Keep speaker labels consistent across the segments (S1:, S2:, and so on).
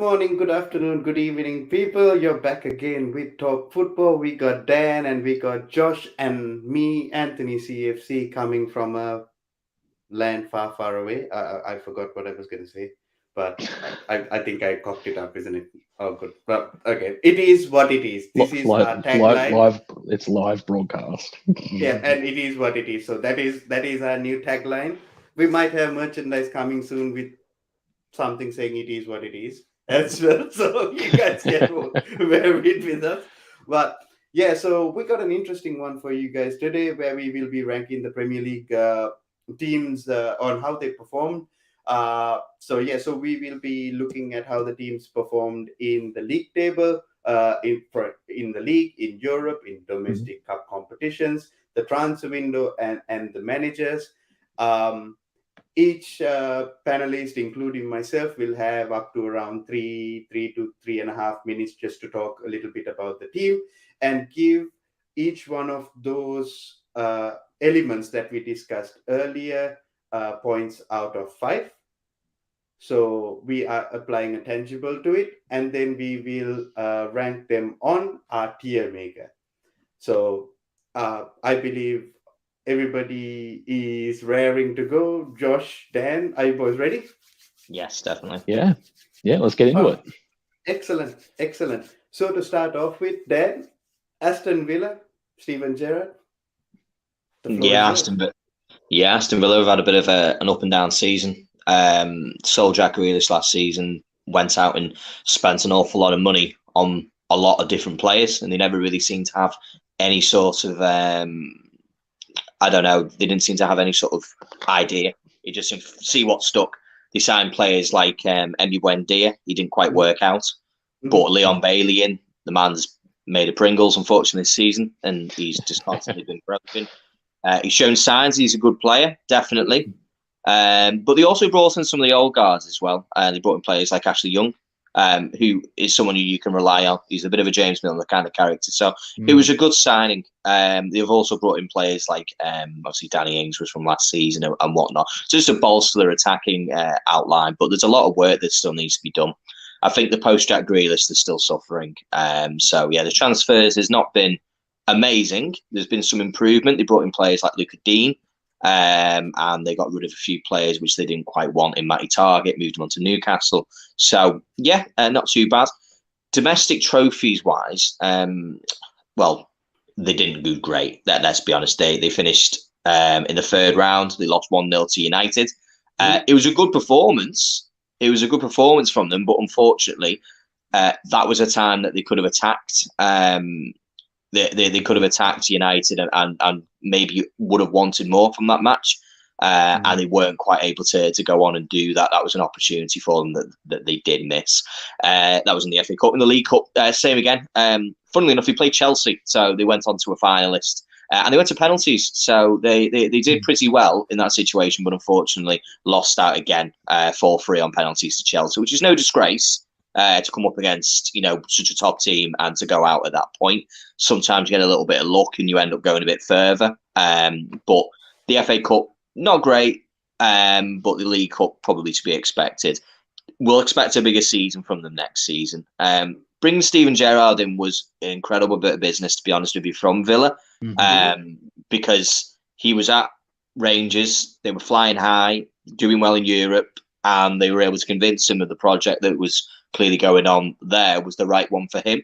S1: morning, good afternoon, good evening, people. You're back again with Talk Football. We got Dan and we got Josh and me, Anthony CFC, coming from a land far, far away. I forgot what I was going to say, but I think I cocked it up, isn't it? Oh, good. Well, okay. It is what it is. This is our tagline.
S2: It's live broadcast.
S1: Yeah, and it is what it is. So that is our new tagline. We might have merchandise coming soon with something saying it is what it is as well. So you guys can bear it with us. But yeah, so we got an interesting one for you guys today where we will be ranking the Premier League teams on how they performed. So we will be looking at how the teams performed in the league table, in the league, in Europe, in domestic cup competitions, the transfer window, and the managers. Each panelist, including myself, will have up to around three to 3.5 minutes just to talk a little bit about the team and give each one of those elements that we discussed earlier points out of 5. So we are applying a tangible to it, and then we will rank them on our tier maker. So I believe everybody is raring to go. Josh, Dan, are you boys ready?
S3: Yes, definitely.
S2: Yeah, let's get into it.
S1: Excellent. So to start off with, Dan, Aston Villa, Steven Gerrard.
S3: Aston Villa have had a bit of an up and down season. Sold Jack Grealish last season, went out and spent an awful lot of money on a lot of different players, and they never really seemed to have any sort of I don't know. They didn't seem to have any sort of idea. It just seemed to see what stuck. They signed players like Emi Buendia. He didn't quite work out. Brought Leon Bailey in. The man's made of Pringles, unfortunately, this season, and he's just constantly been broken. He's shown signs he's a good player, definitely. But they also brought in some of the old guards as well. They brought in players like Ashley Young, who is someone who you can rely on. He's a bit of a James Milner kind of character. So it was a good signing. They've also brought in players like, obviously, Danny Ings was from last season and whatnot. So just to bolster their attacking outline. But there's a lot of work that still needs to be done. I think the post-Jack Grealish, they're still suffering. The transfers has not been amazing. There's been some improvement. They brought in players like Luca Dean. And they got rid of a few players which they didn't quite want in Matty Target, moved them on to Newcastle. So, not too bad. Domestic trophies wise, they didn't do great. Let's be honest. They finished in the third round. They lost 1-0 to United. It was a good performance. It was a good performance from them, but unfortunately, that was a time that they could have attacked. They could have attacked United and maybe would have wanted more from that match. And they weren't quite able to go on and do that. That was an opportunity for them that they did miss. That was in the FA Cup. In the League Cup, same again. Funnily enough, they played Chelsea, so they went on to a finalist. And they went to penalties, so they did pretty well in that situation, but unfortunately lost out again 4-3 on penalties to Chelsea, which is no disgrace. To come up against, such a top team and to go out at that point. Sometimes you get a little bit of luck and you end up going a bit further. But the FA Cup, not great, but the League Cup probably to be expected. We'll expect a bigger season from them next season. Bringing Steven Gerrard in was an incredible bit of business, to be honest with you, from Villa, because he was at Rangers. They were flying high, doing well in Europe, and they were able to convince him of the project that was clearly going on there was the right one for him.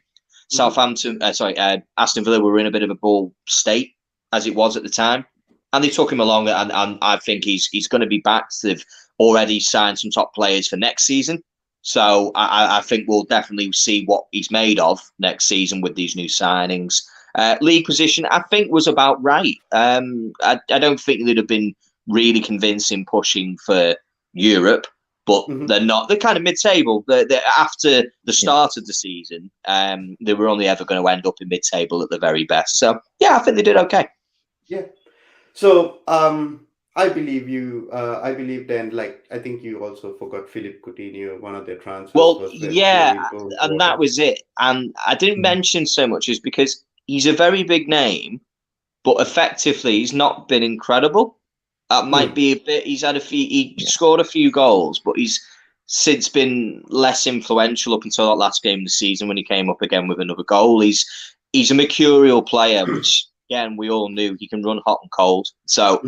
S3: Aston Villa were in a bit of a ball state as it was at the time, and they took him along, and I think he's going to be back. They've already signed some top players for next season, so I think we'll definitely see what he's made of next season with these new signings. League position, I think, was about right. I don't think they'd have been really convincing pushing for Europe, but they're not. They're kind of mid-table. They're after the start of the season, they were only ever going to end up in mid-table at the very best. So, I think they did okay.
S1: Yeah. So, I believe you. I believe then, I think you also forgot Philippe Coutinho, one of their transfers.
S3: And that was it. And I didn't mention so much is because he's a very big name, but effectively he's not been incredible. That might be a bit. He's had a few. He scored a few goals, but he's since been less influential up until that last game of the season when he came up again with another goal. He's a mercurial player, which again we all knew he can run hot and cold. So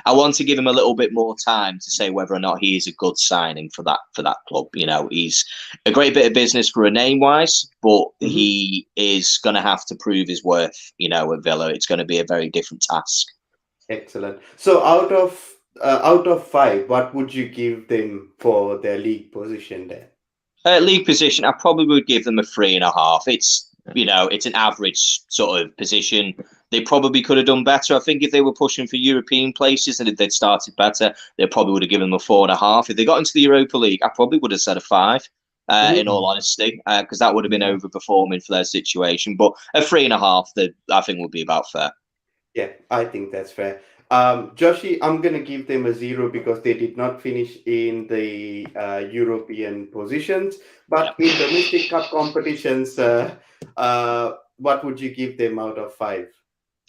S3: I want to give him a little bit more time to say whether or not he is a good signing for that club. You know, he's a great bit of business for a name wise, but he is going to have to prove his worth. You know, at Villa, it's going to be a very different task.
S1: Excellent. So out of 5, what would you give them for their league position there?
S3: League position, I probably would give them a 3.5. It's an average sort of position. They probably could have done better. I think if they were pushing for European places and if they'd started better, they probably would have given them a 4.5. If they got into the Europa League, I probably would have said a 5. In all honesty, because that would have been overperforming for their situation. But a 3.5, I think would be about fair.
S1: Yeah, I think that's fair. Joshi, I'm going to give them a 0 because they did not finish in the European positions. But in domestic cup competitions, what would you give them out of 5?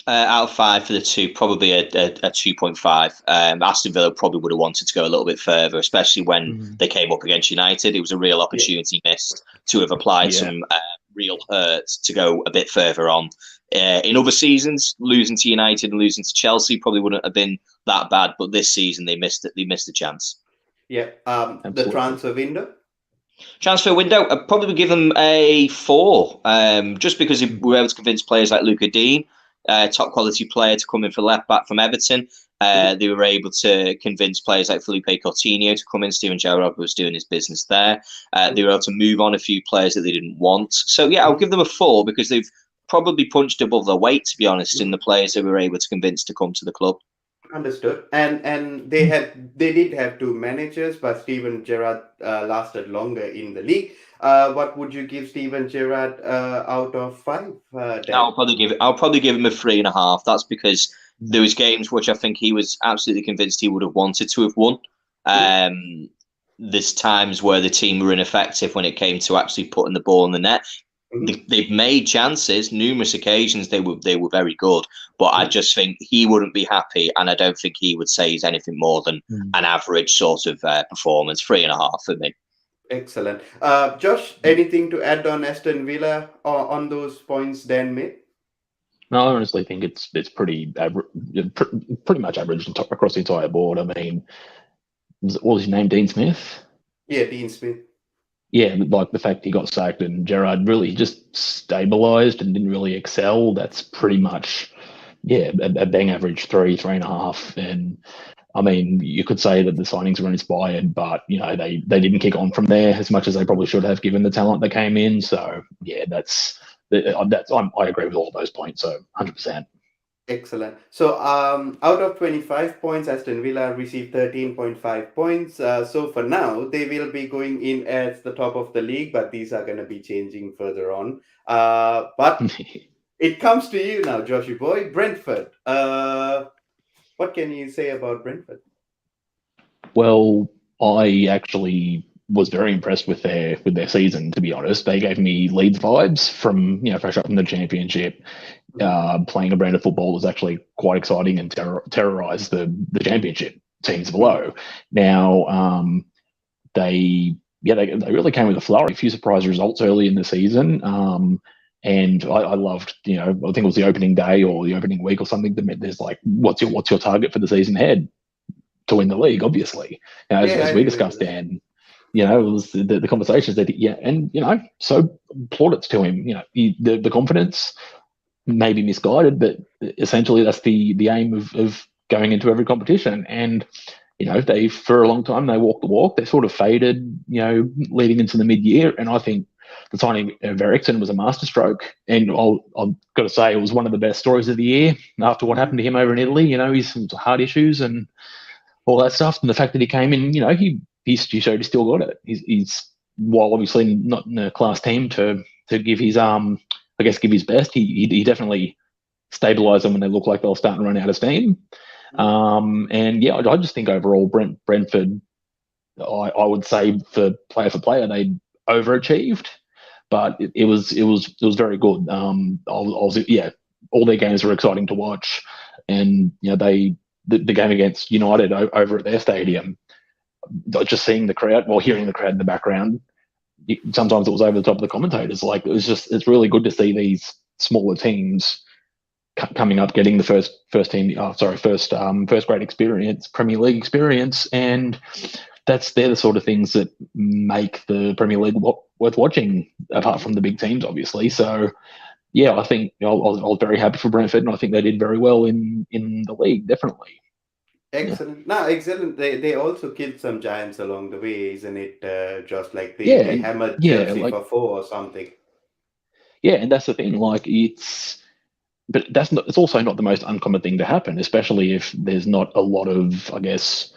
S3: Out of 5 for the 2, probably a 2.5. Aston Villa probably would have wanted to go a little bit further, especially when they came up against United. It was a real opportunity missed to have applied some real hurt to go a bit further on. In other seasons, losing to United and losing to Chelsea probably wouldn't have been that bad, but this season they missed it. They missed the chance.
S1: Yeah. The transfer window.
S3: Transfer window, I'd probably give them a 4, just because we were able to convince players like Luca Dean, top quality player, to come in for left back from Everton. They were able to convince players like Felipe Coutinho to come in. Steven Gerrard was doing his business there. They were able to move on a few players that they didn't want. So yeah, I'll give them a 4 because they've probably punched above their weight, to be honest, in the players they were able to convince to come to the club.
S1: Understood. And they did have 2 managers, but Steven Gerrard lasted longer in the league. What would you give Steven Gerrard out of 5?
S3: I'll probably give him a 3.5. That's because there was games which I think he was absolutely convinced he would have wanted to have won. There's times where the team were ineffective when it came to actually putting the ball in the net. They've made chances, numerous occasions. They were very good, but I just think he wouldn't be happy, and I don't think he would say he's anything more than an average sort of performance. 3.5 for me.
S1: Excellent. Josh, anything to add on Aston Villa on those points Dan made?
S2: No, I honestly think it's pretty much average across the entire board. I mean, what was his name? Dean Smith?
S1: Yeah, Dean Smith.
S2: Yeah, like the fact he got sacked and Gerrard really just stabilised and didn't really excel. That's pretty much, a bang average 3.5. And I mean, you could say that the signings were inspired, but they didn't kick on from there as much as they probably should have, given the talent that came in. So yeah, I agree with all those points. So 100%.
S1: Excellent. So out of 25 points, Aston Villa received 13.5 points. So for now, they will be going in as the top of the league, but these are going to be changing further on. But it comes to you now, Joshy boy. Brentford. What can you say about Brentford?
S2: Well, I actually was very impressed with their season, to be honest. They gave me Leeds vibes from fresh up from the Championship. Playing a brand of football was actually quite exciting and terrorised the Championship teams below. Now, they really came with a flurry. A few surprise results early in the season. And I loved, I think it was the opening day or the opening week or something. There's like, what's your target for the season ahead? To win the league, obviously. As we discussed, Dan, it was the conversations that, so plaudits to him. The confidence may be misguided, but essentially that's the aim of going into every competition. And they, for a long time, they walked the walk. They sort of faded, leading into the mid-year. And I think the signing of Eriksen was a masterstroke. And I've got to say, it was one of the best stories of the year after what happened to him over in Italy. He's some heart issues and all that stuff. And the fact that he came in, he showed he still got it. He's while obviously not in a class team to give his give his best. He definitely stabilised them when they looked like they were starting to run out of steam. I just think overall Brentford, I would say for player they overachieved, but it was very good. All their games were exciting to watch, and the game against United over at their stadium, just seeing the crowd, well, hearing the crowd in the background. Sometimes it was over the top of the commentators. Like it's really good to see these smaller teams coming up, getting the first grade experience, Premier League experience, and they're the sort of things that make the Premier League worth watching. Apart from the big teams, obviously. So yeah, I think I was very happy for Brentford, and I think they did very well in the league, definitely.
S1: Excellent. No, excellent. They also killed some giants along the way, isn't it? Just like they
S2: Yeah,
S1: hammered
S2: yeah,
S1: Chelsea
S2: like
S1: for 4 or something.
S2: yeah, and that's the thing. Like but that's not. It's also not the most uncommon thing to happen, especially if there's not a lot of, I guess,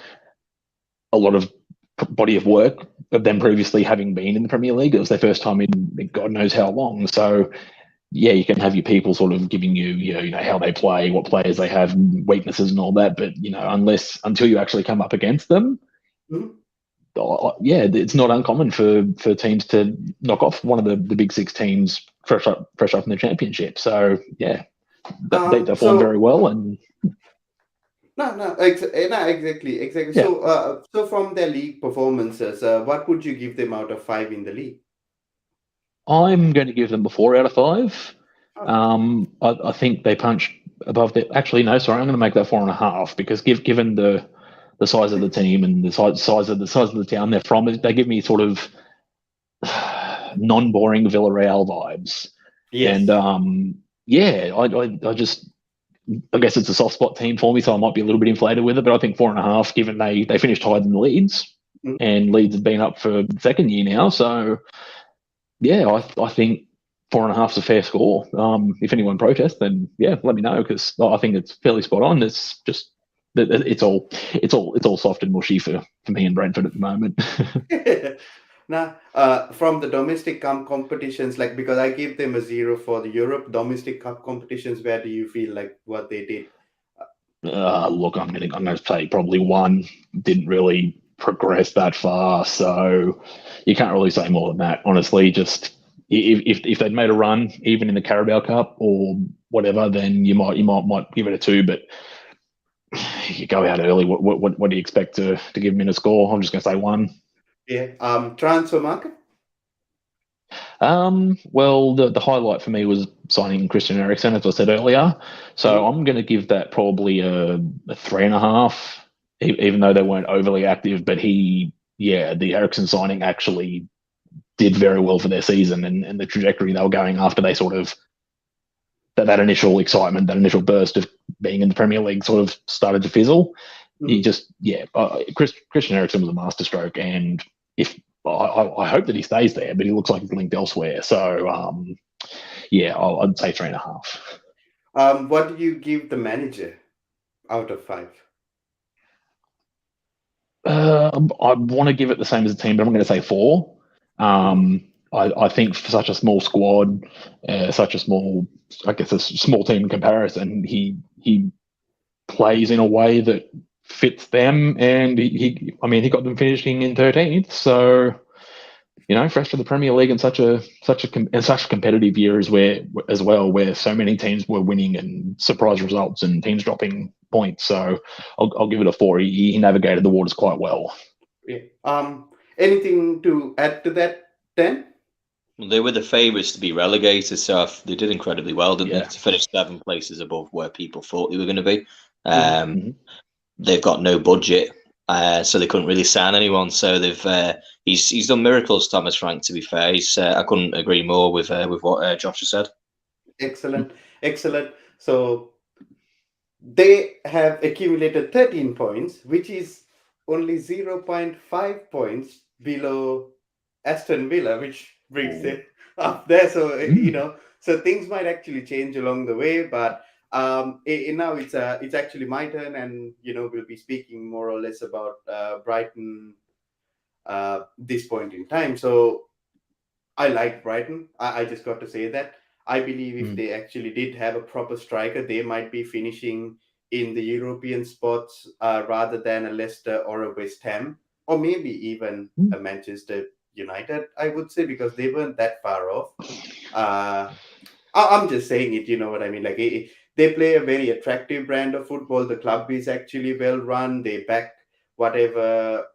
S2: a lot of body of work of them previously having been in the Premier League. It was their first time in God knows how long. So yeah, you can have your people sort of giving you know how they play, what players they have, weaknesses and all that. But until you actually come up against them,
S1: Mhm.
S2: yeah, it's not uncommon for teams to knock off one of the big six teams fresh up in the championship. So yeah, they perform very
S1: So
S2: well, and
S1: no, exactly.
S2: yeah,
S1: So from their league performances, what would you give them out of 5 in the league?
S2: I'm going to give them a 4 out of 5.
S1: Oh,
S2: I think they punched above the. Actually, no, sorry, I'm going to make that 4.5 because given the size of the team and the size of the town they're from, they give me sort of non-boring Villarreal vibes. And
S1: yes.
S2: yeah, I guess it's a soft spot team for me, so I might be a little bit inflated with it. But I think 4.5, given they finished higher than Leeds,
S1: Mm.
S2: and Leeds have been up for the second year now, so yeah, I think 4.5 is a fair score. If anyone protests, then yeah, let me know because I think it's fairly spot on. It's just it's all soft and mushy for me and Brentford at the moment.
S1: Now, from the domestic competitions, like because I gave them a 0 for the Europe domestic cup competitions, where do you feel like what they did?
S2: Look, I'm gonna say probably one didn't really progress that far, so you can't really say more than that. Honestly, just if they'd made a run, even in the Carabao Cup or whatever, then you might give it a 2. But you go out early. What do you expect to give them in a score? I'm just gonna say 1.
S1: Yeah. Transfer market.
S2: Well, the highlight for me was signing Christian Eriksen, as I said earlier. So
S1: Mhm.
S2: I'm going to give that probably a 3.5, even though they weren't overly active. But the Eriksen signing actually did very well for their season and the trajectory they were going after they sort of that initial excitement, that initial burst of being in the Premier League sort of started to fizzle.
S1: Mhm.
S2: Christian Eriksen was a masterstroke, and if I hope that he stays there, but he looks like he's linked elsewhere. So yeah, I'd say 3.5.
S1: What do you give the manager out of 5?
S2: I want to give it the same as the team, but I'm going to say 4.
S1: Mhm.
S2: I think for such a small squad, such a small, I guess, a small team in comparison, he plays in a way that fits them, and he got them finishing in 13th. So fresh to the Premier League in such a competitive year as well, where so many teams were winning and surprise results and teams dropping points. So I'll give it a 4. He navigated the waters quite well.
S1: Yeah. Anything to add to that, then?
S3: Well, they were the favourites to be relegated, so they did incredibly well, didn't they?
S2: Yeah.
S3: To finish 7 places above where people thought they were going to be.
S1: Mhm.
S3: They've got no budget, so they couldn't really sign anyone. So he's done miracles, Thomas Frank. To be fair, I couldn't agree more with what Josh has said.
S1: Excellent, excellent. So they have accumulated 13 points, which is only 0.5 points below Aston Villa, which brings
S2: Oh.
S1: it up there. So
S2: Mm.
S1: so things might actually change along the way. But now it's actually my turn, and we'll be speaking more or less about Brighton this point in time. So I like Brighton. I just got to say that. I believe if
S2: Mm.
S1: they actually did have a proper striker, they might be finishing in the European spots rather than a Leicester or a West Ham, or maybe even
S2: Mm.
S1: a Manchester United, I would say, because they weren't that far off. Uh, I'm just saying it, you know what I mean? Like, they play a very attractive brand of football. The club is actually well run. They back whatever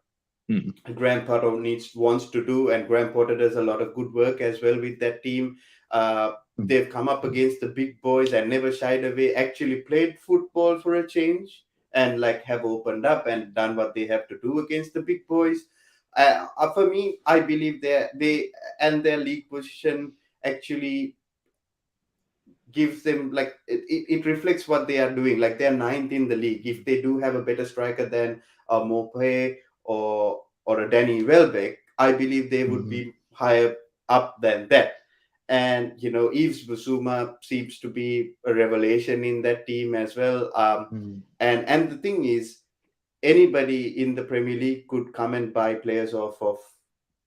S1: Graham Potter wants to do, and Graham Potter does a lot of good work as well with that team. They've come up against the big boys and never shied away. Actually played football for a change, and like have opened up and done what they have to do against the big boys. For me, I believe they and their league position actually gives them like it reflects what they are doing. Like they're ninth in the league. If they do have a better striker than a Mope or a Danny Welbeck, I believe they would be higher up than that. And Yves Bissouma seems to be a revelation in that team as well. And the thing is, anybody in the Premier League could come and buy players off of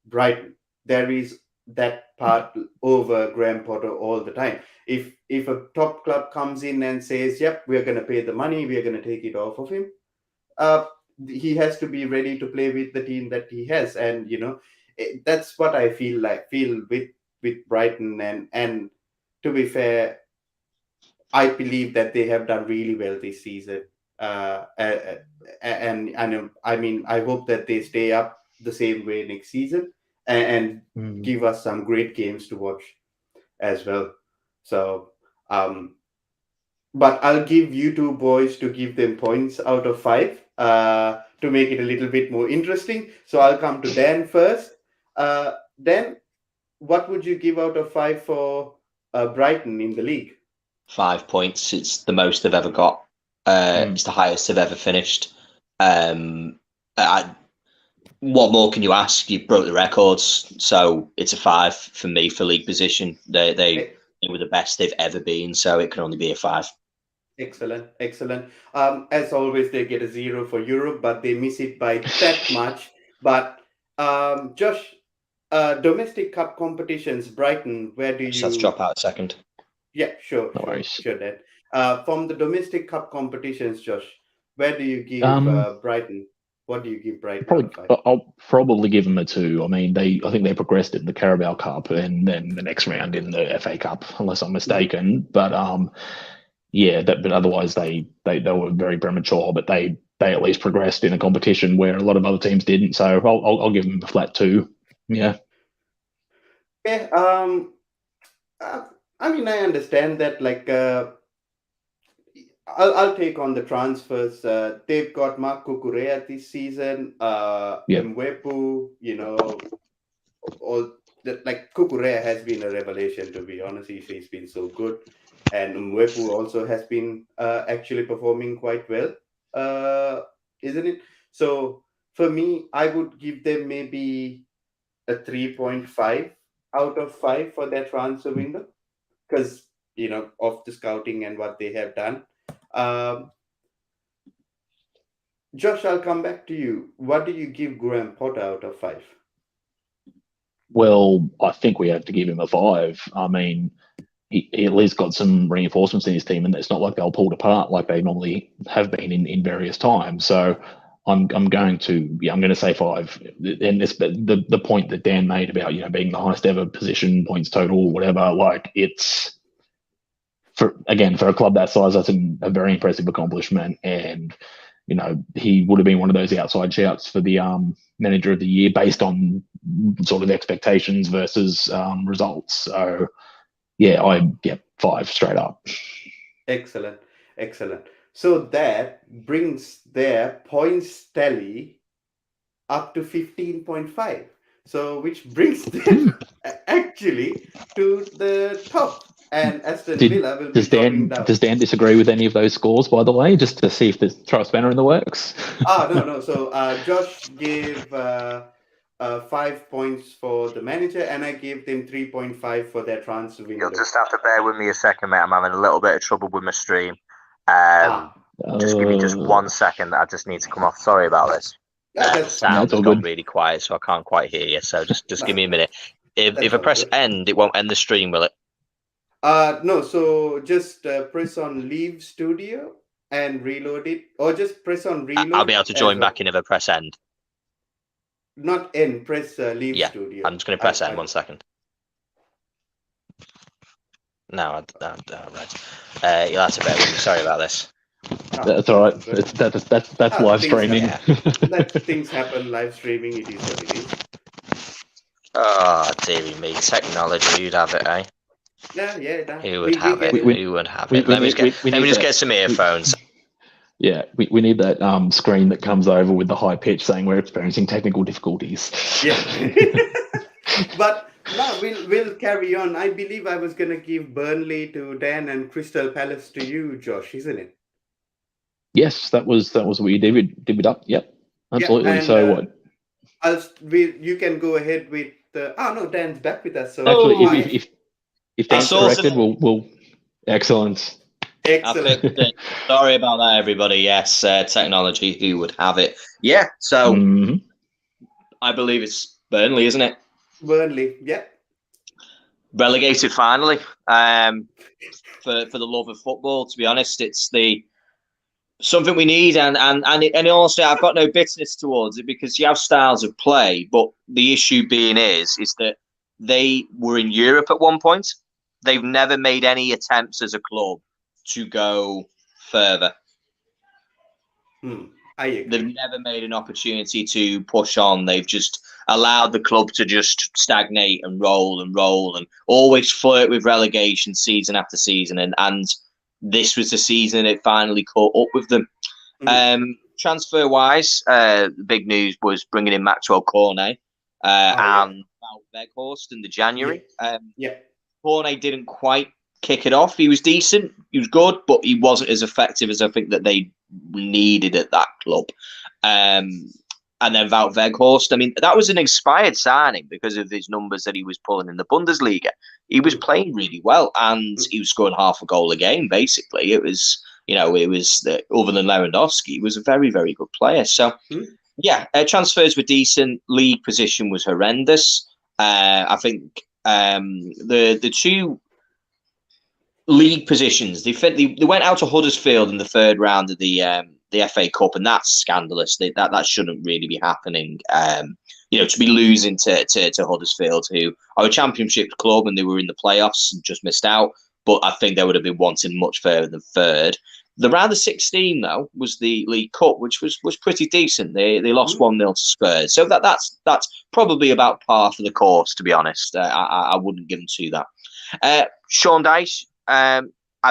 S1: Brighton. There is that part over Graham Potter all the time. If a top club comes in and says, "Yep, we're going to pay the money, we're going to take it off of him," he has to be ready to play with the team that he has, and that's what I feel with Brighton. And to be fair, I believe that they have done really well this season. And I mean, I hope that they stay up the same way next season and give us some great games to watch as well. So, but I'll give you two boys to give them points out of 5 to make it a little bit more interesting. So I'll come to Dan first. Dan, what would you give out of 5 for Brighton in the league?
S3: 5 points. It's the most they've ever got. It's the highest they've ever finished. What more can you ask? You broke the records, so it's a 5 for me for league position. They were the best they've ever been, so it can only be a 5.
S1: Excellent. As always, they get a 0 for Europe, but they miss it by that much. But Josh, domestic cup competitions, Brighton, where do you?
S3: Let's drop out a second.
S1: Yeah, sure,
S2: No worries.
S1: sure, Dad. From the domestic cup competitions, Josh, where do you give Brighton? What do you give Brighton?
S2: I'll probably give them a 2. I mean, I think they progressed in the Carabao Cup and then the next round in the FA Cup, unless I'm mistaken. But but otherwise they were very premature. But they at least progressed in a competition where a lot of other teams didn't. So I'll give them a flat 2. Yeah.
S1: Yeah. I mean, I understand that. Like, I'll take on the transfers. They've got Mark Cucurella this season. Mwepu, all that. Like Cucurella has been a revelation, to be honest. He's been so good, and Mwepu also has been actually performing quite well, isn't it? So for me, I would give them maybe a 3.5 out of 5 for their transfer window, because of the scouting and what they have done. Josh, I'll come back to you. What do you give Graham Potter out of 5?
S2: Well, I think we have to give him a 5. I mean, he at least got some reinforcements in his team, and it's not like they'll pulled apart like they normally have been in various times. So I'm going to say 5. And the point that Dan made about being the highest ever position points total, whatever, like it's for a club that size, that's a very impressive accomplishment. And he would have been one of those outside shouts for the manager of the year based on sort of expectations versus results. So I get 5 straight up.
S1: Excellent. So that brings their points tally up to 15.5. So which brings them actually to the top. And Aston Villa will be dropping down.
S2: Does Dan disagree with any of those scores, by the way, just to see if there's throw a spanner in the works?
S1: No. So Josh gave 5 points for the manager, and I gave them 3.5 for their transfer window.
S3: You'll just have to bear with me a second, mate. I'm having a little bit of trouble with my stream. Just give me just 1 second. I just need to come off. Sorry about this. The sound has gone really quiet, so I can't quite hear you. So just give me a minute. If I press end, it won't end the stream, will it?
S1: No, so just press on leave studio and reload it, or just press on reload.
S3: I'll be able to join back in if I press end.
S1: Not end, press leave studio.
S3: I'm just going to press end. 1 second. No, right. You'll have to bear with me. Sorry about this.
S2: That's all right. That's live streaming.
S1: Things happen. Live streaming. It is what it is.
S3: Oh, dearie me, technology. Who'd have it, eh?
S1: Yeah.
S3: Who would have it? Who would have it? Let me just get some earphones.
S2: We need that screen that comes over with the high pitch saying we're experiencing technical difficulties.
S1: Yeah. But no, we'll carry on. I believe I was gonna give Burnley to Dan and Crystal Palace to you, Josh, isn't it?
S2: Yes, that was what you divvied up. Yep, absolutely.
S1: Yeah, and,
S2: so what?
S1: You can go ahead with. No, Dan's back with us. So
S2: actually, if Dan's corrected, we'll excellent.
S1: Excellent.
S3: Sorry about that, everybody. Yes, technology. Who would have it? Yeah. So I believe it's Burnley, isn't it?
S1: Burnley. Yeah.
S3: Relegated finally. For the love of football, to be honest, it's something we need, and honestly, I've got no bitterness towards it because you have styles of play, but the issue being is that they were in Europe at one point. They've never made any attempts as a club to go further.
S1: I agree.
S3: They've never made an opportunity to push on. They've just allowed the club to just stagnate and roll and always flirt with relegation season after season. And this was the season it finally caught up with them. Transfer wise, the big news was bringing in Maxwell Cornet and Weghorst in the January. Cornet didn't quite kick it off. He was decent. He was good, but he wasn't as effective as I think that they needed at that club. And then Wout Weghorst, I mean, that was an inspired signing because of his numbers that he was pulling in the Bundesliga. He was playing really well, and he was scoring half a goal a game, basically. It was, other than Lewandowski, he was a very, very good player. So, transfers were decent. League position was horrendous. I think the two league positions, they went out to Huddersfield in the third round of the FA Cup, and that's scandalous. That shouldn't really be happening. To be losing to Huddersfield, who are a Championship club, and they were in the playoffs and just missed out. But I think they would have been wanting much further than third. The round of 16, though, was the League Cup, which was pretty decent. They lost 1-0 to Spurs, so that's probably about par for the course. To be honest, I wouldn't give them to that. Sean Dyche, I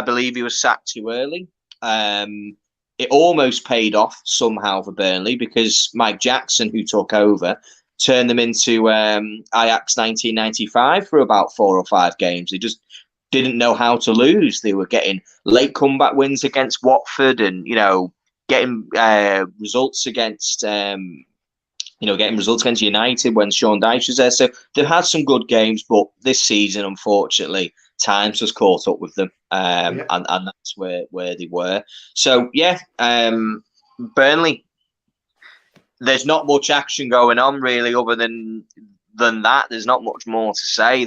S3: believe he was sacked too early. It almost paid off somehow for Burnley because Mike Jackson, who took over, turned them into Ajax 1995 for about 4 or 5 games. They just didn't know how to lose. They were getting late comeback wins against Watford, and getting results against United when Sean Dyche was there. So they've had some good games, but this season, unfortunately, times has caught up with them, and that's where they were. So Burnley, there's not much action going on really, other than that. There's not much more to say.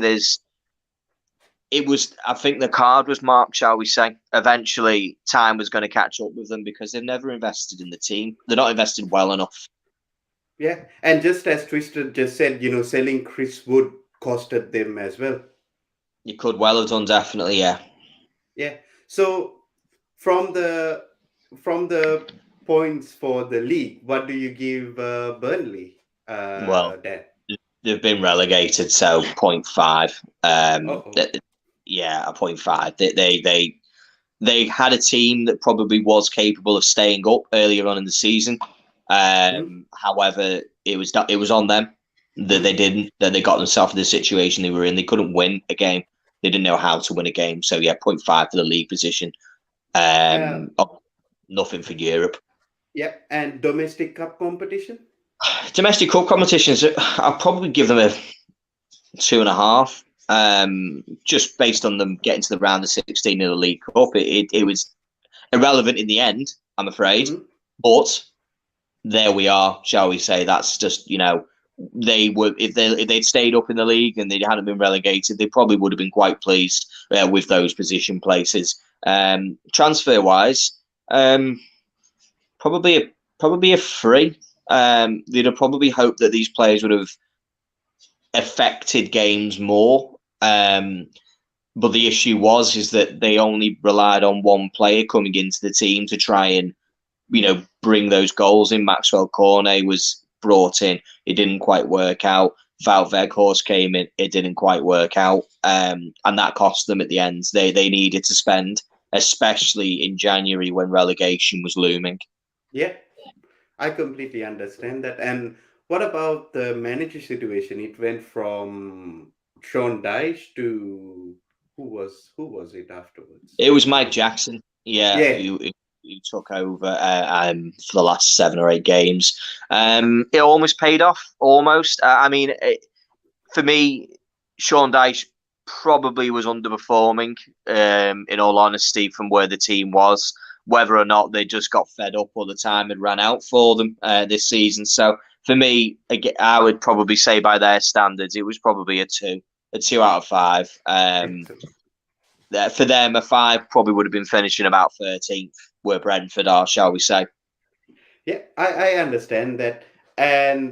S3: I think the card was marked, shall we say. Eventually, time was going to catch up with them because they've never invested in the team. They're not invested well enough.
S1: Yeah, and just as Tristan just said, selling Chris Wood costed them as well.
S3: You could well have done, definitely, yeah.
S1: Yeah. So from the points for the league, what do you give Burnley? Dan?
S3: They've been relegated, so 0.5. A 0.5. They had a team that probably was capable of staying up earlier on in the season. However, it was on them that they didn't. That they got themselves in the situation they were in. They couldn't win a game. They didn't know how to win a game. So 0.5 for the league position. Nothing for Europe.
S1: Yeah, and domestic cup competition.
S3: Domestic cup competitions, I'll probably give them a 2.5. Just based on them getting to the round of 16 in the League Cup, it was irrelevant in the end, I'm afraid. But there we are, shall we say? That's just they would if they'd stayed up in the league and they hadn't been relegated, they probably would have been quite pleased with those position places. Transfer wise, probably a 3. They'd have probably hoped that these players would have affected games more. But the issue is that they only relied on one player coming into the team to try and, bring those goals in. Maxwell Cornet was brought in. It didn't quite work out. Wout Weghorst came in. It didn't quite work out. And that cost them at the end. They needed to spend, especially in January when relegation was looming.
S1: Yeah, I completely understand that. And what about the manager situation? It went from Sean Dyche to who was it afterwards?
S3: It was Mike Jackson, yeah,
S1: Yeah,
S3: who took over for the last 7 or 8 games. It almost paid off, almost. For me, Sean Dyche probably was underperforming, in all honesty, from where the team was. Whether or not they just got fed up all the time and ran out for them this season. So for me, I would probably say by their standards, it was probably a 2 out of 5.
S1: excellent.
S3: For them, a 5 probably would have been finishing about 13th, where Brentford are, shall we say.
S1: Yeah, I understand that, and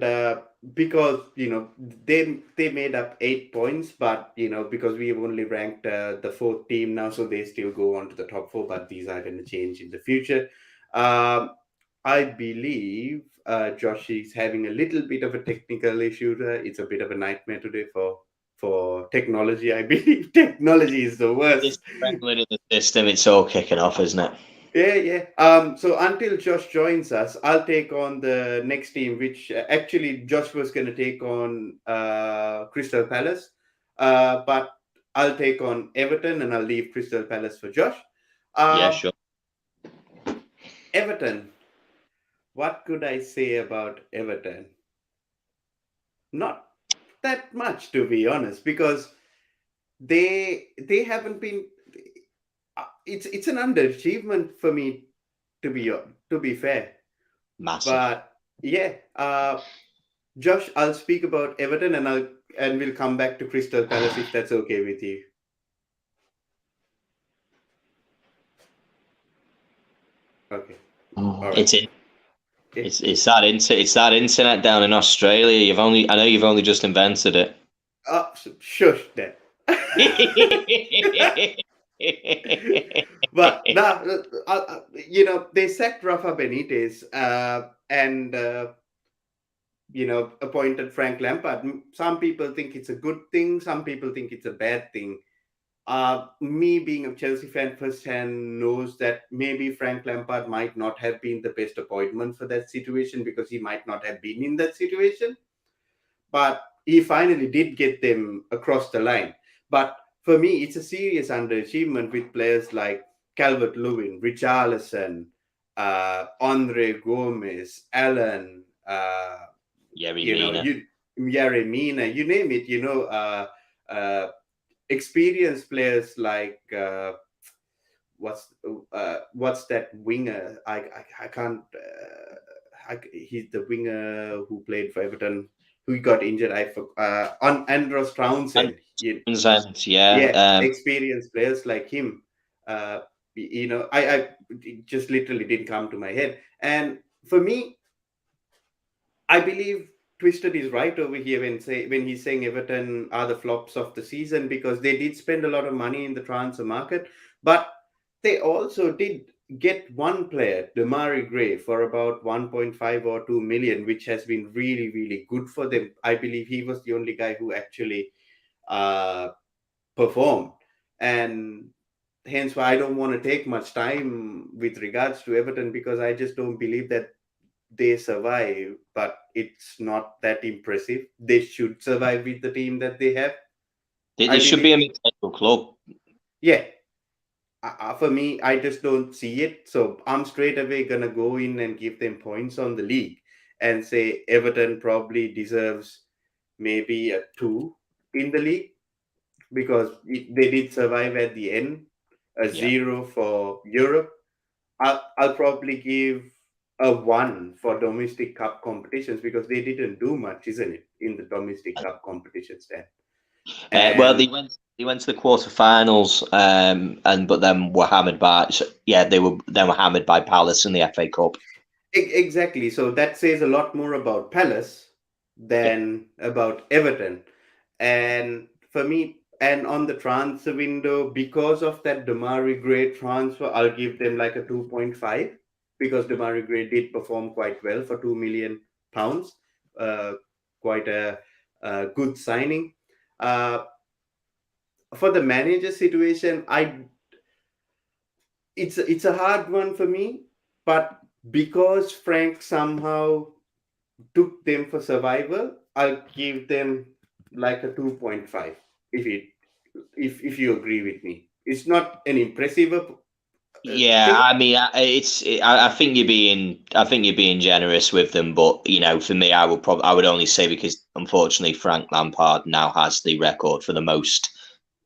S1: because they made up 8 points, but because we have only ranked the fourth team now, so they still go on to the top four, but these are going to change in the future. Um, I believe Josh is having a little bit of a technical issue. It's a bit of a nightmare today for technology. I believe technology is the
S3: This
S1: worst.
S3: wrangling in the system, it's all kicking off, isn't it?
S1: Yeah, yeah. So until Josh joins us, I'll take on the next team, which actually Josh was going to take on Crystal Palace, but I'll take on Everton and I'll leave Crystal Palace for Josh.
S3: Yeah,
S1: Um,
S3: sure.
S1: Everton. What could I say about Everton? Not that much, to be honest, because they haven't been. It's an underachievement for me, to be fair.
S3: Massive.
S1: But yeah, Josh, I'll speak about Everton and we'll come back to Crystal Palace if that's okay with you. Okay. All right.
S3: It's in.
S1: Yeah.
S3: It's that internet down in Australia. I know you've only just invented it.
S1: Shush then. But now, they sacked Rafa Benitez and appointed Frank Lampard. Some people think it's a good thing. Some people think it's a bad thing. Me being a Chelsea fan firsthand knows that maybe Frank Lampard might not have been the best appointment for that situation because he might not have been in that situation. But he finally did get them across the line. But for me, it's a serious underachievement with players like Calvert Lewin, Richarlison, Andre Gomez, Allen,
S3: Yerry Mina.
S1: Yaremina, you name it, uh, experienced players like what's that winger? I can't. He's the winger who played for Everton, who got injured. On Andros
S3: And
S1: Townsend.
S3: yeah.
S1: Yeah, experienced players like him. Uh, I it just literally didn't come to my head. And for me, I believe Twisted is right over here when he's saying Everton are the flops of the season because they did spend a lot of money in the transfer market, but they also did get one player, Damari Gray, for about 1.5 or 2 million, which has been really, really good for them. I believe he was the only guy who actually uh, performed. And hence why I don't want to take much time with regards to Everton because I just don't believe that they survive, but it's not that impressive. They should survive with the team that they have. I
S3: They should be
S1: believe.
S3: a mid-table club.
S1: Yeah, for me, I just don't see it. So I'm straight away gonna go in and give them points on the league and say Everton probably deserves maybe a 2 in the league because they did survive at the end. A
S3: Yeah.
S1: 0 for Europe. I'll probably give a 1 for domestic cup competitions because they didn't do much, isn't it, in the domestic cup competitions then?
S3: Well,
S1: And
S3: they went to the quarterfinals, but then were hammered by. So, yeah, they were hammered by Palace in the FA Cup.
S1: exactly. So that says a lot more about Palace
S3: Yeah.
S1: than about Everton. And for me, And on the transfer window, because of that Damari Gray transfer, I'll give them like a 2.5 because Damari Gray did perform quite well for £2 million. Quite a good signing. For the manager situation, it's a hard one for me, but because Frank somehow took them for survival, I'll give them like a 2.5 if you agree with me. It's not an impressive
S3: Yeah,
S1: thing.
S3: I mean, I think you're being generous with them, but for me, I would only say because unfortunately Frank Lampard now has the record for the most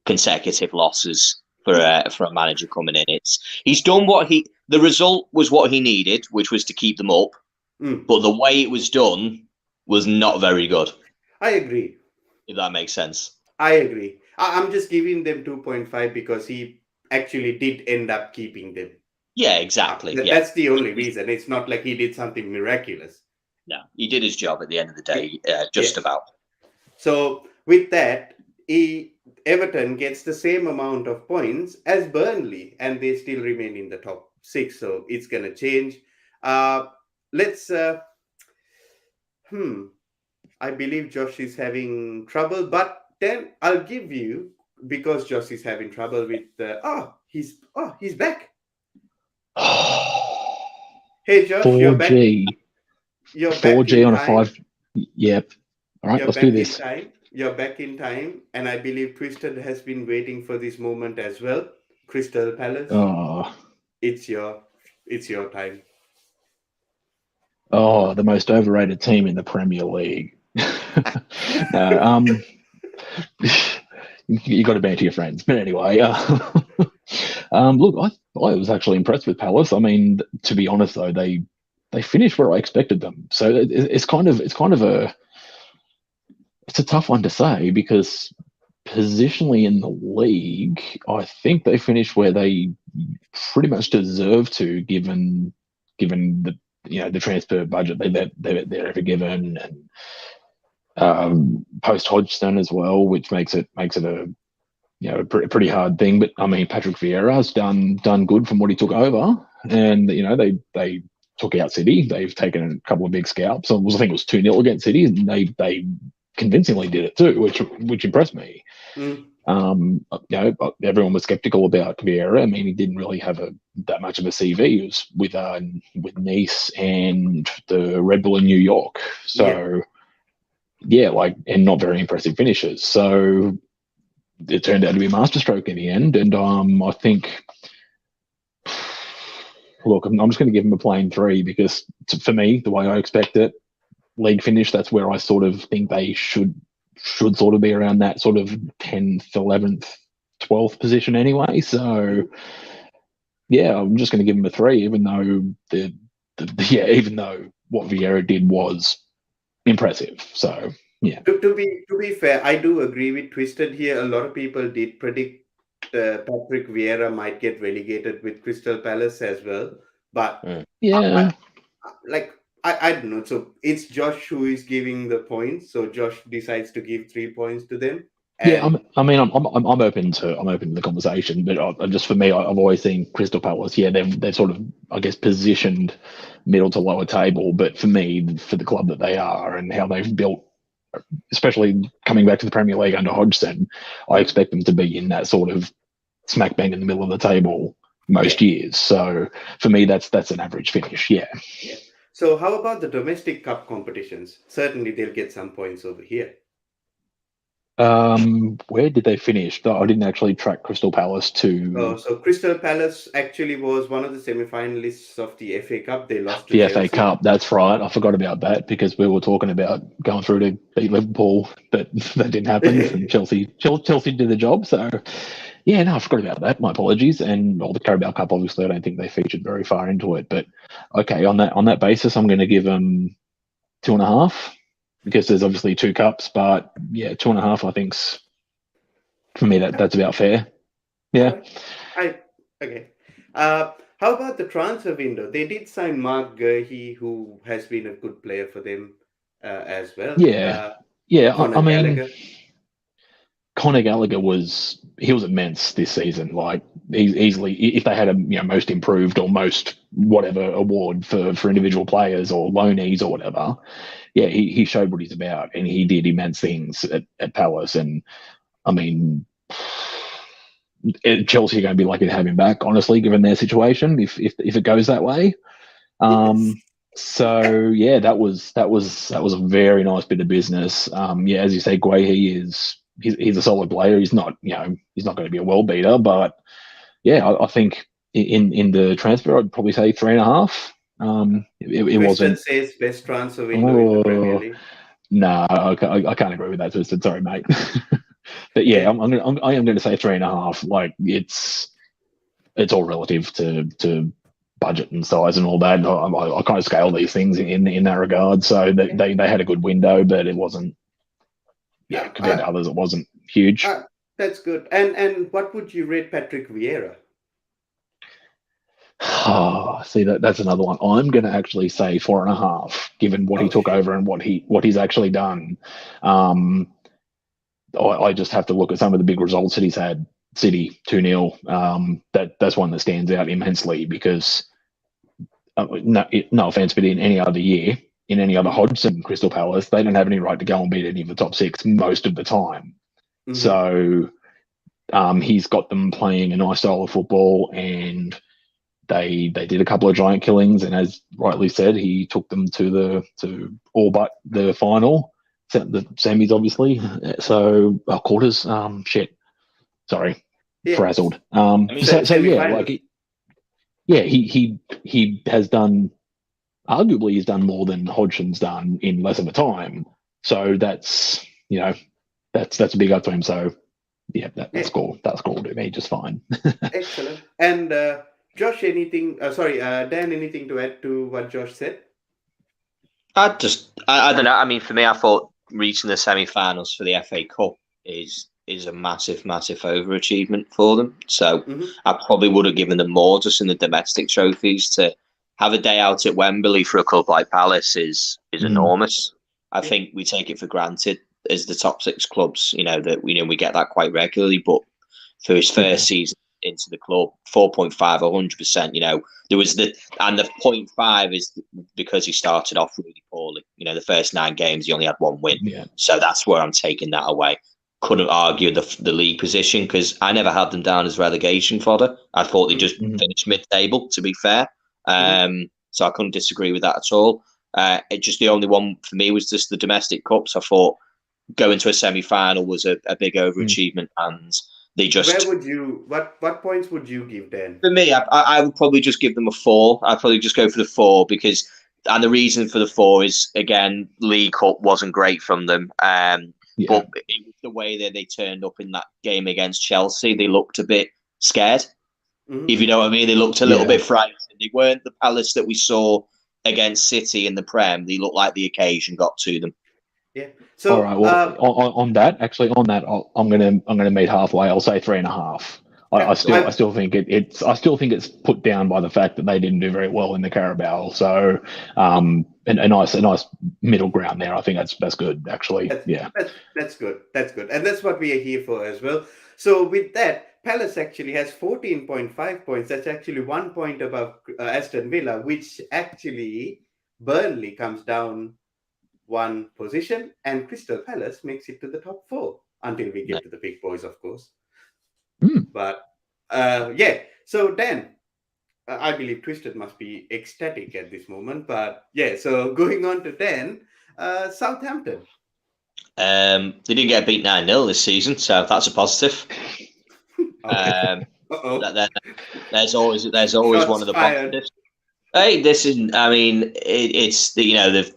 S3: consecutive losses for a manager coming in. He's done the result was what he needed, which was to keep them up, but the way it was done was not very good.
S1: I agree.
S3: If that makes sense.
S1: I agree. I'm just giving them 2.5 because he actually did end up keeping them.
S3: Yeah, exactly.
S1: That's the only reason. It's not like he did something miraculous.
S3: No, he did his job at the end of the day, just about.
S1: So with that, Everton gets the same amount of points as Burnley, and they still remain in the top 6. So it's gonna change. Let's. I believe Josh is having trouble, but then I'll give you, because Josh is having trouble with he's back. Hey Josh,
S2: 4G.
S1: you're back. You're
S2: 4G
S1: back
S2: on
S1: in
S2: a
S1: time.
S2: 5. Yep. All right,
S1: You're
S2: let's
S1: back
S2: do
S1: in
S2: this.
S1: time. You're back in time, and I believe Twisted has been waiting for this moment as well. Crystal Palace,
S2: Oh,
S1: it's your time.
S2: oh, the most overrated team in the Premier League. No, you got to banter your friends. But anyway, look, I was actually impressed with Palace. I mean, to be honest though, they finished where I expected them. So it's kind of it's a tough one to say because positionally in the league, I think they finished where they pretty much deserve to, given the the transfer budget they're ever given, and post Hodgson as well, which makes it a a pretty hard thing. But I mean, Patrick Vieira's done good from what he took over, and they took out City. They've taken a couple of big scalps. I think it was 2-0 against City, and they convincingly did it too, which impressed me. Everyone was skeptical about Vieira. I mean, he didn't really have that much of a CV. He was with Nice and the Red Bull in New York. So and not very impressive finishes. So it turned out to be a masterstroke in the end. And I think, look, I'm just going to give him a plain 3 because for me, the way I expect it, league finish, that's where I sort of think they should sort of be around that sort of 10th, 11th, 12th position anyway. So yeah, I'm just going to give him a 3, even though even though what Vieira did was impressive. So yeah.
S1: To be fair, I do agree with Twisted here. A lot of people did predict Patrick Vieira might get relegated with Crystal Palace as well, but I don't know. So it's Josh who is giving the points. So Josh decides to give 3 points to them. And
S2: I'm open to the conversation, but just for me, I've always seen Crystal Palace. Yeah, they've sort of, I guess, positioned middle to lower table. But for me, for the club that they are and how they've built, especially coming back to the Premier League under Hodgson, I expect them to be in that sort of smack bang in the middle of the table most years. So for me, that's an average finish. Yeah.
S1: So how about the domestic cup competitions? Certainly they'll get some points over here.
S2: Where did they finish? I didn't actually track Crystal Palace to.
S1: So Crystal Palace actually was one of the semi-finalists of the FA Cup. They lost to
S2: the
S1: Chelsea.
S2: FA Cup. That's right. I forgot about that because we were talking about going through to beat Liverpool, but that didn't happen. And Chelsea did the job. So yeah, no, I forgot about that. My apologies. And the Carabao Cup, obviously, I don't think they featured very far into it. But okay, on that basis, I'm going to give them 2.5 because there's obviously 2 cups. But yeah, 2.5, I think's for me that's about fair. Yeah.
S1: Okay. How about the transfer window? They did sign Mark Gurhey, who has been a good player for them as well.
S2: Yeah. I mean,
S1: Gallagher.
S2: Conor Gallagher was immense this season. Like he's easily, if they had a most improved or most whatever award for individual players or loanees or whatever, yeah, he showed what he's about, and he did immense things at Palace. And I mean, Chelsea are going to be lucky to have him back, honestly, given their situation. If it goes that way,
S1: Yes.
S2: so yeah, that was a very nice bit of business. Yeah, as you say, Guehi he's a solid player. He's not he's not going to be a world beater, but yeah, I think in the transfer, I'd probably say 3.5. It wasn't.
S1: Says best transfer window in the Premier League.
S2: No, I can't agree with that, Twisted. Sorry, mate. But yeah, I am going to say 3.5. Like it's all relative to budget and size and all that. I kind of scale these things in that regard. So they had a good window, but it wasn't. Yeah, compared to others, it wasn't huge.
S1: That's good. And what would you rate Patrick Vieira?
S2: Oh, see, that's another one. I'm going to actually say 4.5, given what he took over and what he's actually done. I just have to look at some of the big results that he's had. City 2-0. That's one that stands out immensely because no offense, but in any other year, in any other Hodgson Crystal Palace, they don't have any right to go and beat any of the top six most of the time. Mm-hmm. So he's got them playing a nice style of football, and they did a couple of giant killings, and as rightly said, he took them to all but the final, the semis, obviously. So quarters. Sorry, frazzled. He has done. Arguably, he's done more than Hodgson's done in less of a time. So that's a big up to him. So yeah, that's cool. That's cool to me, just fine.
S1: Excellent. And Josh, anything? Dan, anything to add to what Josh said?
S3: I don't know. I mean, for me, I thought reaching the semi-finals for the FA Cup is a massive overachievement for them. So I probably would have given them more just in the domestic trophies. To have a day out at Wembley for a club like Palace is enormous. I think we take it for granted as the top six clubs, that we get that quite regularly. But for his first season into the club, 4.5, 100%. There was the 0.5 is because he started off really poorly. The first 9 games he only had 1 win. Yeah. So that's where I'm taking that away. Couldn't argue the league position because I never had them down as relegation fodder. I thought they just finished mid-table, to be fair. So I couldn't disagree with that at all. Just the only one for me was just the domestic cups. I thought going to a semi-final was a big overachievement, and they just.
S1: Where would you? What points would you give then?
S3: For me, I would probably just give them a 4. I'd probably just go for the 4 because, and the reason for the 4 is again, League Cup wasn't great from them. But it was the way that they turned up in that game against Chelsea. They looked a bit scared, if you know what I mean. They looked a little bit frightened. They weren't the Palace that we saw against City in the Prem. They looked like the occasion got to them.
S1: Yeah. So,
S2: all right. Well, on that, I'm gonna meet halfway. I'll say 3.5. I still think it's put down by the fact that they didn't do very well in the Carabao. So, a nice middle ground there. I think that's good, actually.
S1: That's good. That's good, and that's what we are here for as well. So with that, Palace actually has 14.5 points. That's actually 1 point above Aston Villa, which actually Burnley comes down 1 position, and Crystal Palace makes it to the top 4 until we get to the big boys, of course. But so Dan, I believe Twisted must be ecstatic at this moment. But yeah, so going on to Dan, Southampton.
S3: They didn't get beat 9-0 this season, so that's a positive. There's always
S1: Shots
S3: one of the
S1: fired.
S3: positives. Hey, this is. I mean, it's they've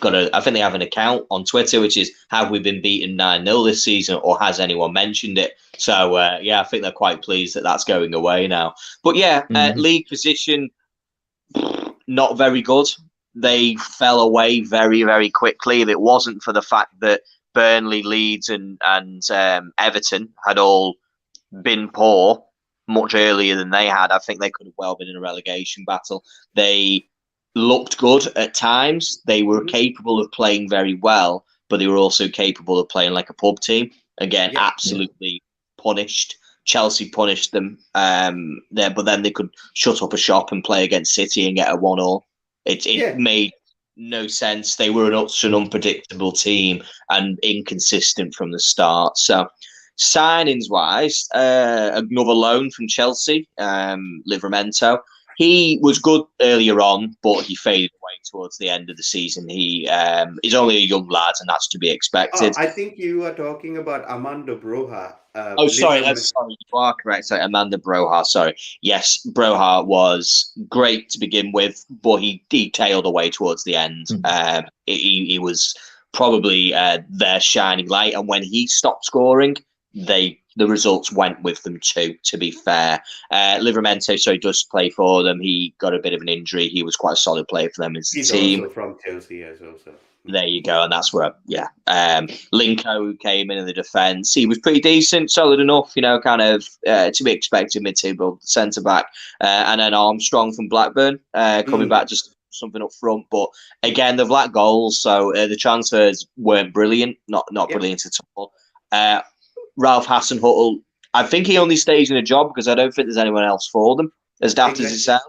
S3: got I think they have an account on Twitter which is have we been beaten 9-0 this season, or has anyone mentioned it? So I think they're quite pleased that that's going away now. But league position not very good. They fell away very, very quickly. If it wasn't for the fact that Burnley, Leeds, and Everton had all been poor much earlier than they had, I think they could have well been in a relegation battle. They looked good at times. They were capable of playing very well, but they were also capable of playing like a pub team. Again,
S1: Yeah.
S3: absolutely punished. Chelsea punished them there, but then they could shut up a shop and play against City and get a 1-1. It made no sense. They were such an unpredictable team and inconsistent from the start. So, signings wise, another loan from Chelsea, Livramento. He was good earlier on, but he faded away towards the end of the season. He is only a young lad, and that's to be expected.
S1: I think you are talking about Armando Broja.
S3: Sorry, you are correct. Sorry, Amanda Broja. Sorry, yes, Broja was great to begin with, but he tailed away towards the end. He was probably their shining light, and when he stopped scoring, the results went with them too. To be fair, Livramento, so he does play for them. He got a bit of an injury. He was quite a solid player for them as a team.
S1: Also from Chelsea as well. So.
S3: There you go, and that's where, Linko, who came in the defence, he was pretty decent, solid enough, kind of to be expected mid-table centre back, and then Armstrong from Blackburn coming back, just something up front. But again, they've lacked goals, so the transfers weren't brilliant, not brilliant at all. Ralph Hasenhüttl, I think he only stays in a job because I don't think there's anyone else for them, as daft as it sounds.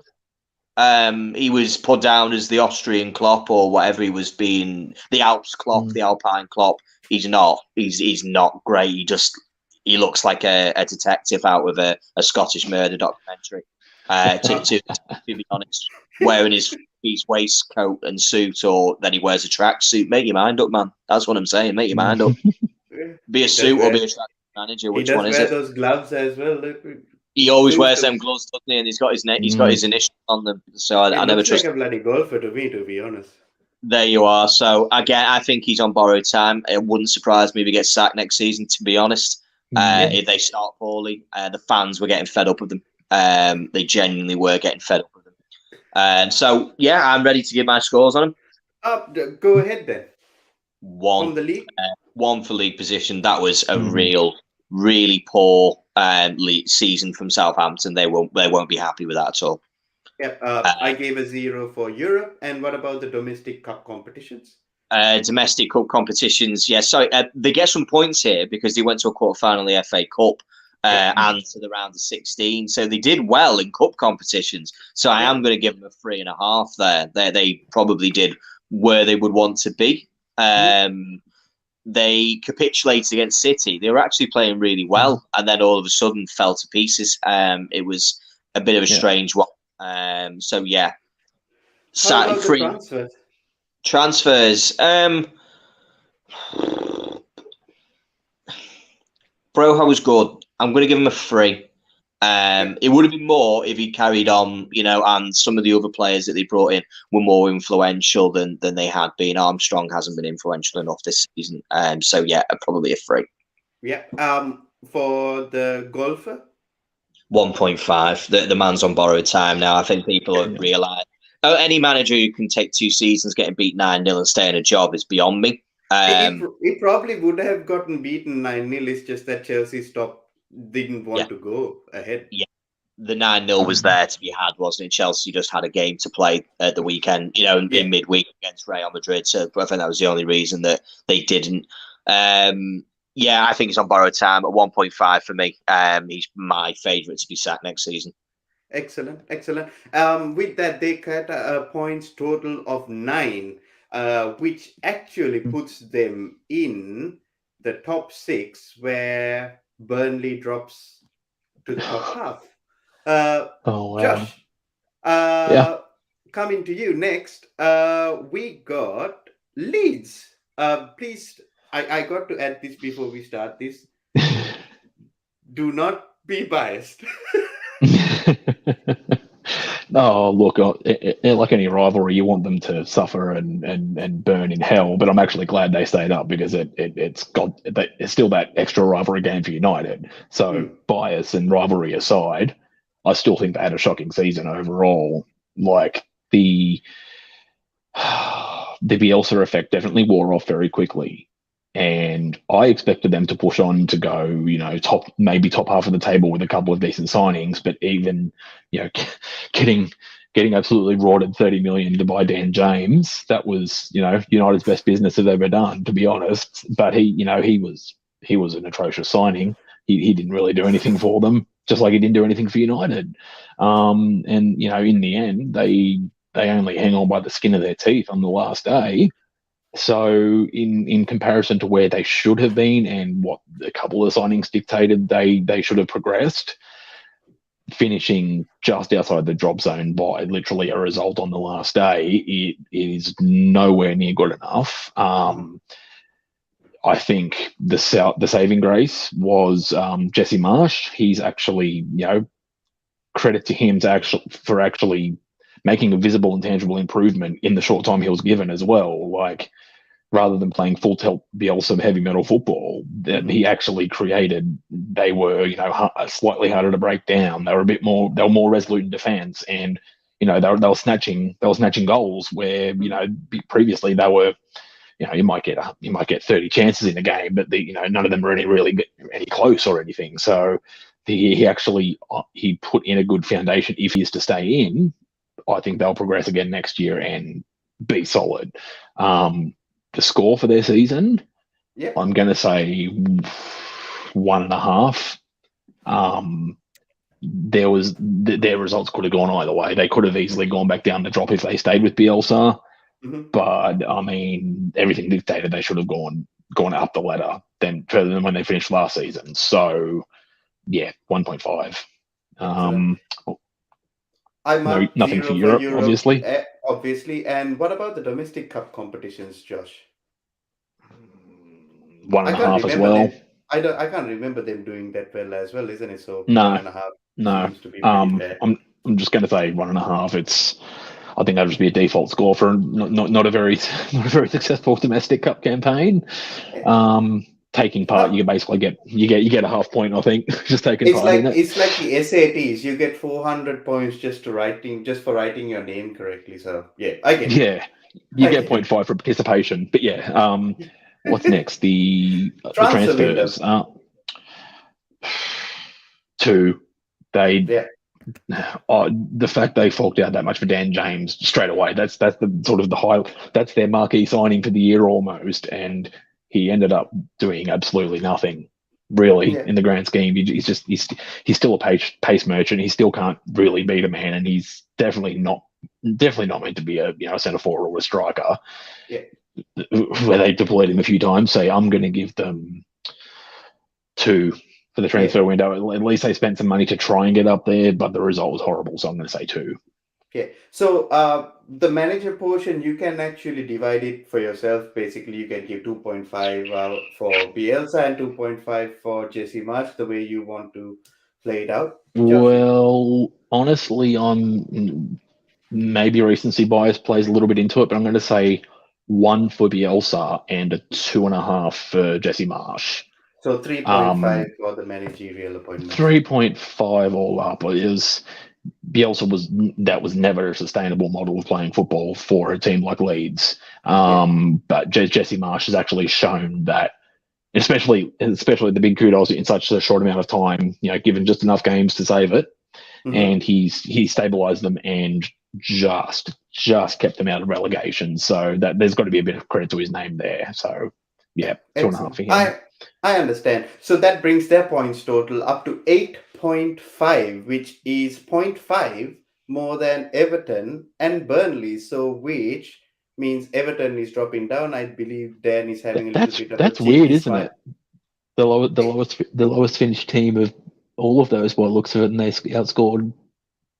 S3: He was put down as the Austrian Klopp or whatever he was being, the Alps Klopp, the Alpine Klopp. He's not. He's not great. He looks like a detective out of a Scottish murder documentary. To be honest, wearing his waistcoat and suit, or then he wears a tracksuit. Make your mind up, man. That's what I'm saying. Make your mind up. Be a suit or be a track manager. Which one is it?
S1: He does wear those gloves as well.
S3: He always wears them gloves, doesn't he? And he's got his He's got his initials on them. So I never trust.
S1: Like a bloody golfer to me, to be honest.
S3: There you are. So again, I think he's on borrowed time. It wouldn't surprise me if he gets sacked next season. To be honest, if they start poorly, the fans were getting fed up with them. They genuinely were getting fed up with them. So yeah, I'm ready to give my scores on him.
S1: Go ahead then.
S3: 1
S1: from the league.
S3: 1 for league position. That was a really poor league season from Southampton. They won't be happy with that at all.
S1: Yep. I gave a 0 for Europe. And what about the domestic cup competitions?
S3: Domestic cup competitions, yeah. So they get some points here because they went to a quarter-final of the FA Cup and to the round of 16. So they did well in cup competitions. So I am going to give them a 3.5 there. They probably did where they would want to be. They capitulated against City. They were actually playing really well, and then all of a sudden fell to pieces. It was a bit of a strange one. So yeah,
S1: How about the
S3: transfers. Broja was good. I'm going to give him a 3. It would have been more if he carried on, and some of the other players that they brought in were more influential than they had been. Armstrong hasn't been influential enough this season. So yeah, probably a 3.
S1: Yeah. For the golfer?
S3: 1.5. The man's on borrowed time now. I think people have realised. Any manager who can take 2 seasons getting beat 9-0 and stay in a job is beyond me.
S1: He probably would have gotten beaten 9-0. It's just that Chelsea didn't want to go ahead. Yeah,
S3: the 9-0 was there to be had, wasn't it? Chelsea just had a game to play at the weekend, in midweek against Real Madrid. So I think that was the only reason that they didn't. I think he's on borrowed time at 1.5 for me. He's my favourite to be sacked next season.
S1: Excellent. With that, they cut a points total of 9, which actually puts them in the top 6, where Burnley drops to the top half. Josh, coming to you next, we got Leeds. Please, I got to add this before we start this. Do not be biased.
S2: No, look, like any rivalry, you want them to suffer and burn in hell. But I'm actually glad they stayed up because it's still that extra rivalry game for United. So bias and rivalry aside, I still think they had a shocking season overall. Like the Bielsa effect definitely wore off very quickly. And I expected them to push on to go, top half of the table with a couple of decent signings, but even, getting absolutely rorted 30 million to buy Dan James, that was, United's best business they've ever done, to be honest. But he was he was an atrocious signing. He didn't really do anything for them, just like he didn't do anything for United. And in the end, they only hang on by the skin of their teeth on the last day. So in comparison to where they should have been and what a couple of signings dictated they should have progressed, finishing just outside the drop zone by literally a result on the last day, it is nowhere near good enough. I think the saving grace was Jesse Marsh. He's actually, credit to him for actually making a visible and tangible improvement in the short time he was given as well. Like, rather than playing full tilt Bielsa heavy metal football that he actually created, they were, slightly harder to break down. They were more resolute in defence, and they were snatching goals where previously they were, you might get 30 chances in a game, but none of them were any close or anything. So he put in a good foundation. If he is to stay in, I think they'll progress again next year and be solid. The score for their season, I'm going to say 1.5. Their results could have gone either way. They could have easily gone back down the drop if they stayed with Bielsa. But I mean, everything dictated they should have gone up the ladder further than when they finished last season. So, 1.5.
S1: I marked
S2: nothing for Europe, obviously.
S1: Obviously. And what about the domestic cup competitions, Josh?
S2: 1.5 as well.
S1: I can't remember them doing that well as well, isn't it? So
S2: no,
S1: 1.5 seems to be pretty fair.
S2: I'm just going to say 1.5. I think that'll just be a default score for not a very successful domestic cup campaign. Taking part, you basically get a half point. I think just taking part in it.
S1: It's like the SATs. You get 400 points just for writing your name correctly. So I get it.
S2: Yeah, you get 0.5 for participation. But what's next? The transfers. 2. The fact they forked out that much for Dan James straight away. That's the sort of the high. That's their marquee signing for the year almost, and he ended up doing absolutely nothing, really, in the grand scheme. He's still a pace merchant. He still can't really beat a man, and he's definitely not meant to be a centre forward or a striker. Where they deployed him a few times, say I'm going to give them 2 for the transfer window. At least they spent some money to try and get up there, but the result was horrible. So I'm going to say 2.
S1: Okay, so the manager portion, you can actually divide it for yourself. Basically, you can give 2.5 for Bielsa and 2.5 for Jesse Marsh, the way you want to play it out.
S2: Well, honestly, maybe recency bias plays a little bit into it, but I'm going to say 1 for Bielsa and a 2.5 for Jesse Marsh.
S1: So 3.5 for the managerial appointment.
S2: 3.5 all up. Bielsa was never a sustainable model of playing football for a team like Leeds. But Jesse Marsh has actually shown that, especially the big kudos in such a short amount of time, given just enough games to save it, and he's stabilised them and just kept them out of relegation. So that there's got to be a bit of credit to his name there. So 2.5 for him.
S1: I understand. So that brings their points total up to 8.5, which is 0.5 more than Everton and Burnley. So which means Everton is dropping down. I believe Dan is having a little bit of
S2: that's weird, isn't it? The lowest finished team of all of those by looks of it, and they outscored.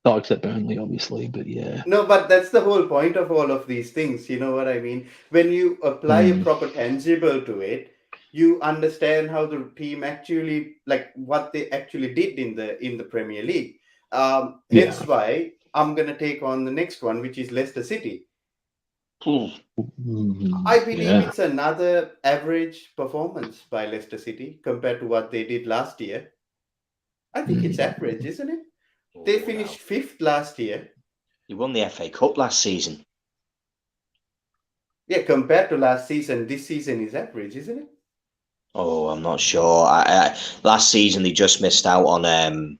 S2: Oh, except Burnley, obviously, but
S1: No, but that's the whole point of all of these things. You know what I mean? When you apply a proper tangible to it, you understand how the team actually, what they actually did in the Premier League. Hence why I'm going to take on the next one, which is Leicester City. I believe it's another average performance by Leicester City compared to what they did last year. I think it's average, isn't it? They finished 5th last year.
S3: You won the FA Cup last season.
S1: Yeah, compared to last season, this season is average, isn't it?
S3: Oh, I'm not sure. Last season they just missed out on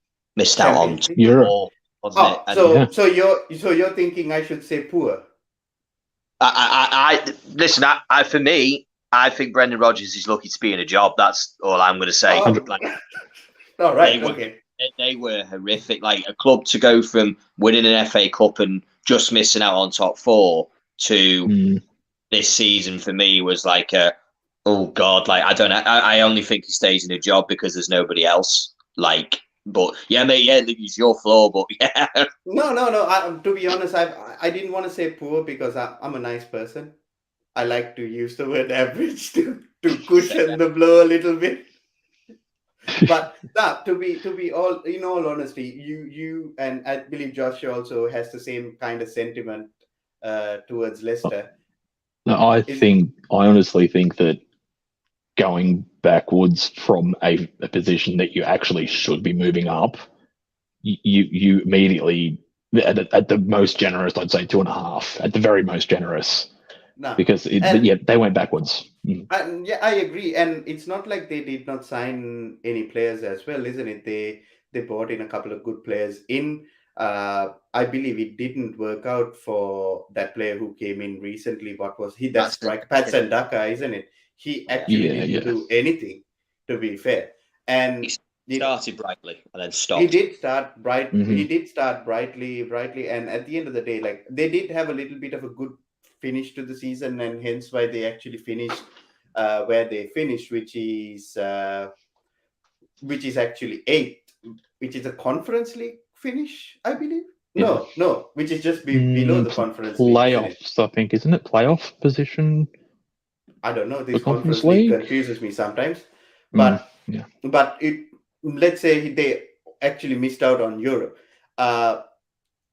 S2: Europe,
S3: wasn't it?
S1: So you're thinking I should say poor?
S3: Listen. For me, I think Brendan Rodgers is lucky to be in a job. That's all I'm going to say.
S1: Oh.
S3: Like,
S1: All right. Okay.
S3: they were horrific. Like a club to go from winning an FA Cup and just missing out on top four to this season for me was like oh God, like I don't know. I only think he stays in a job because there's nobody else. Like, but yeah, mate, yeah, it's your floor, but yeah.
S1: No. To be honest, I didn't want to say poor because I'm a nice person. I like to use the word average to cushion the blow a little bit. But to be all in all honesty, you and I believe Joshua also has the same kind of sentiment towards Leicester.
S2: No, I honestly think that going backwards from a position that you actually should be moving up, you immediately at the most generous, I'd say 2.5 at the very most generous,
S1: No.
S2: because they went backwards.
S1: And yeah, I agree. And it's not like they did not sign any players as well, isn't it? They brought in a couple of good players in. I believe it didn't work out for that player who came in recently. What was he? That's right, Patson Daka, isn't it? He actually didn't do anything, to be fair. And
S3: he started brightly and then stopped.
S1: He did start bright. He did start brightly, and at the end of the day, like they did have a little bit of a good finish to the season, and hence why they actually finished where they finished, which is actually 8th, which is a Conference League finish, I believe.
S2: Yeah.
S1: No, which is just below the Conference League.
S2: Playoffs, I think, isn't it? Playoff position.
S1: I don't know. This
S2: Conference
S1: Conference League
S2: League
S1: confuses me sometimes, but it. Let's say they actually missed out on Europe.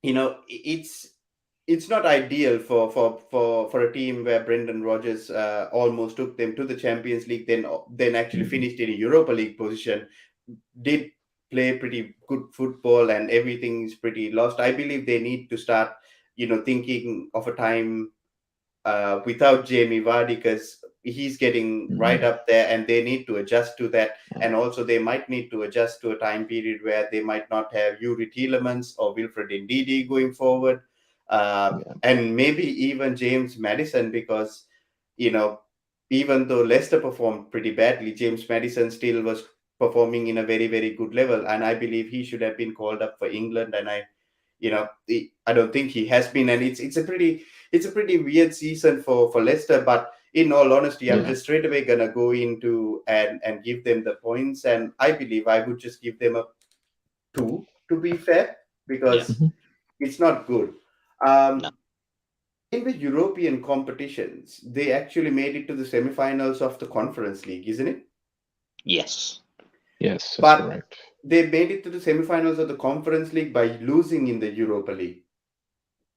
S1: It's not ideal for a team where Brendan Rodgers almost took them to the Champions League, then actually finished in a Europa League position, did play pretty good football, and everything is pretty lost. I believe they need to start, thinking of a time without Jamie Vardy, because he's getting right up there, and they need to adjust to that. And also they might need to adjust to a time period where they might not have Yuri Tielemans or Wilfred Ndidi going forward. And maybe even James Maddison, because even though Leicester performed pretty badly, James Maddison still was performing in a very, very good level, and I believe he should have been called up for England. And I don't think he has been, and it's a pretty weird season for Leicester. But in all honesty, I'm just straight away gonna go into and give them the points, and I believe I would just give them a 2, to be fair, because it's not good. In the European competitions, they actually made it to the semi-finals of the Conference League, isn't it?
S3: Yes,
S2: that's correct.
S1: They made it to the semi-finals of the Conference League by losing in the Europa League.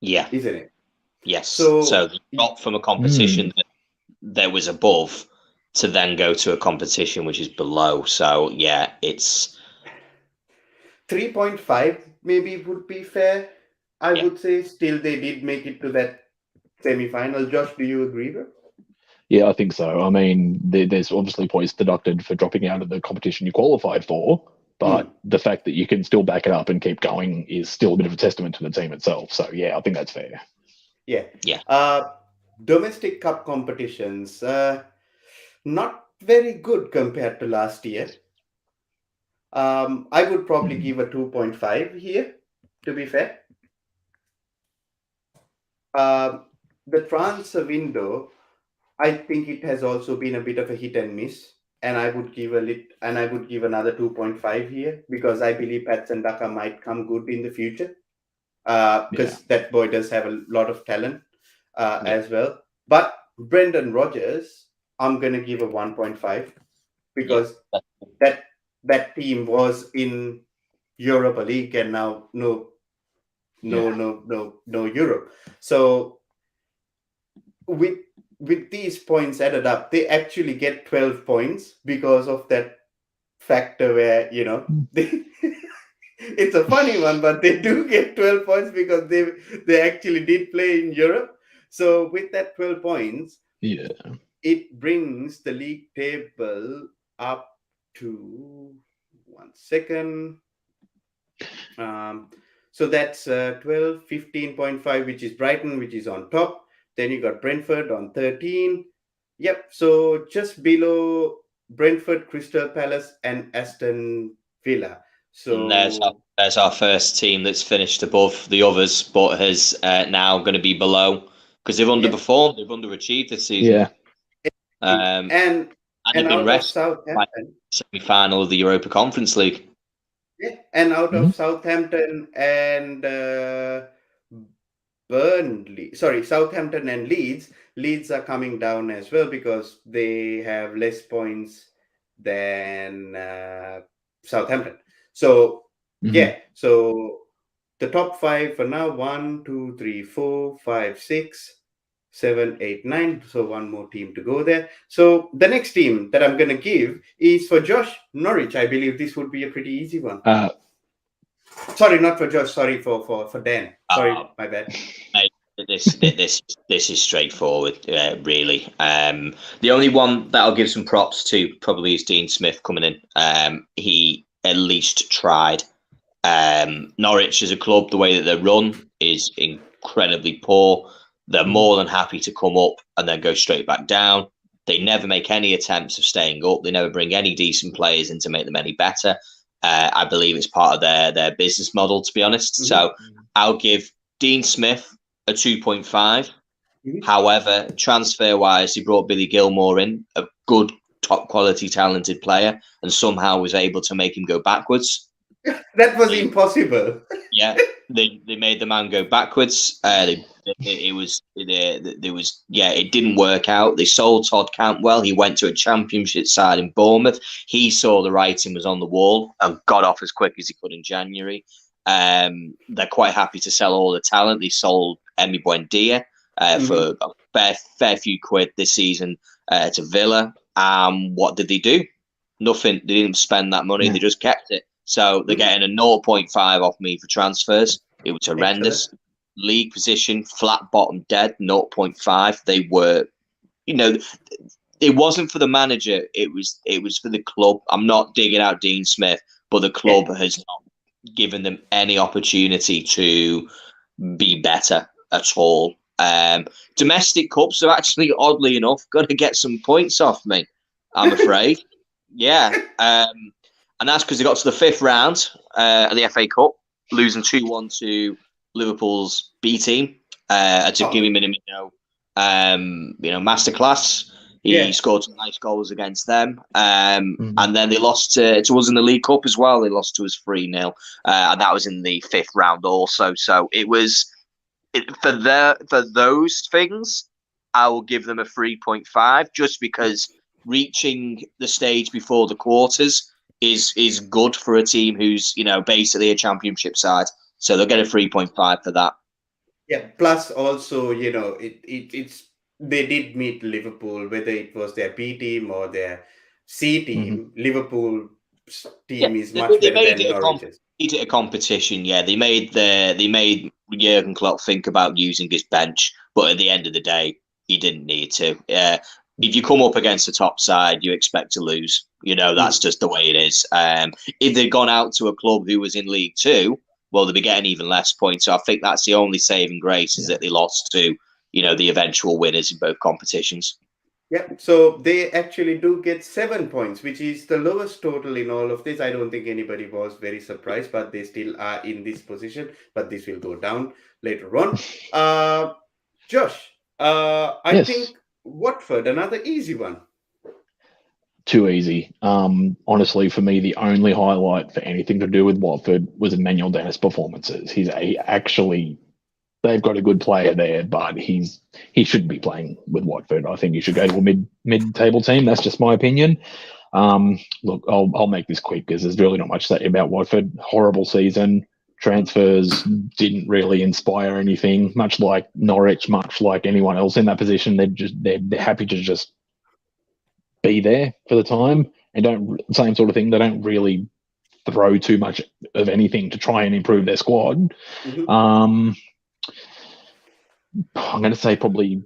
S3: Yeah.
S1: Isn't it?
S3: Yes. So not from a competition that was above to then go to a competition which is below. So yeah, it's
S1: 3.5 maybe would be fair. I would say still they did make it to that semi-final. Josh, do you agree with?
S2: Yeah, I think so. I mean, there's obviously points deducted for dropping out of the competition you qualified for, but the fact that you can still back it up and keep going is still a bit of a testament to the team itself. So yeah, I think that's fair.
S1: Yeah. Domestic cup competitions, not very good compared to last year. I would probably give a 2.5 here, to be fair. The transfer window, I think it has also been a bit of a hit and miss, and I would give another 2.5 here, because I believe Patson Daka might come good in the future, because that boy does have a lot of talent as well. But Brendan Rodgers, I'm gonna give a 1.5, because that team was in Europa League, and now no Europe. So with these points added up, they actually get 12 points because of that factor where it's a funny one, but they do get 12 points because they actually did play in Europe. So with that 12 points, it brings the league table up to 1 second. So that's 12, 15.5, which is Brighton, which is on top. Then you got Brentford on 13. Yep. So just below Brentford, Crystal Palace, and Aston Villa.
S3: And
S1: So
S3: there's our first team that's finished above the others, but has now going to be below because they've underperformed, they've underachieved this season.
S2: Yeah.
S3: Um,
S1: and
S3: they've been
S1: out of
S3: rested by
S1: Southampton,
S3: semi-final of the Europa Conference League.
S1: and out
S2: Mhm.
S1: of Southampton and Southampton and Leeds. Leeds are coming down as well because they have less points than Southampton. So
S2: Mhm.
S1: so the top five for now: 1, 2, 3, 4, 5, 6, 7, 8, 9. So one more team to go there. So the next team that I'm going to give is for Josh, Norwich. I believe this would be a pretty easy one. Sorry, not for Josh. Sorry for Dan. Sorry, my bad.
S3: This is straightforward, really. The only one that I'll give some props to probably is Dean Smith coming in. He at least tried. Norwich as a club, the way that they're run is incredibly poor. They're more than happy to come up and then go straight back down. They never make any attempts of staying up. They never bring any decent players in to make them any better. I believe it's part of their business model, to be honest. So I'll give Dean Smith a 2.5. However, transfer-wise, he brought Billy Gilmore in, a good, top-quality, talented player, and somehow was able to make him go backwards.
S1: That was impossible.
S3: Yeah, they made the man go backwards. It didn't work out. They sold Todd Cantwell. He went to a championship side in Bournemouth. He saw the writing was on the wall and got off as quick as he could in January. They're quite happy to sell all the talent. They sold Emi Buendia for a fair few quid this season to Villa. What did they do? Nothing. They didn't spend that money. They just kept it. So they're getting a 0.5 off me for transfers. It was horrendous.
S1: Excellent.
S3: League position, flat bottom dead, 0.5. They were, it wasn't for the manager. It was for the club. I'm not digging out Dean Smith, but the club has not given them any opportunity to be better at all. Domestic cups are actually, oddly enough, going to get some points off me, I'm afraid. Yeah. And that's because they got to the fifth round of the FA Cup, losing 2-1 to Liverpool's B team. To give him masterclass. He scored some nice goals against them. And then they lost to us in the League Cup as well. They lost to us 3-0. And that was in the fifth round also. So it was for those things, I will give them a 3.5 just because reaching the stage before the quarters is good for a team who's basically a championship side. So they'll get a 3.5 for that.
S1: Yeah. Plus, also, it's they did meet Liverpool, whether it was their B team or their C team. Liverpool's team is much better than Norwich's.
S3: Made it a competition. Yeah, they made Jurgen Klopp think about using his bench, but at the end of the day, he didn't need to. If you come up against the top side, you expect to lose. That's just the way it is. If they'd gone out to a club who was in League Two, well, they'd be getting even less points. So I think that's the only saving grace is that they lost to, the eventual winners in both competitions.
S1: Yeah, so they actually do get 7 points, which is the lowest total in all of this. I don't think anybody was very surprised, but they still are in this position. But this will go down later on. Josh, I think Watford, another easy one.
S2: Too easy. Honestly, for me, the only highlight for anything to do with Watford was Emmanuel Dennis' performances. They've got a good player there, but he shouldn't be playing with Watford. I think he should go to a mid-table team. That's just my opinion. Look, I'll make this quick because there's really not much to say about Watford. Horrible season. Transfers didn't really inspire anything. Much like Norwich, much like anyone else in that position, they're happy to just be there for the time and same sort of thing. They don't really throw too much of anything to try and improve their squad. I'm going to say probably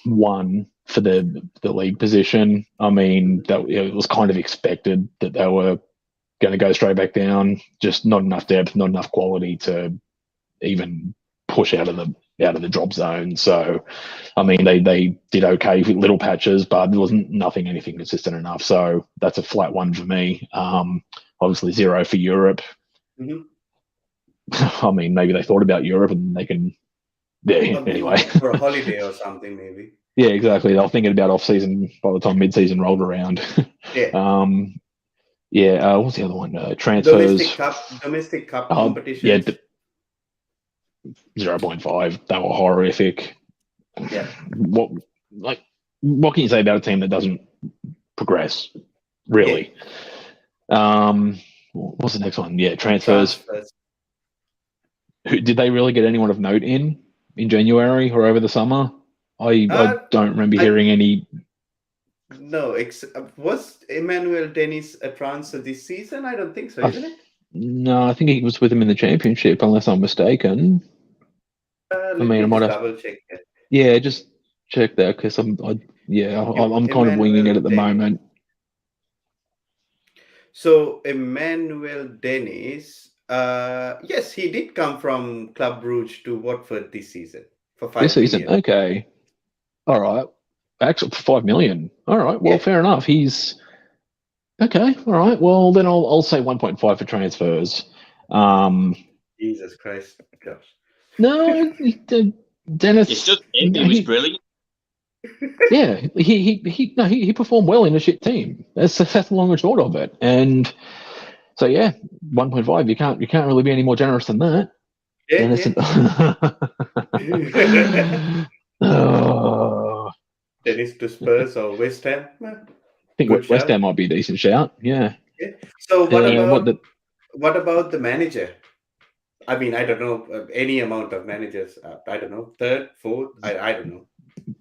S2: 1 for the league position. I mean, it was kind of expected that they were going to go straight back down. Just not enough depth, not enough quality to even push out of the out of the drop zone. So, I mean, they did okay with little patches, but there wasn't anything consistent enough. So that's a flat 1 for me. Obviously 0 for Europe.
S1: Mhm.
S2: I mean, maybe they thought about Europe and they can. Yeah, anyway.
S1: For a holiday or something, maybe.
S2: Yeah, exactly. They were thinking about off season by the time mid season rolled around.
S1: Yeah.
S2: What's the other one? Transfers.
S1: Domestic cup
S2: Yeah,
S1: competitions.
S2: 0.5. They were horrific.
S1: Yeah.
S2: What can you say about a team that doesn't progress? Really? What's the next one? Yeah, transfers. Did they really get anyone of note in January or over the summer? I don't remember hearing any.
S1: No, was Emmanuel Dennis a transfer this season? I don't think so, isn't it?
S2: No, I think he was with him in the championship, unless I'm mistaken.
S1: Let me just double check that.
S2: Yeah, just check that because I'm kind of winging it at the moment.
S1: So Emmanuel Dennis, yes, he did come from Club Brugge to Watford this season for 5 million.
S2: Okay. All right. Actually, for 5 million. All right. Well, fair enough. He's okay. All right. Well, then I'll say 1.5 for transfers.
S1: Jesus Christ, gosh.
S2: No, Dennis.
S3: It's just he was brilliant.
S2: Yeah, he performed well in a shit team. That's the long and short of it. And so 1.5. You can't really be any more generous than that.
S1: Yeah. Dennis to Spurs or West Ham.
S2: I think West Ham might be a decent shout. Yeah.
S1: So what about the manager? I mean, I don't know any amount of managers. I don't know, third, fourth. I don't know.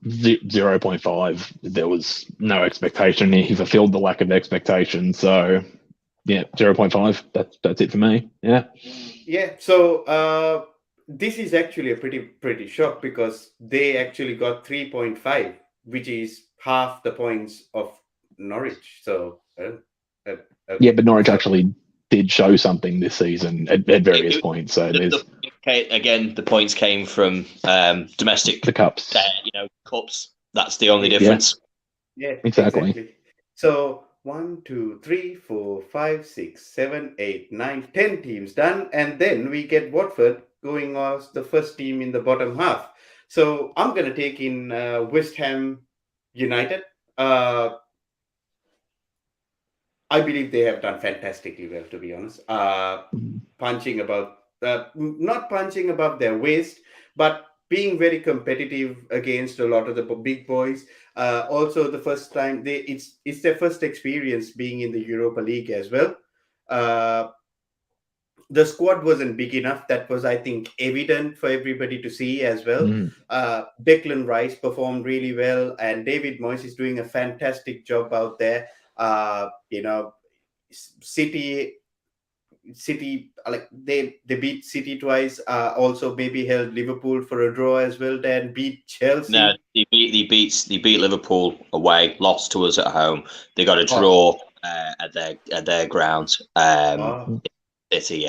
S2: 0.5. There was no expectation. He fulfilled the lack of expectation. So, 0.5. That's it for me. Yeah.
S1: Yeah. So this is actually a pretty shock because they actually got 3.5, which is half the points of Norwich. So.
S2: Yeah, but Norwich actually did show something this season at various points. So
S3: the points came from domestic
S2: cups.
S3: Cups. That's the only difference.
S1: Yeah,
S2: exactly.
S1: So 1, 2, 3, 4, 5, 6, 7, 8, 9, 10 teams done, and then we get Watford going as the first team in the bottom half. So I'm gonna take in West Ham United. I believe they have done fantastically well, to be honest. Not punching above their waist, but being very competitive against a lot of the big boys. Also, the first time it's their first experience being in the Europa League as well. The squad wasn't big enough. That was, I think, evident for everybody to see as well. Declan Rice performed really well, and David Moyes is doing a fantastic job out there. City, like they beat City twice. Also, maybe held Liverpool for a draw as well. Then beat Chelsea.
S3: No, they beat Liverpool away. Lost to us at home. They got a draw at their ground. City,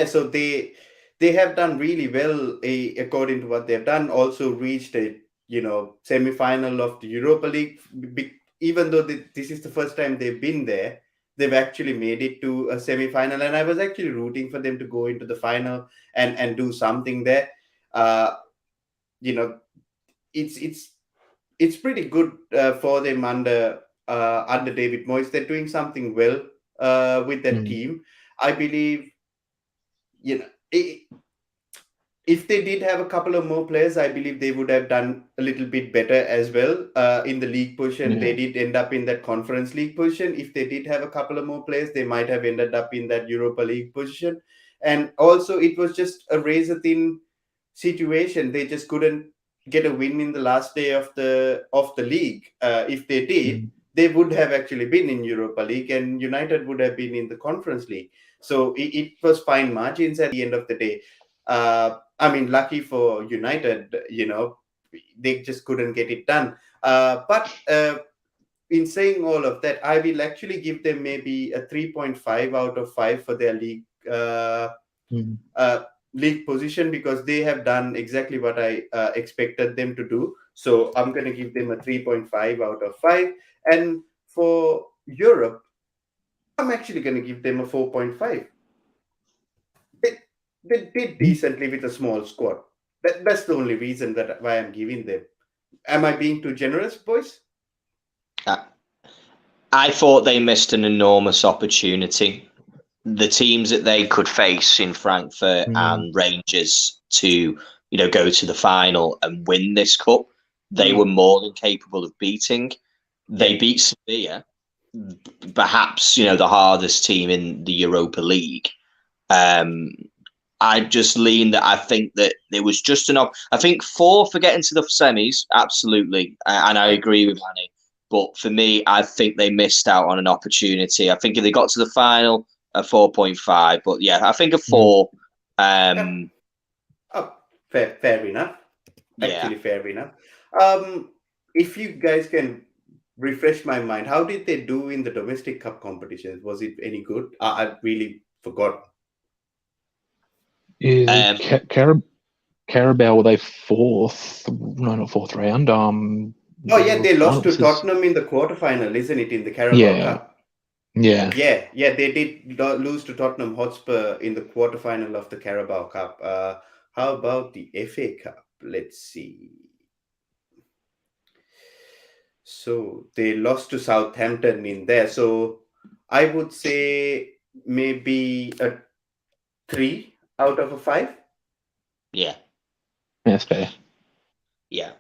S1: So they have done really well according to what they've done. Also reached a semi-final of the Europa League. Even though this is the first time they've been there, they've actually made it to a semi-final, and I was actually rooting for them to go into the final and do something there. It's pretty good for them under David Moyes. They're doing something well with that team. I believe, if they did have a couple of more players, I believe they would have done a little bit better as well in the league position. They did end up in that Conference League position. If they did have a couple of more players, they might have ended up in that Europa League position. And also, it was just a razor-thin situation. They just couldn't get a win in the last day of the league. If they did, they would have actually been in Europa League, and United would have been in the Conference League. So it was fine margins at the end of the day. Lucky for United, they just couldn't get it done. But in saying all of that, I will actually give them maybe a 3.5 out of 5 for their league. league position because they have done exactly what I expected them to do. So I'm going to give them a 3.5 out of 5. And for Europe, I'm actually going to give them a 4.5. They did decently with a small squad. That's the only reason why I'm giving them. Am I being too generous, boys?
S3: I thought they missed an enormous opportunity. The teams that they could face in Frankfurt and Rangers to, go to the final and win this cup, they were more than capable of beating. They beat Sevilla, perhaps, the hardest team in the Europa League. I just lean that I think that there was just enough. I think 4 for getting to the semis, absolutely. And I agree with Annie. But for me, I think they missed out on an opportunity. I think if they got to the final, a 4.5. But yeah, I think a 4.
S1: Oh, fair enough. Actually, fair enough. If you guys can refresh my mind, how did they do in the domestic cup competitions? Was it any good? I really forgot.
S2: Carabao, were they fourth? No, not fourth round.
S1: They lost to Tottenham in the quarterfinal, isn't it? In the Carabao Cup.
S2: Yeah.
S1: They did lose to Tottenham Hotspur in the quarterfinal of the Carabao Cup. How about the FA Cup? Let's see. So they lost to Southampton in there. So I would say maybe a 3 out of a 5.
S3: Yeah.
S2: That's fair.
S3: Yeah.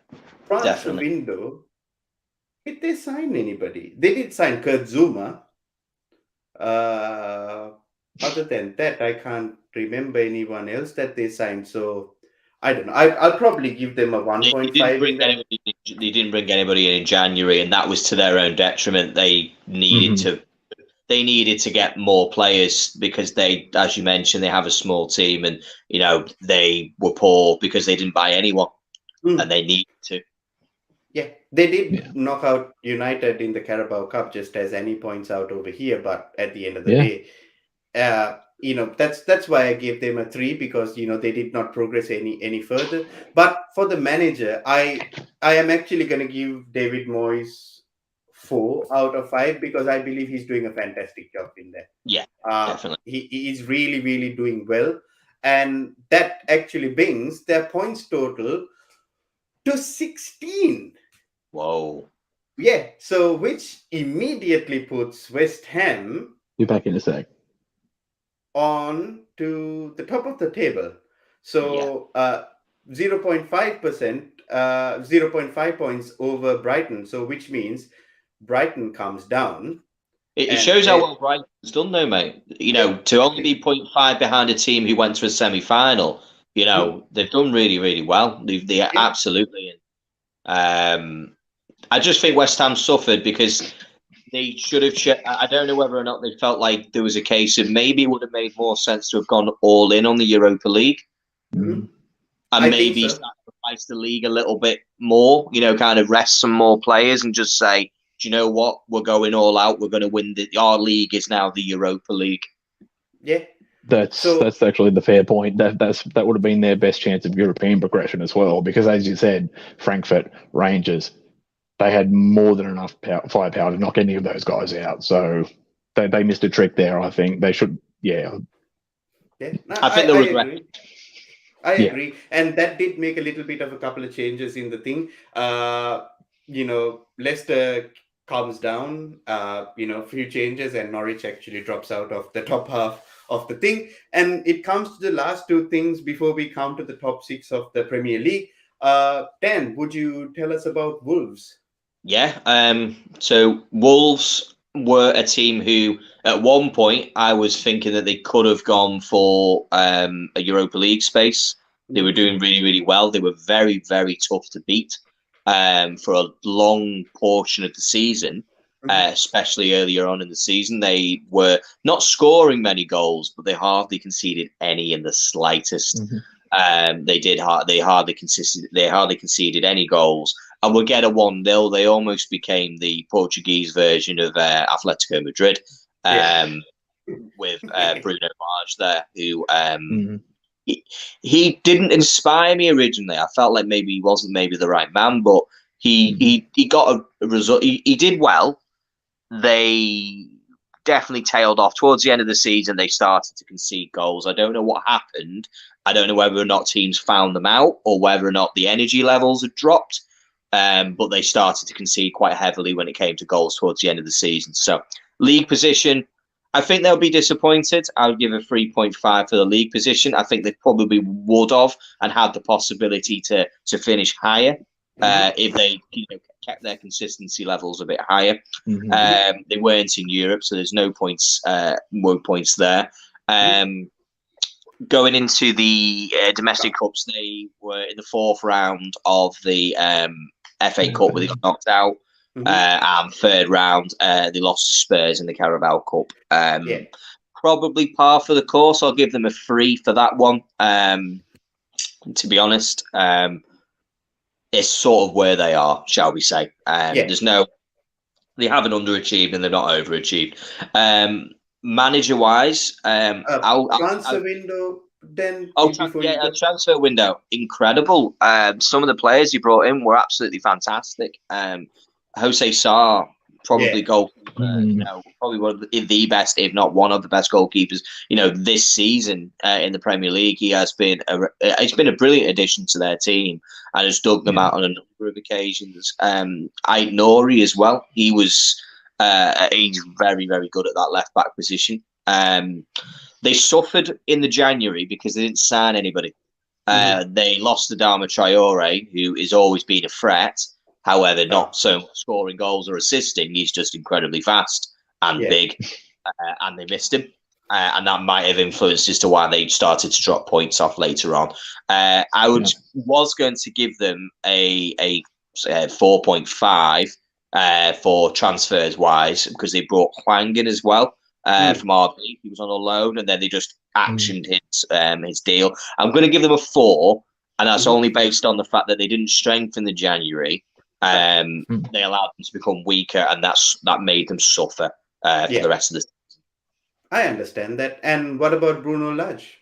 S1: Transfer window. Did they sign anybody? They did sign Kurt Zuma. Other than that, I can't remember anyone else that they signed. So I don't know. I'll probably give them a 1.5.
S3: They didn't bring anybody in January, and that was to their own detriment. They needed to get more players because they, as you mentioned, they have a small team, and they were poor because they didn't buy anyone, and they needed to.
S1: Yeah, they did knock out United in the Carabao Cup, just as Annie points out over here. But at the end of the day, that's why I gave them a 3 because they did not progress any further. But for the manager, I am actually going to give David Moyes 4 out of 5 because I believe he's doing a fantastic job in there.
S3: Yeah, definitely.
S1: He is really, really doing well, and that actually brings their points total to 16.
S3: Whoa.
S1: Yeah, so which immediately puts West Ham.
S2: Be back in a sec.
S1: On to the top of the table. So 0.5%, 0.5 points over Brighton. So which means Brighton comes down.
S3: It shows how well Brighton's done, though, mate. To only be 0.5 behind a team who went to a semi-final, they've done really, really well. They absolutely. I just think West Ham suffered because they should have. I don't know whether or not they felt like there was a case of maybe it would have made more sense to have gone all in on the Europa League and maybe sacrifice the league a little bit more. Kind of rest some more players and just say, do you know what? We're going all out. We're going to win. Our league is now the Europa League.
S1: Yeah.
S2: That's actually the fair point. That would have been their best chance of European progression as well, because as you said, Frankfurt, Rangers, they had more than enough firepower to knock any of those guys out. So they missed a trick there. I think they should. Yeah.
S1: No,
S3: I think they'll regret.
S1: I agree, and that did make a little bit of a couple of changes in the thing. Leicester comes down, a few changes, and Norwich actually drops out of the top half of the thing. And it comes to the last 2 things before we come to the top 6 of the Premier League. Dan, would you tell us about Wolves?
S3: Yeah. So Wolves were a team who, at one point, I was thinking that they could have gone for a Europa League space. They were doing really, really well. They were very, very tough to beat for a long portion of the season, especially earlier on in the season. They were not scoring many goals, but they hardly conceded any in the slightest. They hardly conceded any goals. And would get a 1-0. They almost became the Portuguese version of Atletico Madrid with Bruno Mars there, who he didn't inspire me originally. I felt like maybe he wasn't maybe the right man, but he got a result. He did well. They definitely tailed off towards the end of the season. They started to concede goals. I don't know what happened. I don't know whether or not teams found them out or whether or not the energy levels had dropped. But they started to concede quite heavily when it came to goals towards the end of the season. So league position, I think they'll be disappointed. I would give a 3.5 for the league position. I think they probably would have and had the possibility to finish higher if they kept their consistency levels a bit higher. They weren't in Europe, so there's no points there. Going into the domestic cups, they were in the fourth round of the FA Cup where they got knocked out. And third round, they lost to Spurs in the Carabao Cup. Probably par for the course. I'll give them a 3 for that one. To be honest, it's sort of where they are, shall we say? There's no, they haven't underachieved and they're not overachieved. Manager-wise,
S1: transfer window. Then
S3: transfer window, incredible. Some of the players he brought in were absolutely fantastic. Jose Sarr, probably goalkeeper, probably one of the best, if not one of the best goalkeepers. This season in the Premier League, he has been it's been a brilliant addition to their team and has dug them out on a number of occasions. Ait Nouri as well. He's very, very good at that left back position. They suffered in the January because they didn't sign anybody. They lost to Adama Traore, who has always been a threat. However, not so much scoring goals or assisting. He's just incredibly fast and big, and they missed him. And that might have influenced as to why they started to drop points off later on. I was going to give them a 4.5 for transfers wise because they brought Hwang in as well. From RB, he was on a loan, and then they just actioned his deal. I'm going to give them a 4, and that's only based on the fact that they didn't strengthen the January. They allowed them to become weaker, and that made them suffer for the rest of the season.
S1: I understand that. And what about Bruno Lage?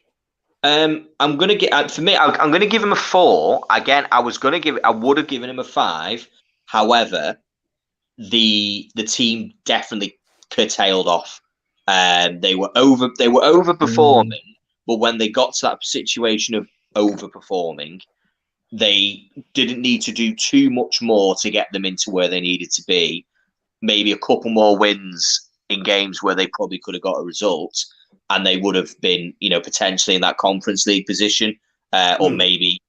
S3: I'm going to get I'm going to give him a 4. Again, I would have given him a 5. However, the team definitely curtailed off. They were overperforming, but when they got to that situation of overperforming, they didn't need to do too much more to get them into where they needed to be. Maybe a couple more wins in games where they probably could have got a result, and they would have been, potentially in that Conference League position, or maybe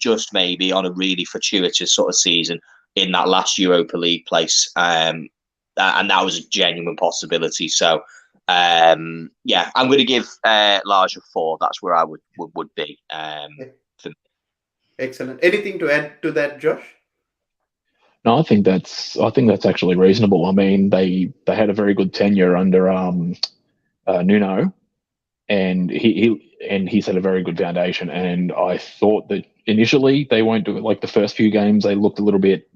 S3: just maybe on a really fortuitous sort of season in that last Europa League place. And that was a genuine possibility. So, I'm going to give Lage a 4. That's where I would be.
S1: Excellent. Anything to add to that, Josh?
S2: No, I think that's actually reasonable. I mean, they had a very good tenure under Nuno, and he set a very good foundation. And I thought that initially they won't do it. Like the first few games, they looked a little bit.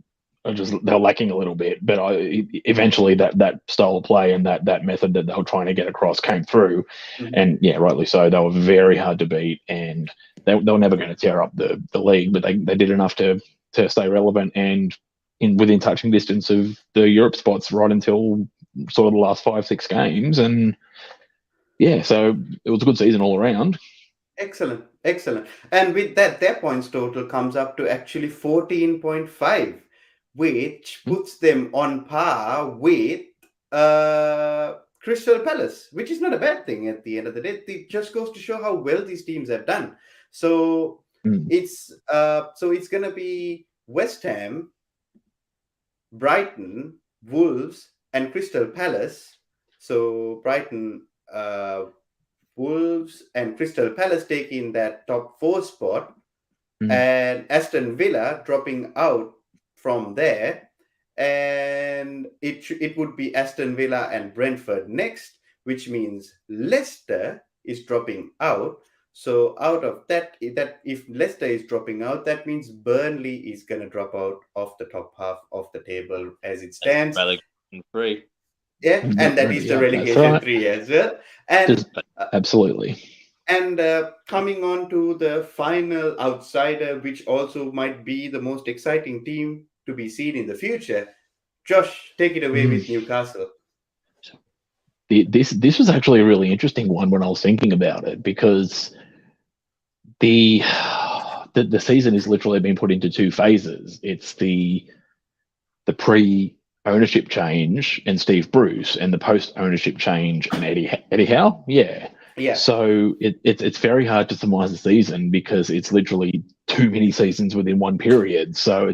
S2: They're lacking a little bit, but eventually that style of play and that method that they were trying to get across came through, and rightly so. They were very hard to beat, and they were never going to tear up the league, but they did enough to stay relevant and within touching distance of the Europe spots right until sort of the last 5-6 games, and so it was a good season all around.
S1: Excellent. And with that, their points total comes up to actually 14.5. which puts them on par with Crystal Palace, which is not a bad thing at the end of the day. It just goes to show how well these teams have done. So it's going to be West Ham, Brighton, Wolves, and Crystal Palace. So Brighton, Wolves, and Crystal Palace taking that top 4 spot, and Aston Villa dropping out from there, and it would be Aston Villa and Brentford next, which means Leicester is dropping out. So out of that if Leicester is dropping out, that means Burnley is going to drop out of the top half of the table as it stands.
S3: Relegation 3.
S1: Yeah, and that is the relegation 3 as well. And
S2: absolutely.
S1: And coming on to the final outsider, which also might be the most exciting team to be seen in the future. Josh, take it away with Newcastle.
S2: This was actually a really interesting one when I was thinking about it, because the season has literally been put into two phases. It's the pre-ownership change and Steve Bruce, and the post-ownership change and Eddie Howe. Yeah.
S1: Yeah.
S2: So it's very hard to surmise the season, because it's literally too many seasons within one period. So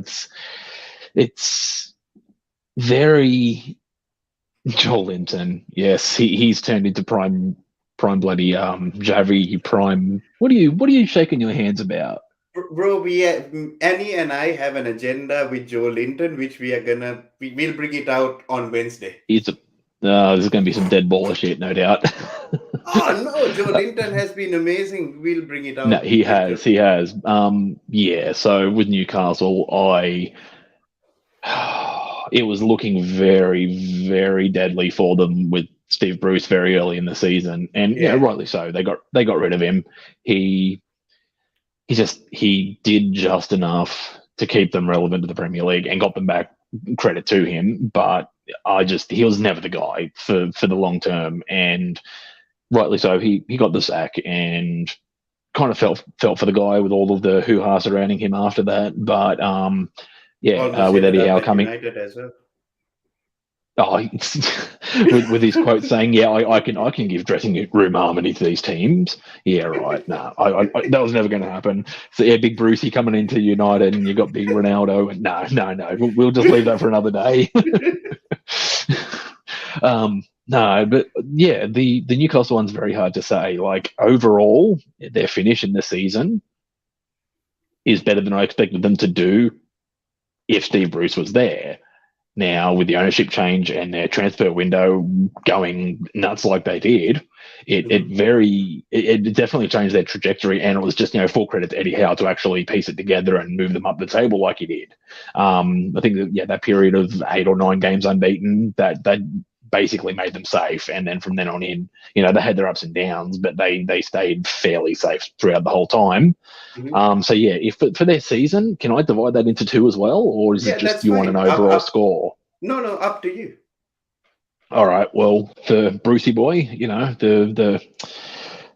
S2: it's very Joel Linton. Yes, he's turned into prime bloody Javi prime. What are you shaking your hands about?
S1: Bro, Annie and I have an agenda with Joe Linton, which we'll bring it out on Wednesday.
S2: There's going to be some dead baller shit, no doubt.
S1: Oh no, Joe Linton has been amazing. We'll bring it out.
S2: No, he has. Yeah. So with Newcastle, it was looking very, very deadly for them with Steve Bruce very early in the season, and rightly so. They got rid of him. He did just enough to keep them relevant to the Premier League and got them back. Credit to him, but he was never the guy for the long term, and rightly so. He got the sack, and kind of felt for the guy with all of the hoo-ha surrounding him after that. But with Eddie Howe coming,
S1: United as well.
S2: With his quote saying, "Yeah, I can give dressing room harmony to these teams." Yeah, right. No, that was never going to happen. So yeah, big Brucey coming into United, and you got big Ronaldo, and no, we'll just leave that for another day. No, but yeah, the Newcastle one's very hard to say. Like, overall, their finish in the season is better than I expected them to do if Steve Bruce was there. Now, with the ownership change and their transfer window going nuts like they did, it definitely changed their trajectory, and it was just, full credit to Eddie Howe to actually piece it together and move them up the table like he did. I think that period of 8 or 9 games unbeaten, that basically made them safe, and then from then on in, they had their ups and downs, but they stayed fairly safe throughout the whole time. So yeah, if for their season, can I divide that into 2 as well, or is it just you want an overall score?
S1: No, up to you.
S2: All right. Well, for Brucey boy, the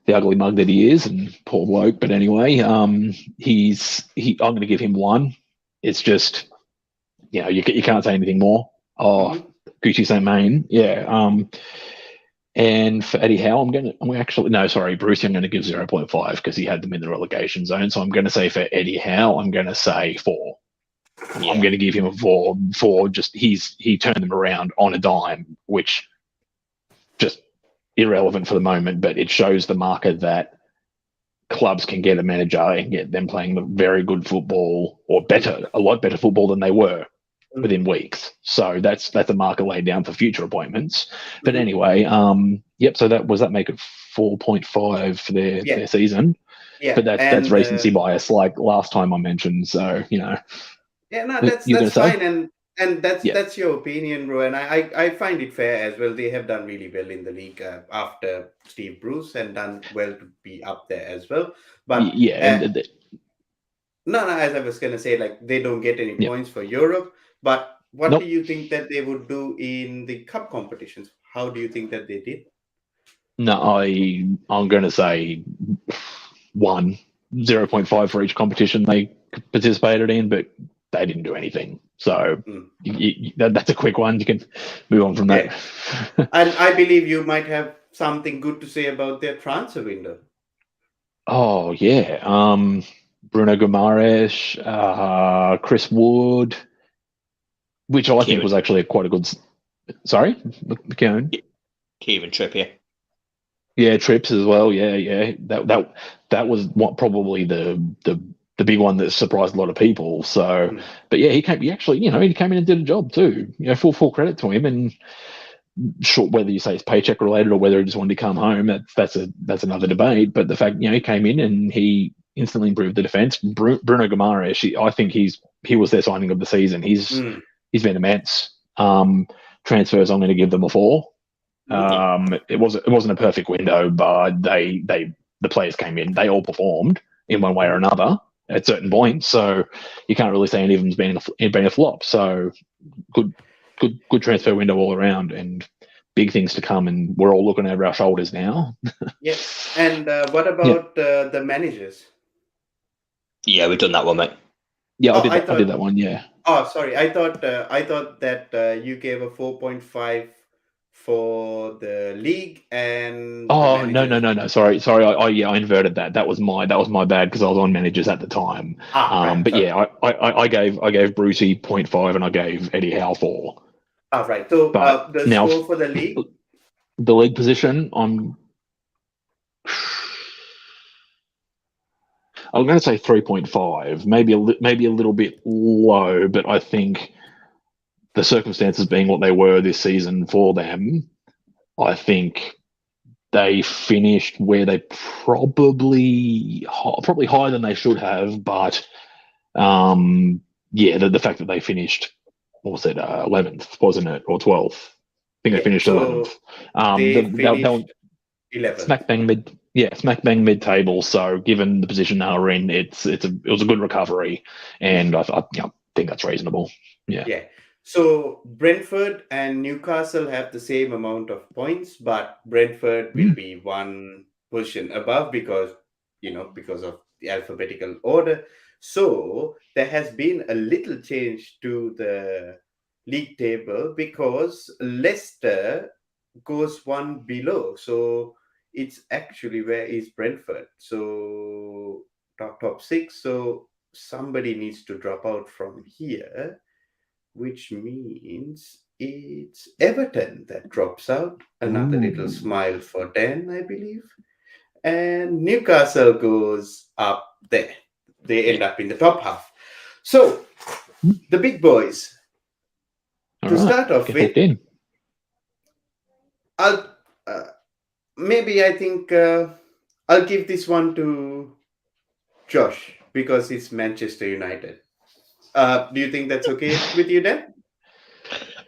S2: ugly mug that he is, and poor bloke, but anyway, I'm going to give him 1. It's just, you can't say anything more. Gucci St. Main, yeah. And for Eddie Howe, Brucey, I'm going to give 0.5 because he had them in the relegation zone. So I'm going to say for Eddie Howe, I'm going to say 4. Yeah. I'm going to give him a 4 for just he turned them around on a dime, which just irrelevant for the moment, but it shows the market that clubs can get a manager and get them playing very good football, or a lot better football than they were within weeks. So that's a marker laid down for future appointments. But anyway, so that make it 4.5 for their season. Yeah, but that's recency bias, like last time I mentioned. So
S1: yeah, no, that's fine, and that's your opinion, bro. And I find it fair as well. They have done really well in the league after Steve Bruce, and done well to be up there as well. But no, as I was gonna say, like, they don't get any points for Europe. But what do you think that they would do in the cup competitions? How do you think that they did?
S2: No, I'm going to say 0.5 for each competition they participated in, but they didn't do anything. So that's a quick one. You can move on from that.
S1: And I believe you might have something good to say about their transfer window.
S2: Oh, yeah. Bruno Guimaraes, Chris Wood, which I think was actually quite a good... Sorry?
S3: Kieran Trippier.
S2: Yeah, Trips as well. Yeah. That was probably the big one that surprised a lot of people. So, but yeah, he came in and did a job too. Full credit to him. And sure, whether you say it's paycheck related or whether he just wanted to come home, that's another debate. But the fact, he came in and he instantly improved the defense. Bruno Guimaraes, I think he was their signing of the season. He's been immense. Transfers, I'm going to give them a 4. It wasn't a perfect window, but they the players came in, they all performed in one way or another at certain points. So you can't really say any of them's been a flop. So good transfer window all around, and big things to come. And we're all looking over our shoulders now.
S1: Yeah. And what about the managers?
S3: Yeah, we've done that one, mate.
S2: Yeah,
S1: Oh,
S2: I did that one. Yeah.
S1: Oh, sorry. I thought that you gave a 4.5 for the league and the
S2: Oh
S1: managers.
S2: no. Sorry. I inverted that. That was my bad because I was on managers at the time.
S1: Right.
S2: But
S1: Sorry.
S2: yeah, I gave Brucey 0.5 and I gave Eddie Howe 4.
S1: Right. So
S2: But
S1: the
S2: now
S1: score for the league.
S2: The league position, I'm going to say 3.5, maybe a little bit low, but I think the circumstances being what they were this season for them, I think they finished where they probably higher than they should have, but the fact that they finished, what was it, 11th, wasn't it, or 12th? I think they finished 11th.
S1: They finished 11th.
S2: Smack bang mid table. So given the position they were in, it was a good recovery, and I think that's reasonable. Yeah.
S1: Yeah. So Brentford and Newcastle have the same amount of points, but Brentford will be one position above because of the alphabetical order. So there has been a little change to the league table because Leicester goes one below. So it's actually where is Brentford? So top six. So somebody needs to drop out from here, which means it's Everton that drops out. Another little smile for Dan, I believe. And Newcastle goes up there. They end up in the top half. So the big boys. To start off with, I'll maybe I think I'll give this one to Josh because it's Manchester United. Do you think that's okay with you, Dan?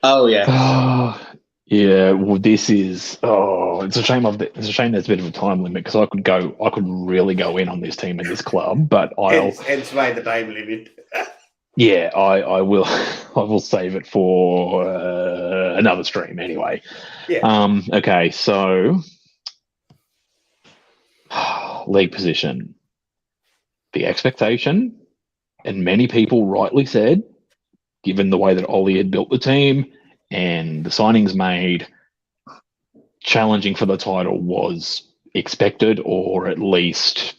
S3: Oh yeah.
S2: Yeah. Well, this is. It's a shame. It's a shame there's a bit of a time limit because I could really go in on this team and this club, but
S1: Hence why the time limit.
S2: Yeah, I will. I will save it for another stream anyway.
S1: Yeah.
S2: Okay, so league position. The expectation, and many people rightly said, given the way that Ollie had built the team and the signings made, challenging for the title was expected, or at least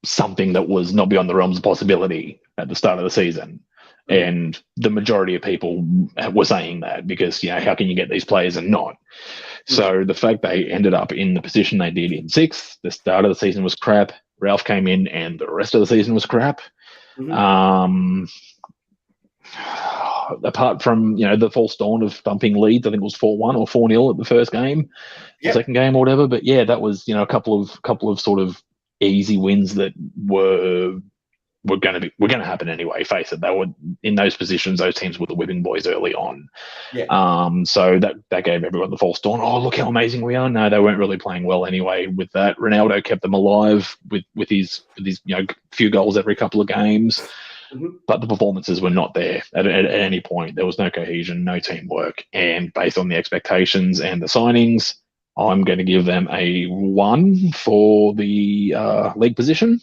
S2: something that was not beyond the realms of possibility at the start of the season. And the majority of people were saying that because, how can you get these players and not? So the fact they ended up in the position they did in sixth, the start of the season was crap. Ralph came in and the rest of the season was crap. Apart from, the false dawn of thumping Leeds, I think it was 4-1 or 4-0 at the first game, the second game or whatever. But yeah, that was, a couple of sort of easy wins that were going to happen anyway. Face it, they were in those positions. Those teams were the whipping boys early on. So that gave everyone the false dawn. Oh, look how amazing we are! No, they weren't really playing well anyway. With that, Ronaldo kept them alive with his few goals every couple of games. But the performances were not there at any point. There was no cohesion, no teamwork, and based on the expectations and the signings, I'm going to give them a 1 for the league position.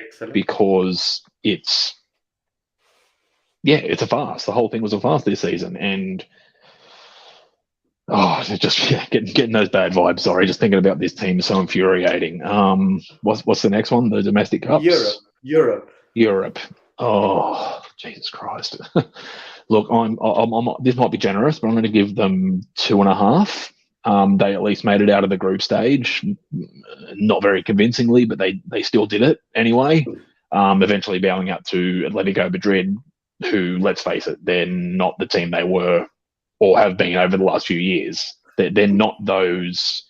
S1: Excellent.
S2: Because it's a farce. The whole thing was a farce this season, and getting those bad vibes. Sorry, just thinking about this team is so infuriating. What's the next one? The domestic cups. Europe. Oh, Jesus Christ! Look, I'm this might be generous, but I'm going to give them 2.5. They at least made it out of the group stage, not very convincingly, but they still did it anyway. Eventually bowing out to Atletico Madrid, who, let's face it, they're not the team they were or have been over the last few years. They're not those.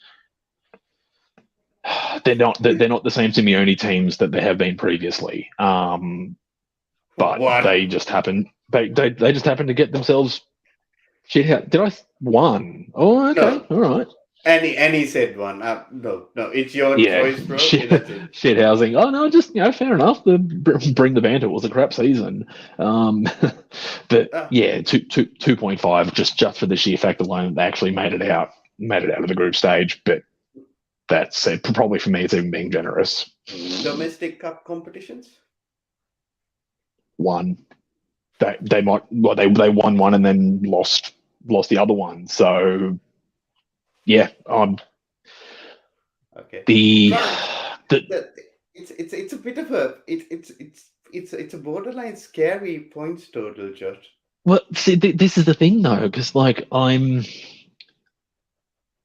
S2: They're not the same Simeone teams that they have been previously. But they just happen. They just happen to get themselves shit out. Did I 1? Oh, okay, all right.
S1: Any said one. No, it's your choice, bro. That's it.
S2: shit housing. Oh no, just fair enough. Bring the banter. It was a crap season, but yeah, 2.5 just for the sheer fact alone they actually made it out of the group stage. But that's it. Probably for me, it's even being generous.
S1: Domestic cup competitions.
S2: One, they won one and then lost the other one. So yeah,
S1: Okay. It's a bit of a it's a borderline scary points total, Josh.
S2: Well, see, this is the thing though, because like see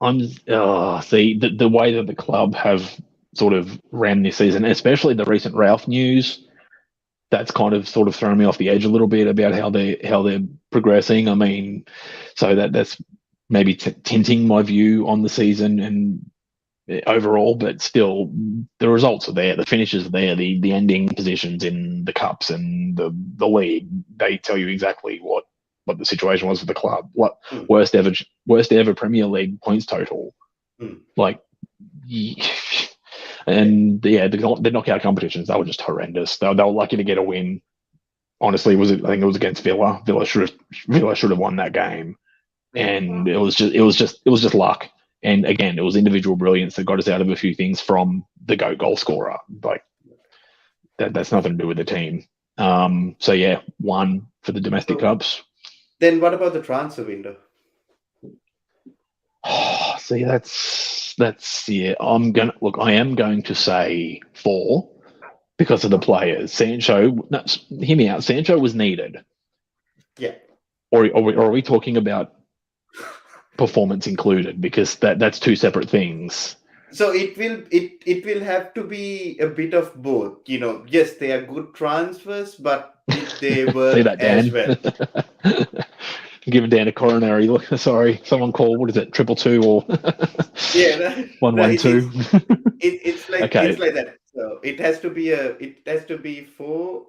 S2: the way that the club have sort of ran this season, especially the recent Ralph news, that's kind of sort of thrown me off the edge a little bit about how they're progressing. I mean, so that's maybe tinting my view on the season and overall, but still, the results are there, the finishes are there, the ending positions in the cups and the league, they tell you exactly what the situation was for the club. What worst ever Premier League points total, like, and yeah, the knockout competitions, they were just horrendous. They were lucky to get a win. Honestly, I think it was against Villa. Villa should have won that game, and it was just luck. And again, it was individual brilliance that got us out of a few things from the GOAT goal scorer. Like that's nothing to do with the team. So yeah, 1 for the domestic cups.
S1: Then what about the transfer window?
S2: See, that's yeah. I am going to say 4 because of the players. Sancho, no, hear me out. Sancho was needed.
S1: Yeah.
S2: Or are we talking about performance included, because that's 2 separate things.
S1: So it will have to be a bit of both. Yes, they are good transfers, but they work
S2: See that, Dan?
S1: as well.
S2: Giving Dan a coronary look. Sorry, someone called. What is it? 222 or 112?
S1: It's like
S2: okay.
S1: It's like that. So it has to be 4.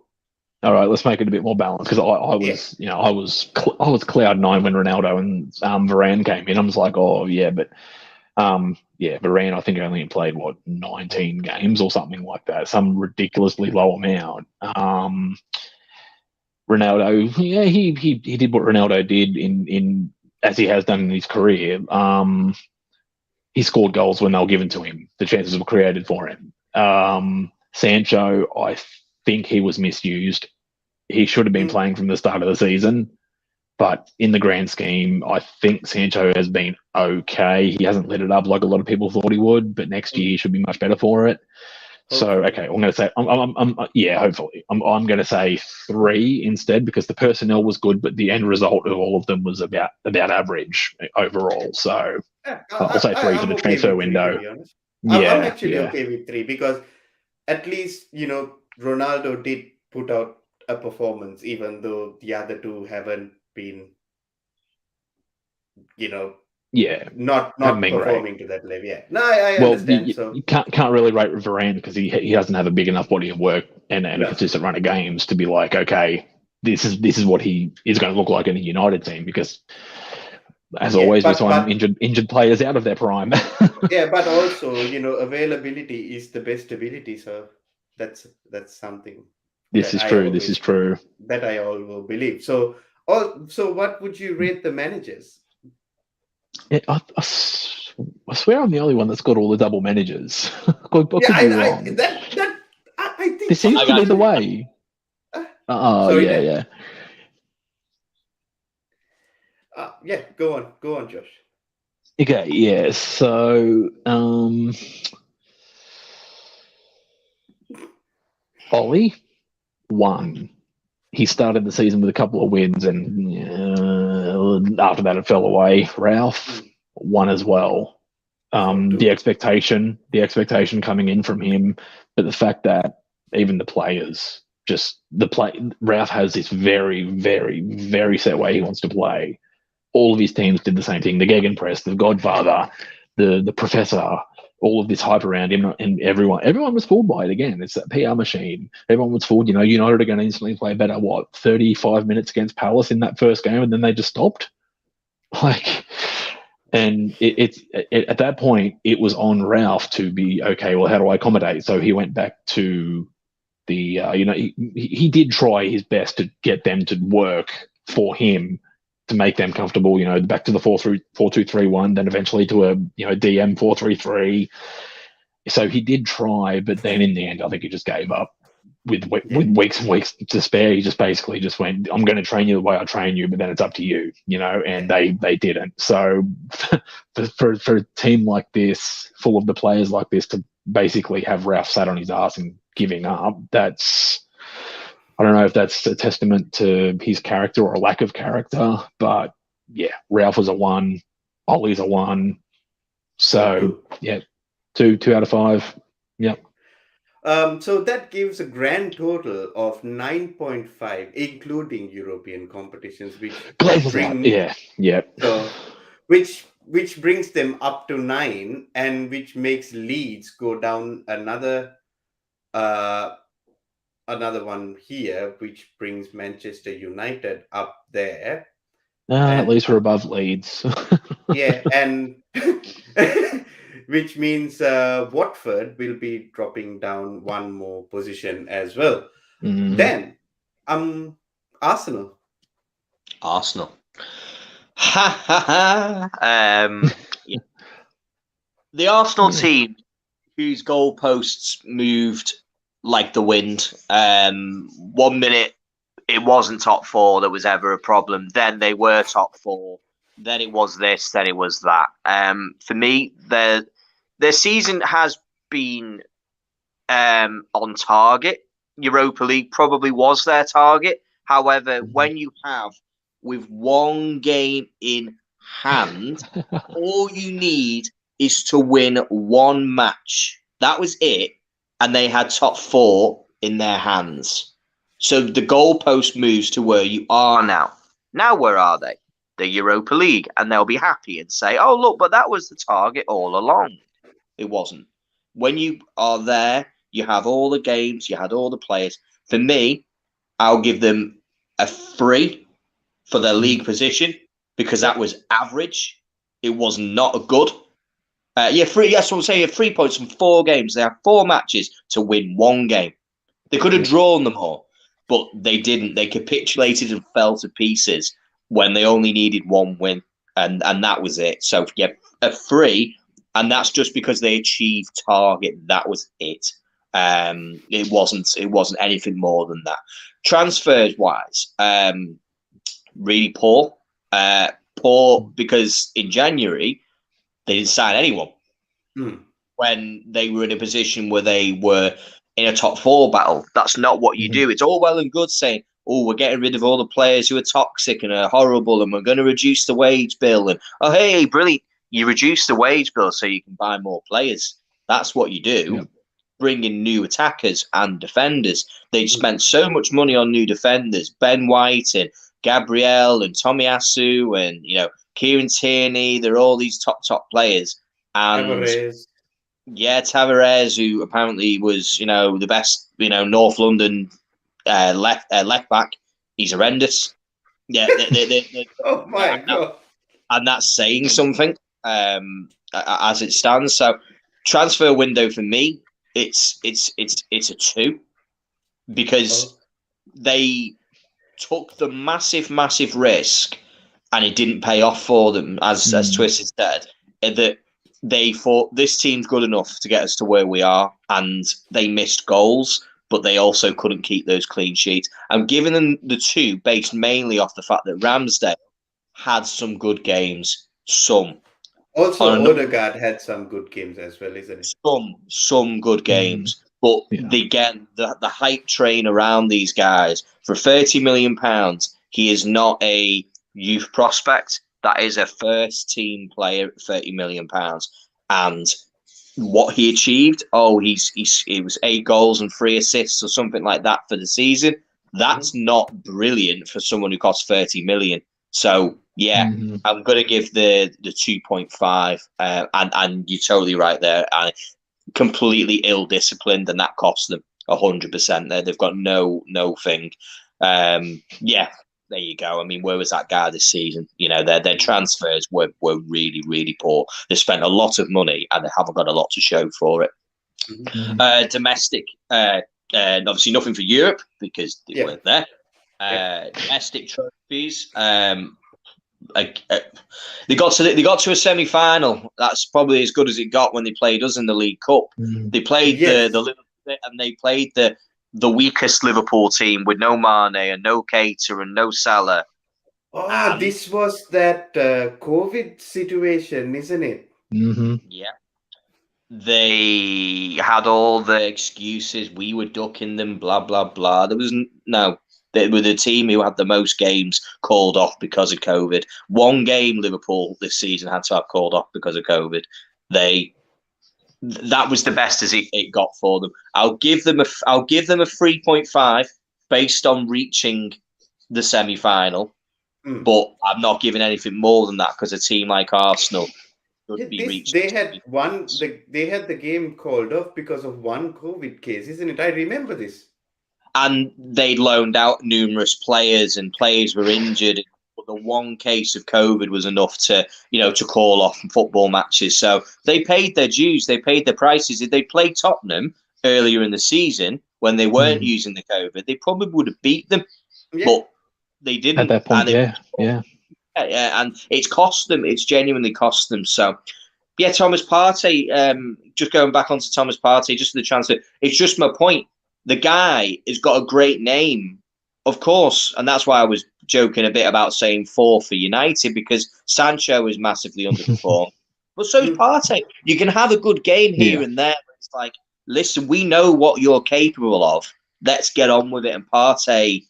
S2: All right, let's make it a bit more balanced, because I was cloud 9 when Ronaldo and Varane came in. I was like, oh yeah, but Varane I think only played 19 games or something like that, some ridiculously low amount. Ronaldo, yeah, he did what Ronaldo did in as he has done in his career. He scored goals when they were given to him. The chances were created for him. Sancho, I think he was misused. He should have been playing from the start of the season, but in the grand scheme, I think Sancho has been okay. He hasn't lit it up like a lot of people thought he would, but next year he should be much better for it. So, okay, I'm going to say, hopefully. I'm going to say 3 instead, because the personnel was good, but the end result of all of them was about average overall. So I'll say 3 for the transfer window.
S1: I'm actually okay with 3, because at least, Ronaldo did put out a performance, even though the other 2 haven't been, not performing to that level. Yeah, no, I understand.
S2: You can't really rate Varane, because he doesn't have a big enough body of work and a consistent run of games to be like, okay, this is what he is going to look like in a United team, because as always, we sign injured players out of their prime.
S1: Yeah, but also, availability is the best ability, so that's something.
S2: This is true.
S1: That I always believe. So what would you rate the managers?
S2: Yeah, I swear I'm the only one that's got all the double managers. I
S1: think
S2: this seems to be the way.
S1: Yeah, go on, Josh.
S2: Okay, yeah. So, Ollie, 1. He started the season with a couple of wins, and after that it fell away. Ralph, 1 as well. The expectation coming in from him, but the fact that even the players, Ralph has this very, very, very set way he wants to play. All of his teams did the same thing. The Gegenpress, the Godfather, the Professor, all of this hype around him, and everyone was fooled by it again. It's that PR machine. Everyone was fooled. United are going to instantly play better. 35 minutes against Palace in that first game, and then they just stopped. Like, And at that point, it was on Ralph to be, okay, well, how do I accommodate? So he went back to the, he did try his best to get them to work for him to make them comfortable, back to the 4-2-3-1, then eventually to a, DM 4-3-3. So he did try, but then in the end, I think he just gave up. With weeks and weeks to spare, he just basically just went, I'm going to train you the way I train you, but then it's up to you, and they didn't. So for a team like this, full of the players like this, to basically have Ralph sat on his ass and giving up, I don't know if that's a testament to his character or a lack of character, but yeah, Ralph was a 1, Ollie's a 1. So yeah, 2 out of 5. Yep.
S1: So that gives a grand total of 9.5, including European competitions, which which brings them up to 9, and which makes Leeds go down another one here, which brings Manchester United up there.
S2: At least we're above Leeds.
S1: Yeah, and which means Watford will be dropping down one more position as well. Then, Arsenal.
S3: Yeah. The Arsenal team, whose goalposts moved like the wind. 1 minute it wasn't top 4 that was ever a problem. Then they were top 4. Then it was this. Then it was that. For me, their season has been on target. Europa League probably was their target. However, when you have with 1 game in hand, all you need is to win 1 match. That was it. And they had top 4 in their hands. So the goalpost moves to where you are now. Now, where are they? The Europa League. And they'll be happy and say, oh, look, but that was the target all along. It wasn't. When you are there, you have all the games, you had all the players. For me, I'll give them a 3 for their league position, because that was average. It was not a good. 3. Yes, I would say 3 points from 4 games. They had 4 matches to win 1 game. They could have drawn them all, but they didn't. They capitulated and fell to pieces when they only needed 1 win, and that was it. So yeah, a 3, and that's just because they achieved target. That was it. It wasn't anything more than that. Transfers wise, really poor. Poor because in January they didn't sign anyone. When they were in a position where they were in a top 4 battle. That's not what you do. It's all well and good saying, oh, we're getting rid of all the players who are toxic and are horrible, and we're going to reduce the wage bill. And, oh, hey, brilliant. You reduce the wage bill so you can buy more players. That's what you do. Yep. Bring in new attackers and defenders. They spent so much money on new defenders. Ben White and Gabriel and Tomiyasu and, Kieran Tierney. They're all these top players. And Tavares, who apparently was, the best, North London left back. He's horrendous. Yeah.
S1: Oh my God.
S3: And that's saying something as it stands. So transfer window for me, it's a 2, because they took the massive risk and it didn't pay off for them, as Twisted said, that they thought this team's good enough to get us to where we are, and they missed goals, but they also couldn't keep those clean sheets. I'm giving them the 2 based mainly off the fact that Ramsdale had some good games. Some.
S1: Also, Odegaard had some good games as well, isn't it?
S3: Some good games. But again, the hype train around these guys, for £30 million, he is not a youth prospect. That is a first-team player at £30 million. And what he achieved, it was 8 goals and 3 assists or something like that for the season. That's not brilliant for someone who costs £30 million. So, yeah, I'm going to give the 2.5. And you're totally right there. Completely ill-disciplined, and that costs them 100% there. They've got no thing. there you go. I mean, where was that guy this season? You know, their transfers were really, really poor. They spent a lot of money and they haven't got a lot to show for it. Domestic, obviously nothing for Europe because they weren't there. Domestic trophies. They got to a semi-final. That's probably as good as it got when they played us in the League Cup. They played the Liverpool, and they played the weakest Liverpool team with no Mane and no Keita and no Salah.
S1: Oh, this was that COVID situation, isn't it?
S3: Yeah. They had all the excuses. We were ducking them, blah, blah, blah. There was no. They were the team who had the most games called off because of COVID. One game Liverpool this season had to have called off because of COVID. That was the best as it got for them. I'll give them a 3.5 based on reaching the semi-final, but I'm not giving anything more than that because a team like Arsenal should be reached.
S1: They had the game called off because of one COVID case, isn't it? I remember this.
S3: And they'd loaned out numerous players, and players were injured. But the one case of COVID was enough to call off football matches. So they paid their dues. They paid their prices. If they played Tottenham earlier in the season when they weren't using the COVID, they probably would have beat them. Yeah. But they didn't.
S2: At that point,
S3: and it's cost them. It's genuinely cost them. So, yeah, Thomas Partey, just going back onto Thomas Partey, just the transfer, it's just my point. The guy has got a great name, of course, and that's why I was joking a bit about saying 4 for United, because Sancho is massively underperformed. But so is Partey. You can have a good game here and there. It's like, listen, we know what you're capable of. Let's get on with it. And Partey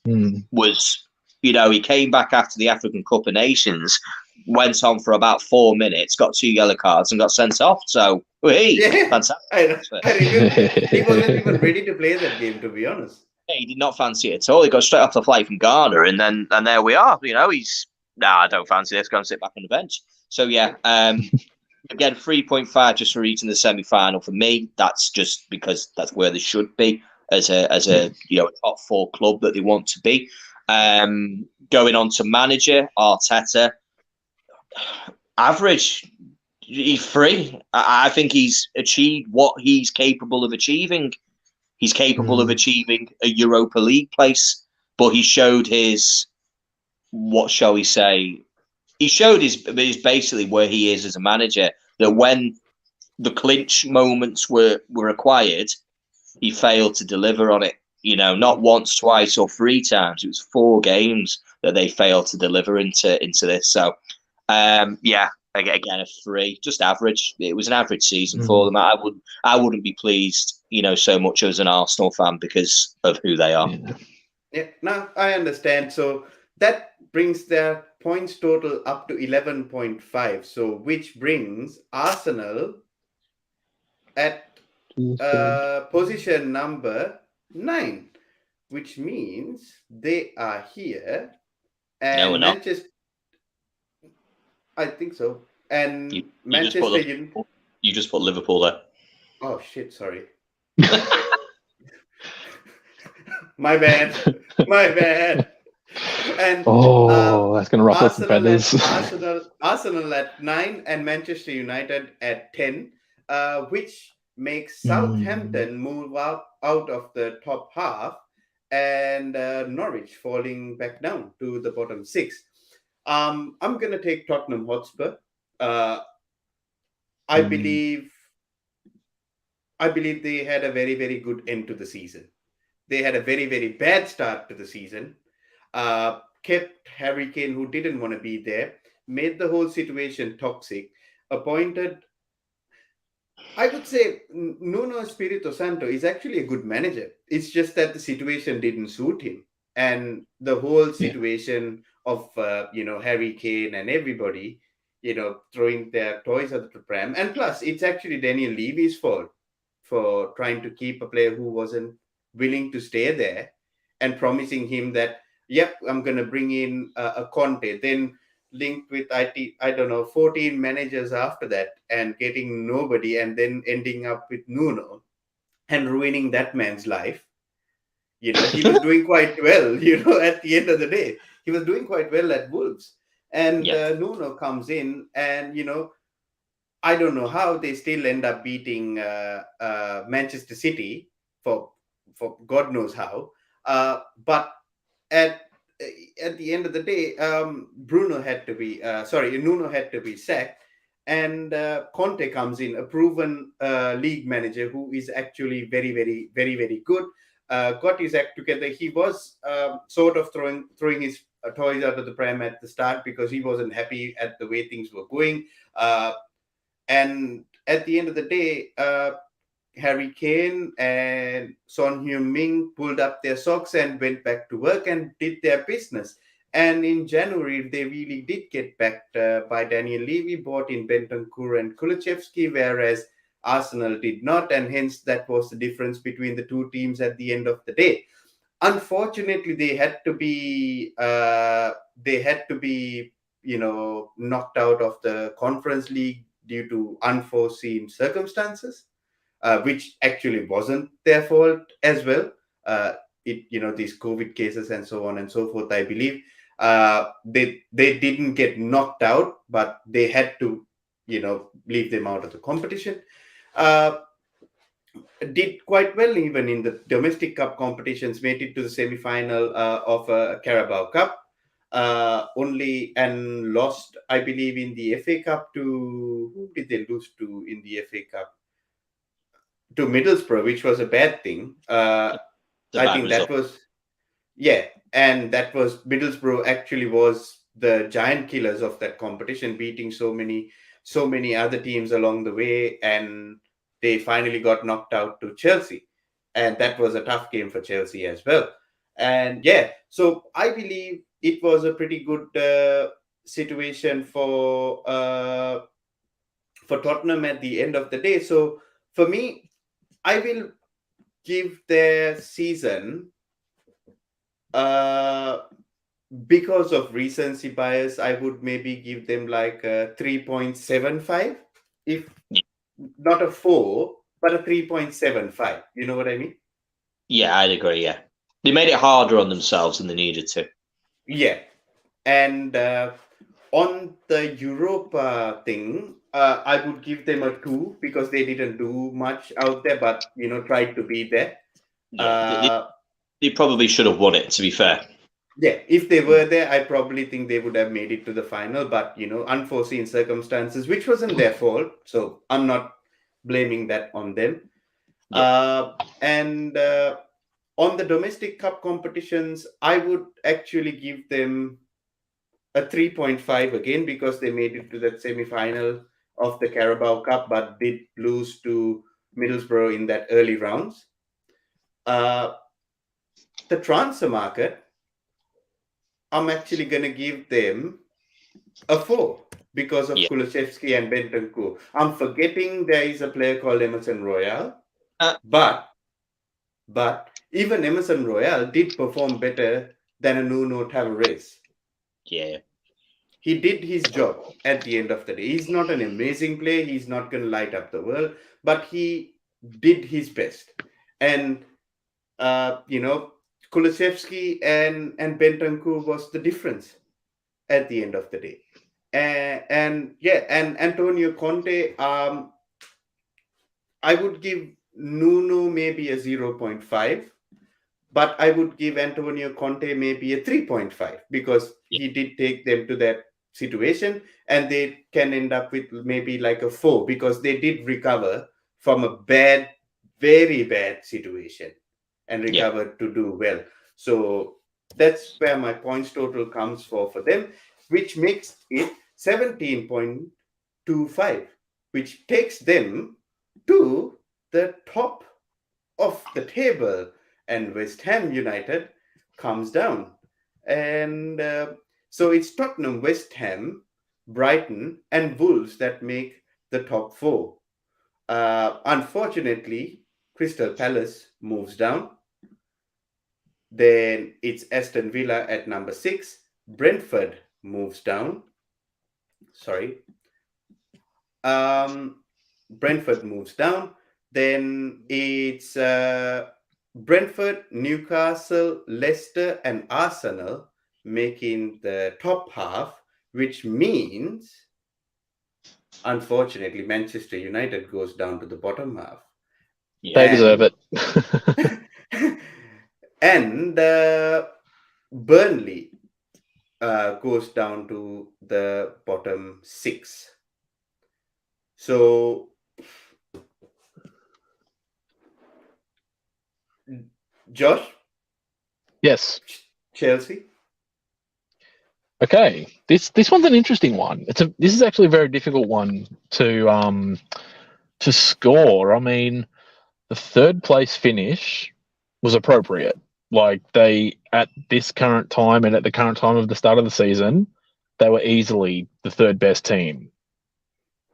S3: was, he came back after the African Cup of Nations, went on for about 4 minutes, got 2 yellow cards and got sent off. So, fantastic.
S1: He wasn't even ready to play that game, to be honest.
S3: Yeah, he did not fancy it at all. He got straight off the flight from Ghana, and there we are. I don't fancy this. Go and sit back on the bench. So yeah, again, 3.5 just for reaching the semi-final for me. That's just because that's where they should be as a top 4 club that they want to be. Going on to manager Arteta, average. He's free. I think he's achieved what he's capable of achieving. He's capable of achieving a Europa League place, but he showed his, what shall we say? He showed his basically where he is as a manager. That when the clinch moments were required, he failed to deliver on it. Not once, twice, or 3 times. It was 4 games that they failed to deliver into this. So, again, a 3, just average. It was an average season for them. I wouldn't be pleased, so much as an Arsenal fan because of who they are.
S1: Yeah, now I understand. So that brings their points total up to 11.5. So which brings Arsenal at position number 9, which means they are here. And
S3: no, we're not.
S1: I think so. And
S3: you
S1: Manchester
S3: United. You just put Liverpool there.
S1: Oh shit! Sorry. My bad. And
S2: that's going to ruffle some feathers.
S1: Arsenal at 9 and Manchester United at 10, which makes Southampton move out of the top half, and Norwich falling back down to the bottom 6. I'm gonna take Tottenham Hotspur. I believe they had a very, very good end to the season. They had a very, very bad start to the season. Kept Harry Kane, who didn't want to be there, made the whole situation toxic. Appointed, I would say, Nuno Espirito Santo is actually a good manager. It's just that the situation didn't suit him, and the whole situation of Harry Kane and everybody, throwing their toys at the pram. And plus, it's actually Daniel Levy's fault for trying to keep a player who wasn't willing to stay there and promising him that, I'm going to bring in a Conte, then linked with 14 managers after that and getting nobody, and then ending up with Nuno and ruining that man's life. He was doing quite well, at the end of the day. he was doing quite well at Wolves, and
S3: Yeah.
S1: Nuno comes in, and I don't know how they still end up beating Manchester City for God knows how. But at at the end of the day, Nuno had to be sacked, and Conte comes in, a proven league manager who is actually very, very, very, very good. Got his act together. He was sort of throwing his toys out of the pram at the start because he wasn't happy at the way things were going. And at the end of the day, Harry Kane and Son Heung-min pulled up their socks and went back to work and did their business. And in January, they really did get backed by Daniel Levy, bought in Bentancur and Kulusevski, whereas Arsenal did not. And hence, that was the difference between the two teams at the end of the day. Unfortunately, they had to be knocked out of the Conference League due to unforeseen circumstances, which actually wasn't their fault as well. These COVID cases and so on and so forth. I believe they didn't get knocked out, but they had to leave them out of the competition. Did quite well even in the domestic cup competitions, made it to the semi-final of a Carabao Cup. Only and lost, I believe, in the FA Cup to who did they lose to in the FA Cup? To Middlesbrough, which was a bad thing. I think that was and that was Middlesbrough actually was the giant killers of that competition, beating so many other teams along the way, and they finally got knocked out to Chelsea, and that was a tough game for Chelsea as well. And so I believe it was a pretty good situation for Tottenham at the end of the day. So for me, I will give their season because of recency bias, I would maybe give them like a 3.75, if not a 4, but a 3.75. You know what I mean?
S3: Yeah, I'd agree. Yeah, they made it harder on themselves than they needed to.
S1: Yeah. And on the Europa thing, I would give them a 2 because they didn't do much out there, but tried to be there.
S3: Yeah, they probably should have won it, to be fair.
S1: Yeah, if they were there, I probably think they would have made it to the final, but unforeseen circumstances, which wasn't their fault. So I'm not blaming that on them. And on the domestic cup competitions, I would actually give them a 3.5 again because they made it to that semi-final of the Carabao Cup, but did lose to Middlesbrough in that early rounds. The transfer market, I'm actually going to give them a 4 because of Kulusevski and Bentancur. I'm forgetting there is a player called Emerson Royal, but even Emerson Royal did perform better than a Nuno Tavares.
S3: Yeah.
S1: He did his job at the end of the day. He's not an amazing player. He's not going to light up the world, but he did his best. And, Kulusevski and Bentancur was the difference at the end of the day. And Antonio Conte, I would give Nuno maybe a 0.5, but I would give Antonio Conte maybe a 3.5 because he did take them to that situation, and they can end up with maybe like a 4 because they did recover from a bad, very bad situation and recovered to do well. So that's where my points total comes for them, which makes it 17.25, which takes them to the top of the table, and West Ham United comes down. And so it's Tottenham, West Ham, Brighton, and Wolves that make the top 4. Unfortunately, Crystal Palace moves down. Then it's Aston Villa at number 6. Brentford moves down. Brentford moves down. Then it's Brentford, Newcastle, Leicester, and Arsenal making the top half, which means, unfortunately, Manchester United goes down to the bottom half.
S2: They deserve it.
S1: And Burnley goes down to the bottom 6. So, Josh?
S2: Yes.
S1: Chelsea?
S2: Okay. This one's an interesting one. This is actually a very difficult one to score. I mean, the third place finish was appropriate. Like they, at this current time and at the current time of the start of the season, they were easily the third best team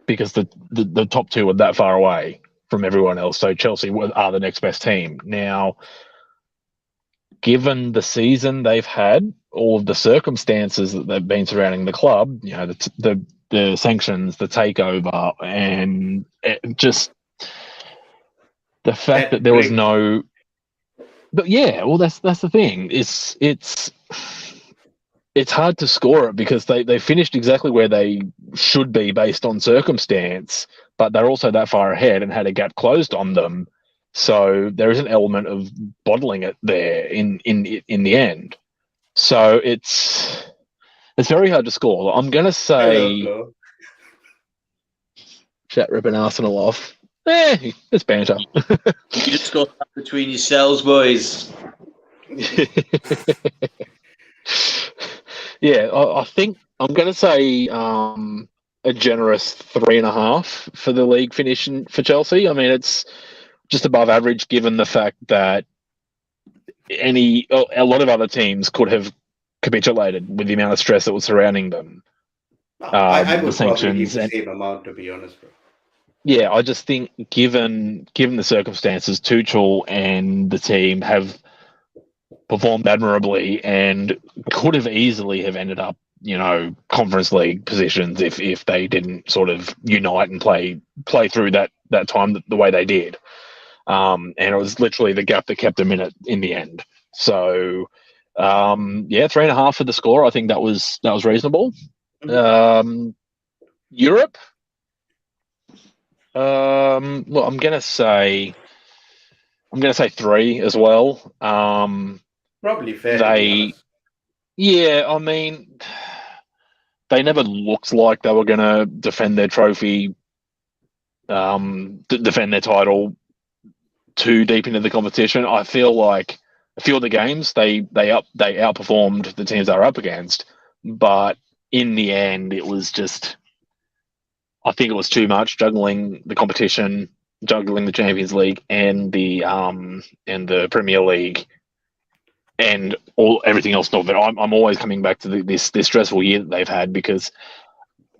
S2: because the top two were that far away from everyone else. So Chelsea are the next best team. Now, given the season they've had, all of the circumstances that they've been surrounding the club, you know, the sanctions, the takeover, and just the fact that there was no. But yeah, well, that's the thing. It's hard to score it because they finished exactly where they should be based on circumstance, but they're also that far ahead and had a gap closed on them. So there is an element of bottling it there in the end. So it's very hard to score. I'm gonna say
S1: Hello.
S2: chat ripping Arsenal off. It's banter.
S3: You just got that between yourselves, boys.
S2: Yeah, I think I'm going to say a generous 3.5 for the league finish for Chelsea. I mean, it's just above average given the fact that a lot of other teams could have capitulated with the amount of stress that was surrounding them.
S1: I
S2: the
S1: would probably give
S2: sanctions
S1: the
S2: and
S1: same amount, to be honest, bro.
S2: yeah, I just think given the circumstances, Tuchel and the team have performed admirably and could have easily have ended up, you know, Conference League positions if they didn't sort of unite and play through that time the way they did. And it was literally the gap that kept them in the end. So, yeah, 3.5 for the score. I think that was reasonable. Europe. Look, I'm gonna say 3 as well.
S1: Probably fair, to be honest.
S2: Yeah, I mean, they never looked like they were going to defend their trophy, defend their title too deep into the competition. I feel like a few of the games they outperformed the teams they were up against, but in the end, it was just. I think it was too much juggling the competition, juggling the Champions League and the Premier League. And everything else. But I'm always coming back to this stressful year that they've had because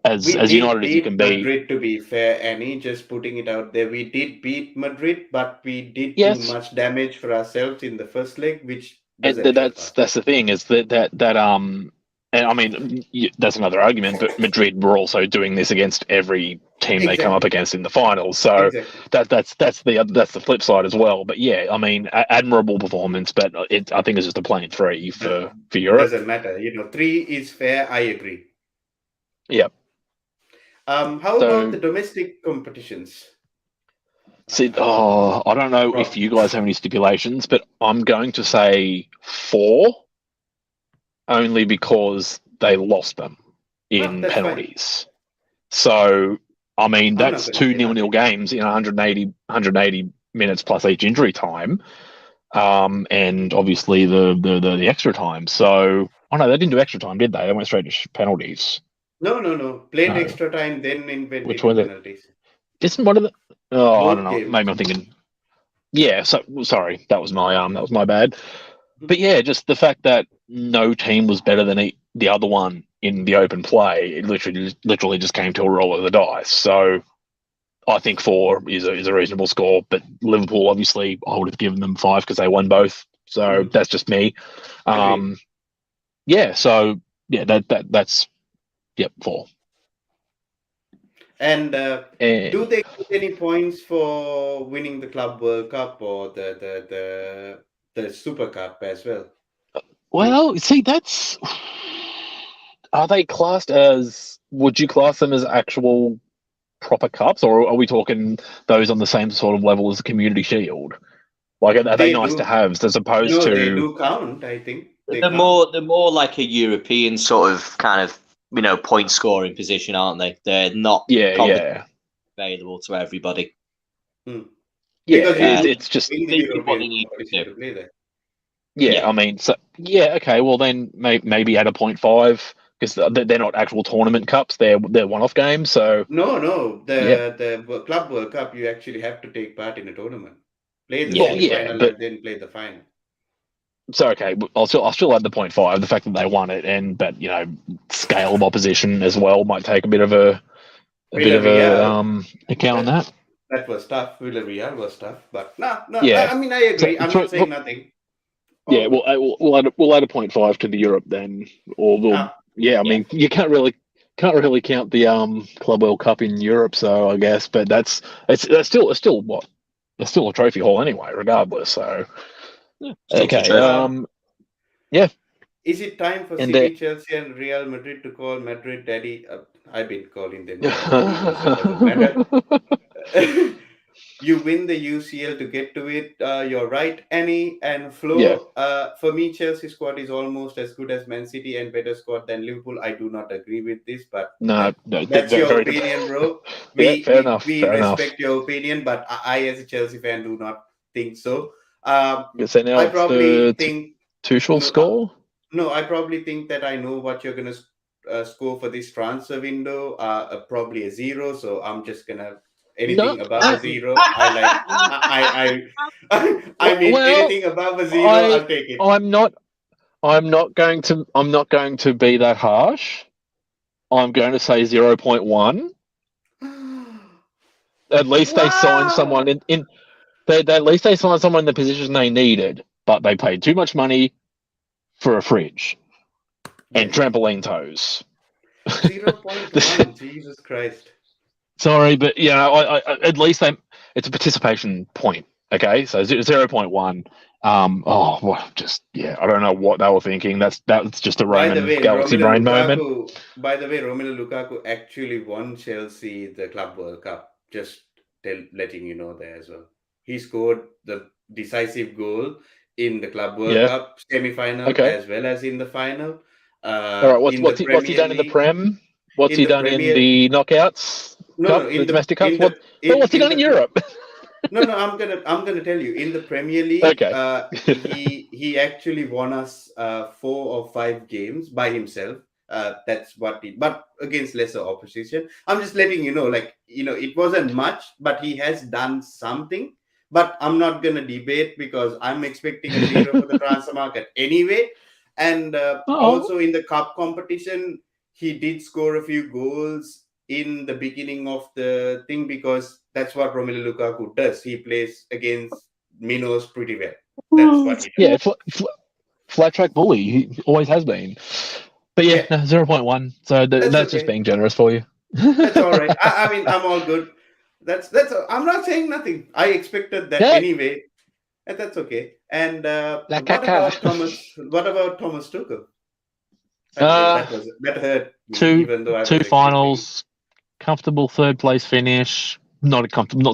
S2: as united as you can be.
S1: Madrid, to be fair, Annie, just putting it out there, we did beat Madrid, but we did
S2: Yes,
S1: too much damage for ourselves in the first leg, which doesn't help us.
S2: that's the thing is that and I mean that's another argument. But Madrid were also doing this against every team they come up against in the finals, so that's the flip side as well. But yeah, I mean admirable performance, but I think it's just a plain 3 for Europe.
S1: Doesn't matter, 3 is fair. I agree.
S2: Yep.
S1: How about the domestic competitions?
S2: See, I don't know if you guys have any stipulations, but I'm going to say 4, only because they lost them in penalties. Fine. So, I mean, that's 2 0-0 games in 180 minutes plus each injury time, and obviously the extra time. So, no, they didn't do extra time, did they? They went straight to penalties.
S1: No. Played extra time, then went
S2: Which
S1: into penalties.
S2: Isn't one of the? Oh,
S1: Both
S2: I don't know.
S1: games.
S2: Maybe I'm thinking. Yeah. So sorry, that was my bad. But yeah, just the fact that no team was better than the other one in the open play. It literally just came to a roll of the dice. So I think 4 is a reasonable score. But Liverpool, obviously, I would have given them 5 because they won both. So that's just me. Yeah. So yeah, that's 4.
S1: And do they get any points for winning the Club World Cup or the Super Cup as well?
S2: Well, see, that's. Are they classed as? Would you class them as actual proper cups, or are we talking those on the same sort of level as the Community Shield? Like, are they
S1: They
S2: nice to
S1: do.
S2: have as opposed
S1: No, they
S2: to?
S1: do count. I think they
S3: They're
S1: count.
S3: more like a European sort of kind of point scoring position, aren't they? They're not
S2: Yeah,
S3: competition
S2: yeah,
S3: available to everybody.
S1: Hmm.
S2: yeah.
S1: Because you need
S2: It's just.
S1: to win the
S3: They did what
S1: European
S3: they need
S1: competition
S3: to do.
S1: to play there.
S2: Yeah,
S3: Yeah,
S2: I mean, so yeah, okay. Well, then maybe add a 0.5 because they're not actual tournament cups; they're one-off games. So
S1: No.
S2: yeah,
S1: The Club World Cup, you actually have to take part in a tournament, play the
S2: well,
S3: yeah,
S2: yeah,
S1: semi-final,
S2: but
S1: and then play the final.
S2: so okay, I'll still add the 0.5. The fact that they won it, and but scale of opposition as well might take a bit of a
S1: Villarreal,
S2: account on
S1: that
S2: that.
S1: that was tough. Villarreal was tough, but no.
S2: Yeah.
S1: I mean, I
S2: So
S1: agree. I'm not saying nothing. All
S2: yeah,
S1: good.
S2: we'll add a 0.5 to the Europe then, or we'll
S1: Ah,
S2: yeah. I
S3: yeah.
S2: mean, you can't really count the Club World Cup in Europe, so I guess, but that's still what it's still a trophy haul anyway, regardless. So
S3: Still two
S2: okay,
S3: trophies.
S2: yeah,
S1: is it time for
S2: and
S1: City, Chelsea, and Real Madrid to call Madrid Daddy? I've been calling them Daddy anyway, so it doesn't matter. You win the UCL to get to it. You're right, Annie and
S2: yeah,
S1: Flo. For me, Chelsea squad is almost as good as Man City and better squad than Liverpool. I do not agree with this, but
S2: no, no,
S1: that's
S2: very,
S1: your
S2: very
S1: opinion, bro.
S2: yeah,
S1: We,
S2: fair
S1: we
S2: enough,
S1: we
S2: fair enough.
S1: respect your opinion, but as a Chelsea fan, do not think so.
S2: So now
S1: I
S2: it's
S1: probably
S2: the
S1: think
S2: Tuchel
S1: no.
S2: score.
S1: No, I probably think that I know what you're gonna score for this transfer window. Probably a zero. So I'm just gonna
S2: No,
S1: anything above a zero. I like. I mean
S2: well,
S1: anything above a zero.
S2: I
S1: I'll take it.
S2: I'm not I'm not going to be that harsh. I'm going to say 0.1. At least they signed someone
S1: Wow.
S2: in at least they signed someone in the position they needed, but they paid too much money for a fridge and
S1: Yes.
S2: trampoline toes.
S1: 0.1. Jesus Christ.
S2: Sorry, but at least it's a participation point. Okay, so 0.1. I don't know what they were thinking. That's just a
S1: By the
S2: Roman
S1: way,
S2: galaxy
S1: Romelu
S2: brain moment.
S1: Lukaku. By the way, Romelu Lukaku actually won Chelsea the Club World Cup. Just letting you know there as well. He scored the decisive goal in the Club World
S2: Yeah.
S1: Cup semi-final
S2: Okay.
S1: as well as in the final.
S2: All right. What's
S1: In the
S2: what's he what's he
S1: Premier
S2: done in the
S1: League,
S2: Prem? What's
S1: in
S2: he
S1: the
S2: done in
S1: Premier.
S2: the knockouts
S1: No,
S2: cup,
S1: no.
S2: the
S1: In the
S2: domestic cups?
S1: in the
S2: What's he
S1: in
S2: done in
S1: the
S2: Europe?
S1: No. I'm gonna tell you. In the Premier League,
S2: Okay.
S1: he actually won us 4 or 5 games by himself. That's what he. But against lesser opposition. I'm just letting you know. Like it wasn't much, but he has done something. But I'm not gonna debate because I'm expecting a zero for the transfer market anyway. And
S2: Oh,
S1: also in the cup competition, he did score a few goals in the beginning of the thing because that's what Romelu Lukaku does. He plays against minnows pretty well. That's what he does.
S2: yeah. Flat track bully. He always has been. But yeah,
S1: Yeah,
S2: no, 0.1. So
S1: that's
S2: that's just
S1: okay.
S2: being generous for you.
S1: That's all right. I mean, I'm all good. That's. I'm not saying nothing. I expected that
S2: Yeah,
S1: anyway, and that's okay. And
S2: la caca.
S1: What about Thomas Tuchel?
S2: Uh,
S1: That hurt me,
S2: two
S1: even though I
S2: two
S1: was expecting it.
S2: finals, comfortable third place finish. Not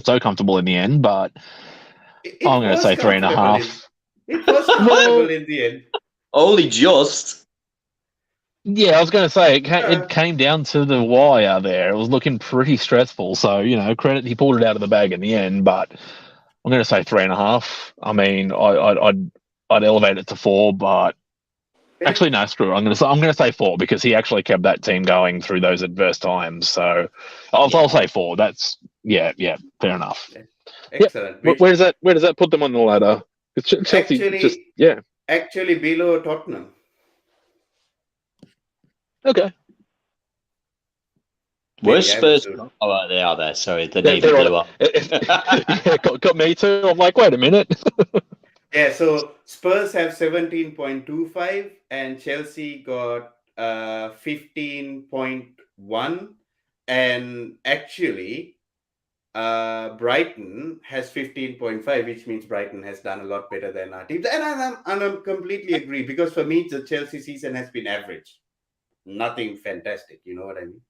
S2: so comfortable in the end, but
S1: It
S2: I'm going to
S1: was
S2: say three and a
S1: comfortable in.
S2: half.
S1: It was comfortable
S2: Well,
S1: in the end.
S3: Only just.
S2: yeah, I was going to say it
S1: Uh,
S2: came down to the wire there. It was looking pretty stressful. So credit he pulled it out of the bag in the end. But I'm going to say three and a half. I mean, I'd elevate it to 4, but
S1: yeah,
S2: actually no, screw it. I'm going to say 4 because he actually kept that team going through those adverse times. So I'll
S3: Yeah.
S2: say 4. That's yeah, fair enough.
S1: yeah.
S2: Yep.
S1: Excellent.
S2: Where does that put them on the ladder? Chelsea just
S1: Actually,
S2: yeah.
S1: actually below Tottenham.
S2: Okay.
S3: Where's
S1: Maybe I was
S3: Spurs?
S1: good.
S3: Oh, right, they are there. Sorry, the
S2: They're,
S3: navy
S2: they're on
S3: blue
S2: it.
S3: are.
S2: Yeah, got me too. I'm like, wait a minute.
S1: Yeah, so Spurs have 17.25 and Chelsea got 15.1. And actually, Brighton has 15.5, which means Brighton has done a lot better than our teams. And I'm completely agree, because for me, the Chelsea season has been average. Nothing fantastic, you know what I mean?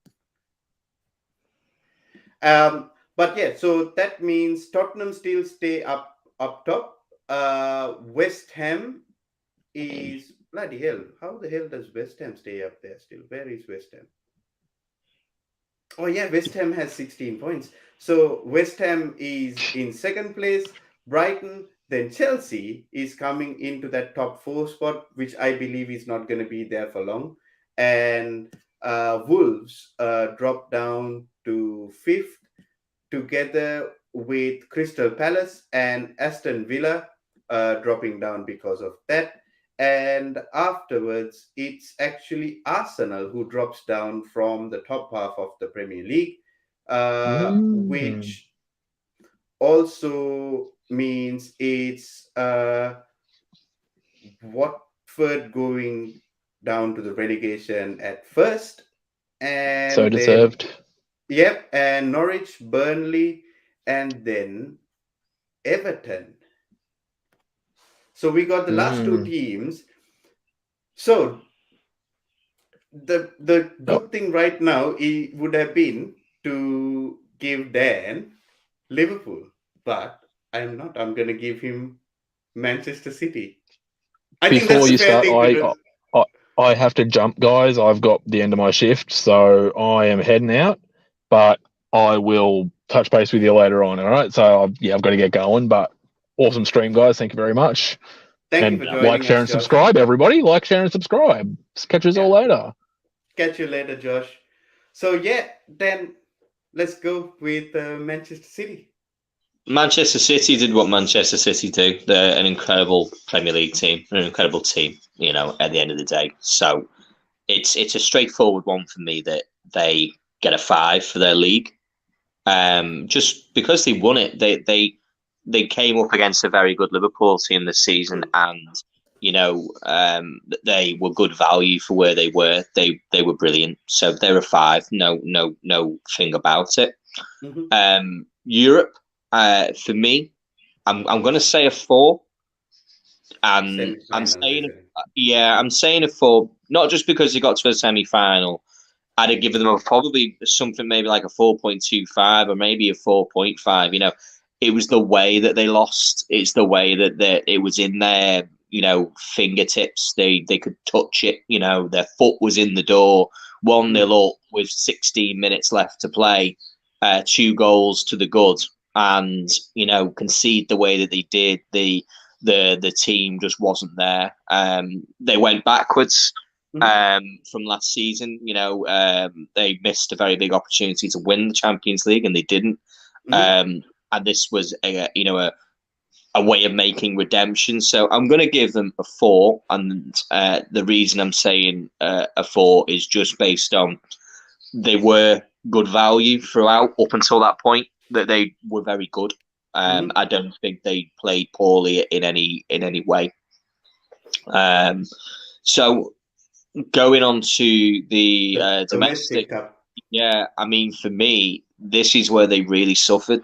S1: But yeah, so that means Tottenham still stay up top. West Ham is bloody hell. How the hell does West Ham stay up there still? Where is West Ham? Oh yeah, West Ham has 16 points. So West Ham is in second place. Brighton, then Chelsea is coming into that top 4 spot, which I believe is not going to be there for long. And Wolves drop down to 5th, together with Crystal Palace and Aston Villa dropping down because of that. And afterwards, it's actually Arsenal who drops down from the top half of the Premier League, which also means it's Watford going down to the relegation at first. And
S2: so deserved.
S1: Yep, and Norwich, Burnley, and then Everton. So we got the last 2 teams. So the good thing right now would have been to give Dan Liverpool, but I'm not. I'm going to give him Manchester City. I think
S2: Before
S1: that's
S2: you
S1: a fair
S2: start,
S1: thing to do.
S2: I have to jump, guys. I've got the end of my shift, so I am heading out. But I will touch base with you later on. All right. So I've got to get going. But awesome stream, guys. Thank you very much.
S1: Thank you
S2: And
S1: for joining
S2: like, share,
S1: us,
S2: and
S1: Josh.
S2: subscribe, everybody. Like, share, and subscribe. Catch us all later.
S1: Catch you later, Josh. So yeah, then let's go with Manchester City.
S3: Manchester City did what Manchester City do. They're an incredible Premier League team, an incredible team, you know, at the end of the day. So it's a straightforward one for me that they get a 5 for their league. Just because they won it, they came up against a very good Liverpool team this season, and you know, they were good value for where they were. They were brilliant. So they're a 5. No thing about it.
S1: Mm-hmm.
S3: Europe, for me, I'm going to say a 4. And I'm saying a 4, not just because they got to a semi-final. I'd have given them probably something maybe like a 4.25 or maybe a 4.5. You know, it was the way that they lost. It's the way that it was in their, you know, fingertips. They could touch it. You know, their foot was in the door. 1-0 up with 16 minutes left to play. 2 goals to the good, and you know, concede the way that they did. The team just wasn't there. They went backwards. From last season, you know, they missed a very big opportunity to win the Champions League, and they didn't. And this was a way of making redemption. So I'm going to give them a 4, and the reason I'm saying a 4 is just based on they were good value throughout up until that point. That they were very good. I don't think they played poorly in any way. So. Going on to the domestic cup. Yeah, I mean, for me, this is where they really suffered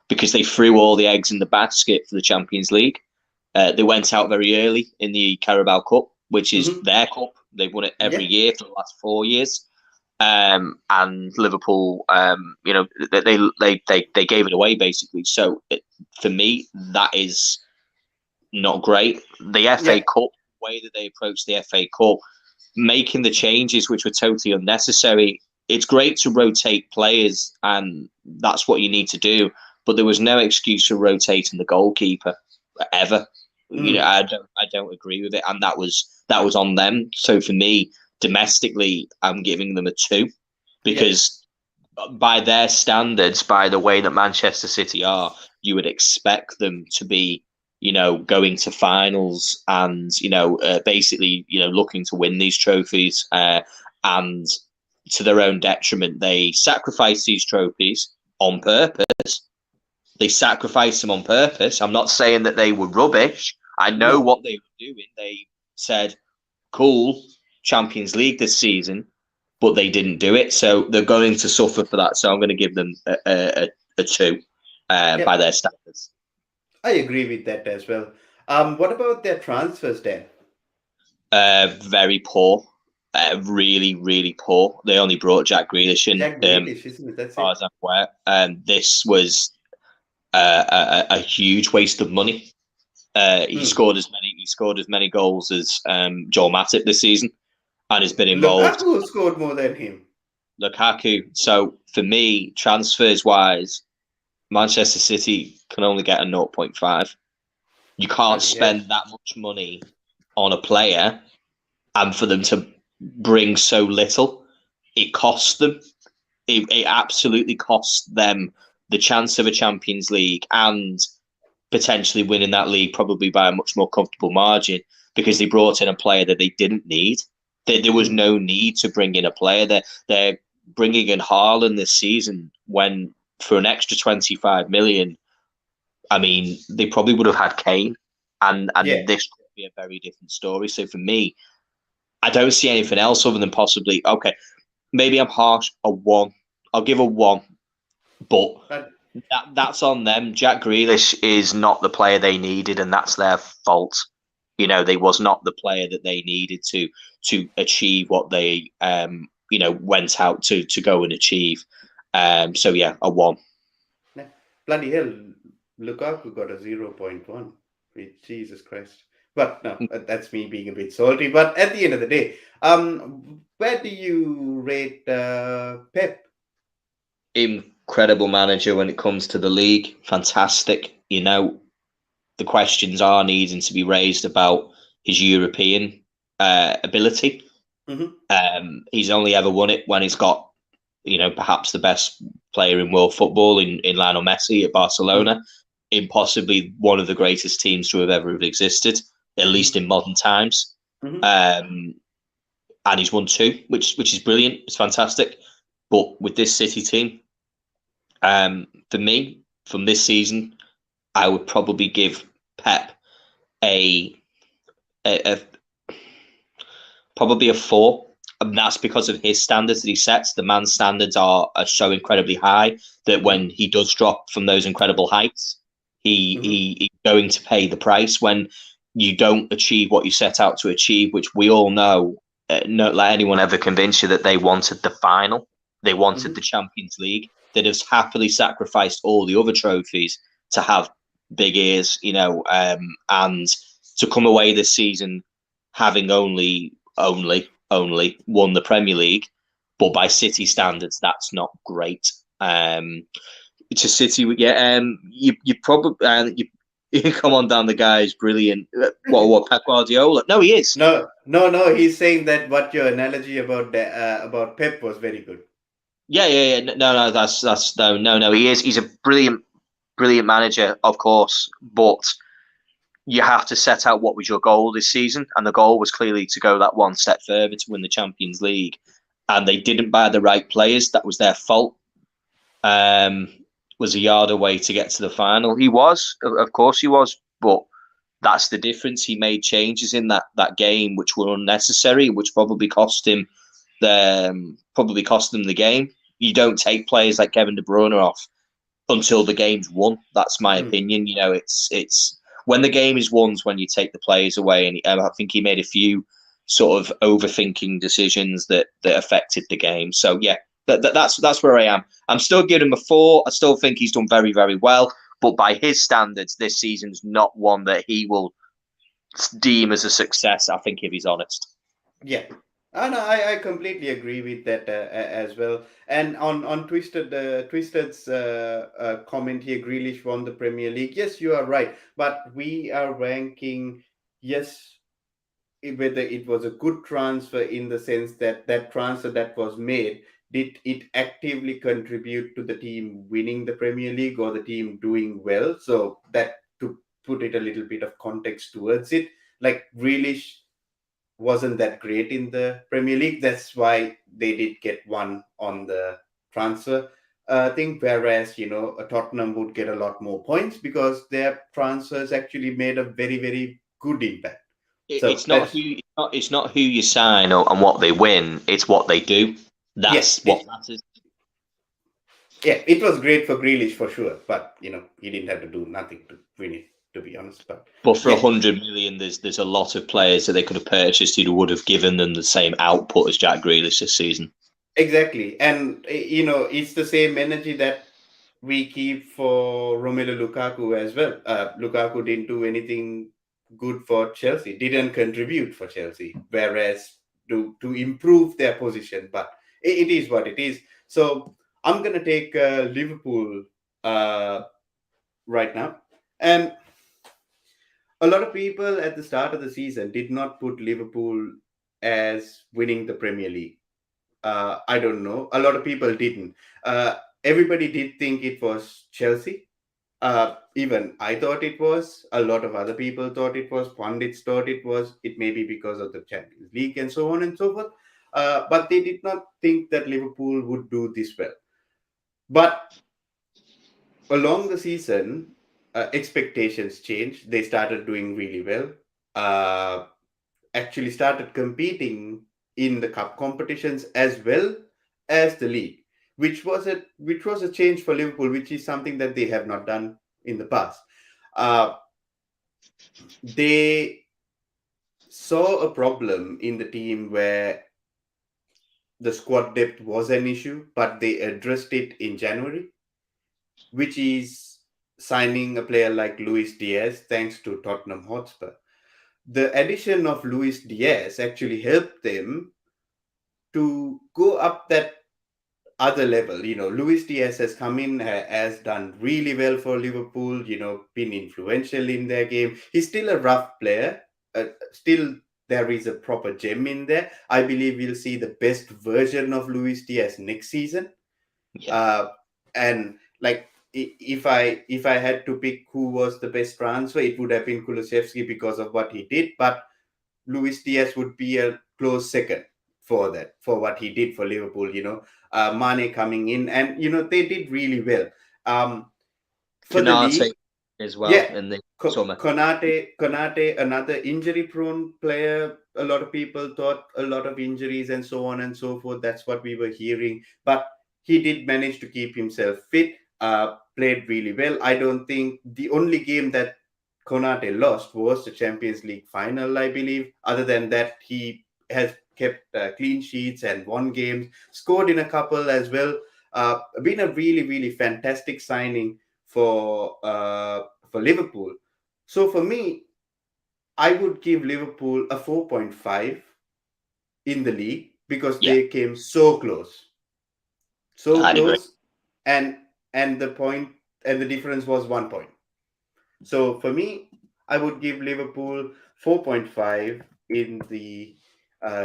S3: because they threw all the eggs in the basket for the Champions League. They went out very early in the Carabao Cup, which is their cup. They've won it every year for the last 4 years. And Liverpool, you know, they gave it away basically. So for me, that is not great. The FA Cup. Way that they approached the FA Cup, making the changes which were totally unnecessary. It's great to rotate players, and that's what you need to do. But there was no excuse for rotating the goalkeeper ever. You know, I don't agree with it, and that was on them. So for me, domestically, I'm giving them a 2 because by their standards, by the way that Manchester City are, you would expect them to be, you know, going to finals and, you know, basically, you know, looking to win these trophies. And to their own detriment, they sacrifice these trophies on purpose. They sacrificed them on purpose. I'm not saying that they were rubbish. I know what they were doing. They said, cool, Champions League this season, but they didn't do it. So they're going to suffer for that. So I'm going to give them a a 2 by their standards.
S1: I agree with that as well. What about their transfers then?
S3: Very poor. Really, really poor. They only brought Jack Grealish in.
S1: Jack Grealish, isn't it? That's
S3: as far
S1: it.
S3: as I'm aware. This was a huge waste of money. He scored as many goals as Joel Matip this season, and has been involved.
S1: Lukaku scored more than him.
S3: Lukaku. So for me, transfers wise, Manchester City can only get a 0.5. You can't spend that much money on a player, and for them to bring so little, it costs them. It absolutely costs them the chance of a Champions League and potentially winning that league probably by a much more comfortable margin, because they brought in a player that they didn't need. There was no need to bring in a player. They're bringing in Haaland this season when, for an extra 25 million, I mean, they probably would have had Kane, and this could be a very different story. So for me, I don't see anything else other than possibly, okay, maybe I'm harsh, a 1. I'll give a 1, but that's on them. Jack Grealish is not the player they needed, and that's their fault. You know, they was not the player that they needed to achieve what they went out to go and achieve. So yeah, a 1.
S1: Bloody hell, Lukaku got a 0.1. Jesus Christ. But no, that's me being a bit salty. But at the end of the day, where do you rate Pep?
S3: Incredible manager when it comes to the league. Fantastic. You know, the questions are needing to be raised about his European ability. He's only ever won it when he's got, perhaps the best player in world football in Lionel Messi at Barcelona, in possibly one of the greatest teams to have ever existed, at least in modern times. And he's won 2, which is brilliant. It's fantastic. But with this City team, for me, from this season, I would probably give Pep probably a 4. And that's because of his standards that he sets. The man's standards are so incredibly high that when he does drop from those incredible heights, he's going to pay the price when you don't achieve what you set out to achieve, which we all know. Not let anyone ever convince you that they wanted the final. They wanted the Champions League. They'd have happily sacrificed all the other trophies to have big ears, and to come away this season having only won the Premier League, but by City standards, that's not great. To City, you probably you come on down. The guy is brilliant. What Pep Guardiola? No, he is.
S1: No. He's saying that what your analogy about Pep was very good.
S3: Yeah. No. That's no. He is. He's a brilliant manager, of course, but you have to set out what was your goal this season, and the goal was clearly to go that one step further to win the Champions League, and they didn't buy the right players. That was their fault. Was a yard away to get to the final. He was, of course, he was, but that's the difference. He made changes in that game which were unnecessary, which probably cost him the game. You don't take players like Kevin De Bruyne off until the game's won. That's my opinion. It's when the game is won when you take the players away, and I think he made a few sort of overthinking decisions that affected the game. So yeah, that's where I am. I'm still giving him a 4. I still think he's done very, very well, but by his standards, this season's not one that he will deem as a success, I think, if he's honest.
S1: Yeah. No, I completely agree with that as well. And on Twisted's comment here, Grealish won the Premier League. Yes, you are right. But we are ranking, yes, whether it was a good transfer in the sense that transfer that was made, did it actively contribute to the team winning the Premier League or the team doing well? So that, to put it a little bit of context towards it, like Grealish wasn't that great in the Premier League. That's why they did get 1 on the transfer thing. Whereas, a Tottenham would get a lot more points because their transfers actually made a very, very good impact.
S3: It's not who you sign and what they win. It's what they do. That's what matters.
S1: Yeah, it was great for Grealish for sure, but he didn't have to do nothing to win it, to be honest.
S3: But for
S1: Yeah,
S3: 100 million, there's a lot of players that they could have purchased who would have given them the same output as Jack Grealish this season.
S1: exactly. And it's the same energy that we keep for Romelu Lukaku as well. Lukaku didn't do anything good for Chelsea, didn't contribute for Chelsea, whereas to improve their position. But it is what it is. So I'm gonna take Liverpool uh, right now, and a lot of people at the start of the season did not put Liverpool as winning the Premier League. I don't know. A lot of people didn't. Everybody did think it was Chelsea. Even I thought it was. A lot of other people thought it was. Pundits thought it was. It may be because of the Champions League and so on and so forth. But they did not think that Liverpool would do this well. But along the season, expectations changed. They started doing really well. Uh, Actually started competing in the cup competitions as well as the league, which was a change for Liverpool, which is something that they have not done in the past. Uh, they saw a problem in the team where the squad depth was an issue, but they addressed it in January, which is signing a player like Luis Diaz thanks to Tottenham Hotspur. The addition of Luis Diaz actually helped them to go up that other level. Luis Diaz has come in, has done really well for Liverpool, been influential in their game. He's still a rough player. Still, there is a proper gem in there. I believe we'll see the best version of Luis Diaz next season.
S3: Yeah.
S1: And like, if I had to pick who was the best transfer, it would have been Kulusevski because of what he did. But Luis Diaz would be a close second for that, for what he did for Liverpool. Mane coming in, and they did really well. For the
S3: Konate
S1: league,
S3: as well
S1: yeah,
S3: in the summer.
S1: Konate, another injury-prone player. A lot of people thought a lot of injuries and so on and so forth. That's what we were hearing, but he did manage to keep himself fit. Played really well. I don't think the only game that Konate lost was the Champions League final, I believe. Other than that, he has kept clean sheets and won games, scored in a couple as well. Been a really, really fantastic signing for Liverpool. So for me, I would give Liverpool a 4.5 in the league because
S3: Yeah,
S1: they came so
S3: I'd agree.
S1: close, and the difference was 1 point. So for me, I would give Liverpool 4.5 in the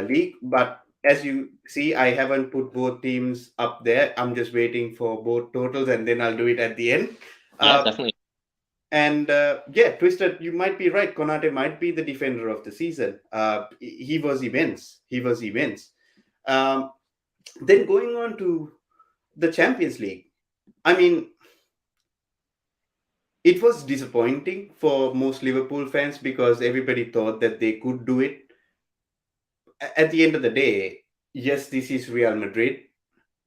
S1: league. But as you see, I haven't put both teams up there. I'm just waiting for both totals, and then I'll do it at the end.
S3: Yeah,
S1: Uh,
S3: definitely.
S1: and yeah, Twisted, you might be right. Konate might be the defender of the season. He was immense. Um, then going on to the Champions League. I mean, it was disappointing for most Liverpool fans because everybody thought that they could do it. At the end of the day, yes, this is Real Madrid,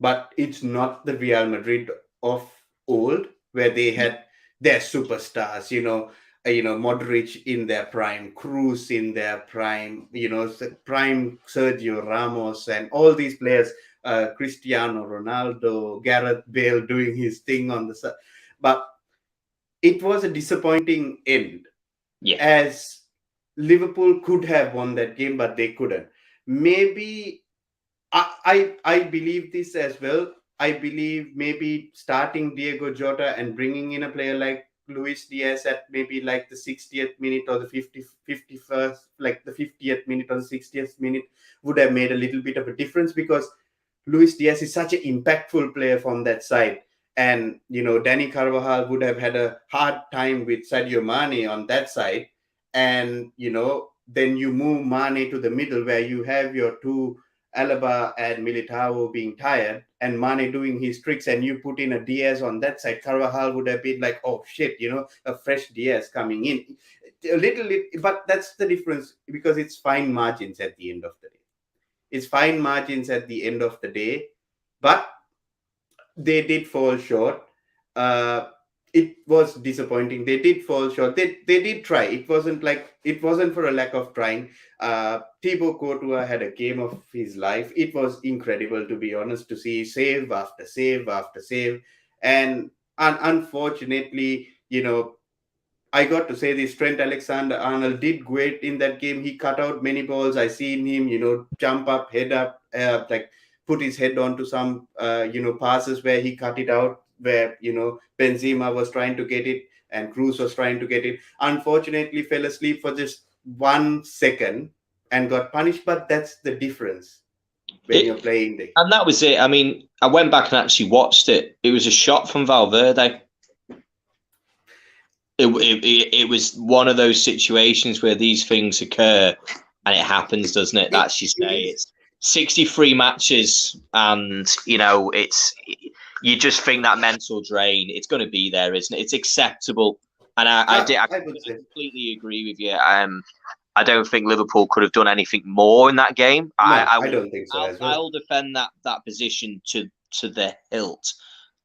S1: but it's not the Real Madrid of old where they
S3: Yeah.
S1: had their superstars, Modric in their prime, Cruz in their prime, prime Sergio Ramos and all these players, Cristiano Ronaldo, Gareth Bale doing his thing on the side. But it was a disappointing end,
S3: Yeah.
S1: as Liverpool could have won that game, but they couldn't. Maybe I believe this as well. I believe maybe starting Diego Jota and bringing in a player like Luis Diaz at maybe like the 60th minute or the 51st, like the 50th minute or the 60th minute would have made a little bit of a difference because Luis Diaz is such an impactful player from that side. And, Danny Carvajal would have had a hard time with Sadio Mane on that side. And, then you move Mane to the middle where you have your two Alaba and Militao being tired and Mane doing his tricks, and you put in a Diaz on that side. Carvajal would have been like, oh shit, a fresh Diaz coming in. A little, but that's the difference because it's fine margins at the end of the day. It's fine margins at the end of the day. But they did fall short. Uh, it was disappointing. They did fall short. They did try. It wasn't for a lack of trying. Thibaut Courtois had a game of his life. It was incredible, to be honest, to see save after save after save, and unfortunately, I got to say this. Trent Alexander-Arnold did great in that game. He cut out many balls. I seen him, jump up, head up, like put his head onto some, passes where he cut it out, where Benzema was trying to get it and Cruz was trying to get it. Unfortunately, fell asleep for just 1 second and got punished. But that's the difference when you're playing the.
S3: And that was it. I mean, I went back and actually watched it. It was a shot from Valverde. It was one of those situations where these things occur and it happens, doesn't it? That's you say. It's 63 matches, and you just think that mental drain. It's going to be there, isn't it? It's acceptable, and I completely agree with you. I don't think Liverpool could have done anything more in that game.
S1: No, I don't think so as well.
S3: I'll defend that position to the hilt.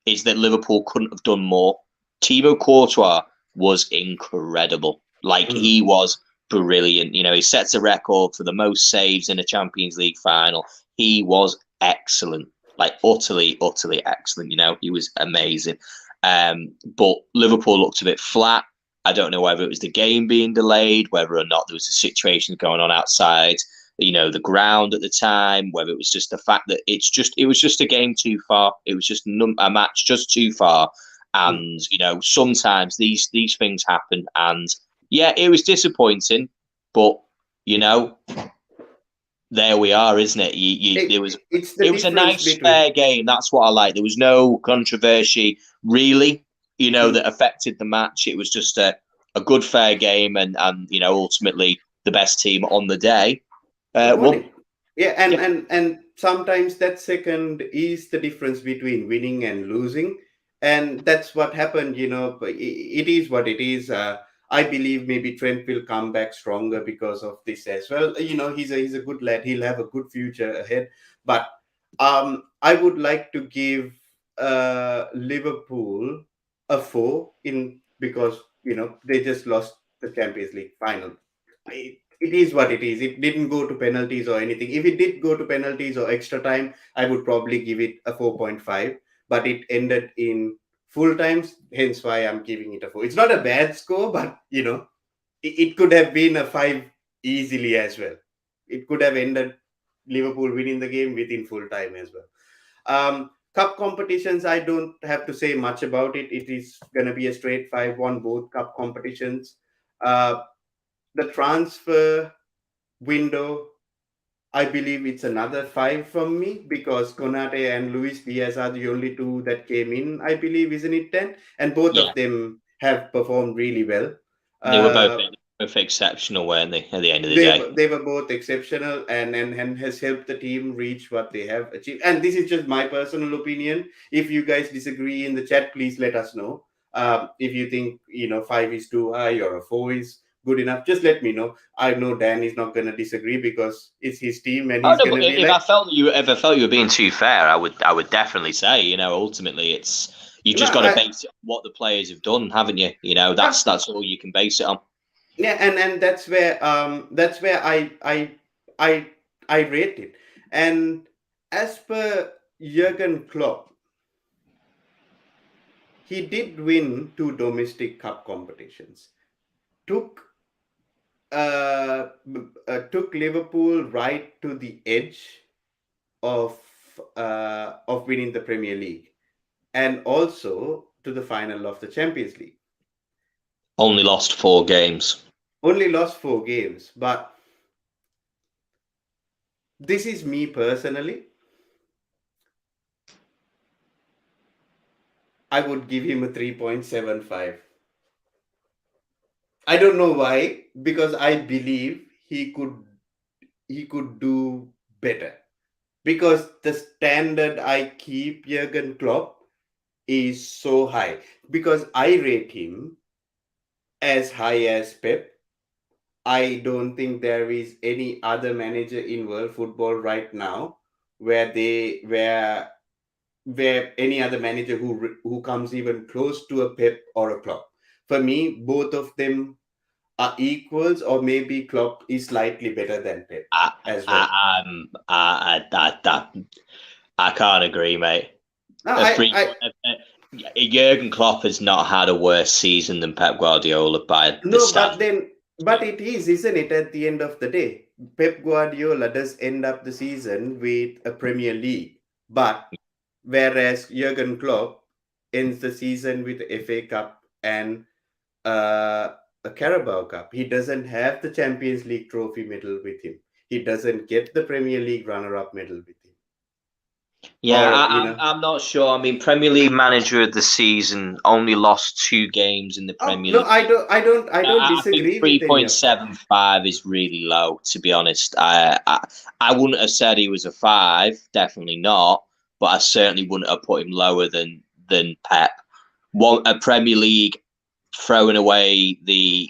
S3: Is that Liverpool couldn't have done more? Thibaut Courtois was incredible. He was brilliant. He sets a record for the most saves in a Champions League final. He was excellent, utterly, utterly excellent. He was amazing. But Liverpool looked a bit flat. I don't know whether it was the game being delayed, whether or not there was a situation going on outside, the ground at the time, whether it was just the fact that it was just a game too far. It was just a match just too far. And, sometimes these things happen. And, yeah, it was disappointing. But, there we are, isn't it? It was a nice, fair game. That's what I like. There was no controversy, really, that affected the match. It was just a good, fair game. And ultimately, the best team on the day won.
S1: Yeah, and sometimes that second is the difference between winning and losing. And that's what happened, it is what it is. I believe maybe Trent will come back stronger because of this as well. He's a good lad. He'll have a good future ahead. But I would like to give Liverpool a 4 because they just lost the Champions League final. It is what it is. It didn't go to penalties or anything. If it did go to penalties or extra time, I would probably give it a 4.5. But it ended in full times, hence why I'm giving it a 4. It's not a bad score, but it could have been a 5 easily as well. It could have ended Liverpool winning the game within full time as well. Cup competitions, I don't have to say much about it. It is going to be a straight 5-1 both cup competitions. The transfer window, I believe it's another 5 from me because Konate and Luis Diaz are the only two that came in, I believe, isn't it 10? And both of them have performed really well.
S3: They were both exceptional, weren't they, at the end of the day?
S1: They were both exceptional and has helped the team reach what they have achieved. And this is just my personal opinion. If you guys disagree in the chat, please let us know. If you think, 5 is too high or a 4 is good enough, just let me know. I know Dan is not going to disagree because it's his team and he's going to be
S3: if I felt you were being too fair, I would definitely say, ultimately it's you just got to base it on what the players have done, haven't you? That's all you can base it on.
S1: Yeah, and that's where I rate it. And as per Jurgen Klopp, he did win 2 domestic cup competitions. Took Liverpool right to the edge of winning the Premier League and also to the final of the Champions League.
S3: Only lost 4 games.
S1: But this is me personally. I would give him a 3.75. I don't know why, because I believe he could do better. Because the standard I keep Jurgen Klopp is so high. Because I rate him as high as Pep. I don't think there is any other manager in world football right now where where any other manager who comes even close to a Pep or a Klopp. For me, both of them are equals, or maybe Klopp is slightly better than Pep as well.
S3: I can't agree, mate.
S1: No,
S3: Jurgen Klopp has not had a worse season than Pep Guardiola by the
S1: no,
S3: standard.
S1: but it is, isn't it? At the end of the day, Pep Guardiola does end up the season with a Premier League, but whereas Jurgen Klopp ends the season with the FA Cup and a Carabao Cup. He doesn't have the Champions League trophy medal with him. He doesn't get the Premier League runner-up medal with him.
S3: Yeah,
S1: Or
S3: I'm not sure. I mean, Premier League manager of the season only lost 2 games in the
S1: oh
S3: Premier
S1: no,
S3: League.
S1: I don't
S3: I think
S1: disagree with any of that.
S3: 3.75 is really low, to be honest. I wouldn't have said he was a 5, definitely not, but I certainly wouldn't have put him lower than Pep. A Premier League throwing away the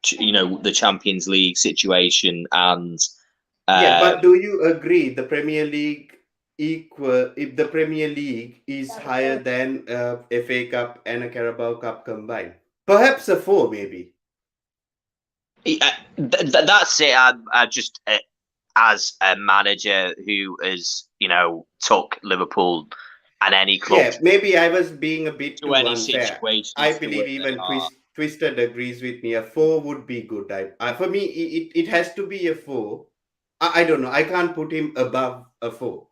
S3: Champions League situation and
S1: Yeah, but do you agree the Premier League equal if the Premier League is higher than a FA Cup and a Carabao Cup combined? Perhaps a 4, maybe.
S3: That's it. I just as a manager who has took Liverpool and any club
S1: Yeah, maybe I was being a bit
S3: to
S1: too
S3: any
S1: unfair. I
S3: situations to
S1: believe
S3: where they
S1: even
S3: are.
S1: Twisted agrees with me. A 4 would be good. For me, it has to be a 4. I don't know. I can't put him above a 4.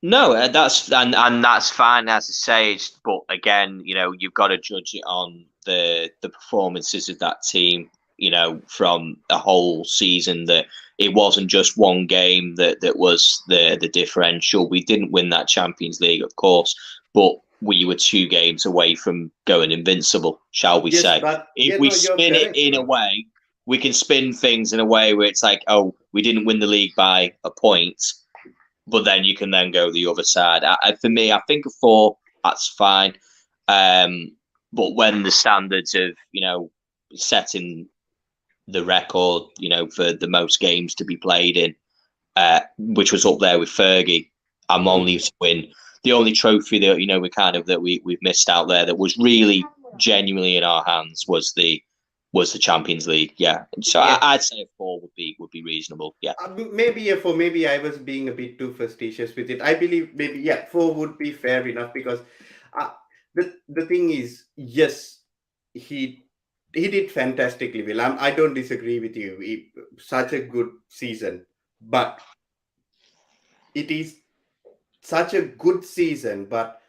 S3: No, that's and that's fine as I say. But again, you've got to judge it on the performances of that team. From a whole season, that it wasn't just one game that was the differential. We didn't win that Champions League, of course, but we were 2 games away from going invincible, shall we
S1: Yes,
S3: say?
S1: but
S3: If we
S1: you're
S3: spin it
S1: correct,
S3: in a
S1: bro.
S3: way, we can spin things in a way where it's like, oh, we didn't win the league by a point, but then you can then go the other side. For me, I think a 4, that's fine. But when the standards of setting the record, for the most games to be played in, which was up there with Fergie, I'm only to win. The only trophy that we've missed out there that was really genuinely in our hands was the Champions League. Yeah, so
S1: Yeah.
S3: I'd say a 4 would be reasonable. Yeah.
S1: Maybe a 4. Maybe I was being a bit too facetious with it. I believe maybe, yeah, 4 would be fair enough because uh, the thing is, yes, he did fantastically well. I don't disagree with you. Such a good season, but it is such a good season, but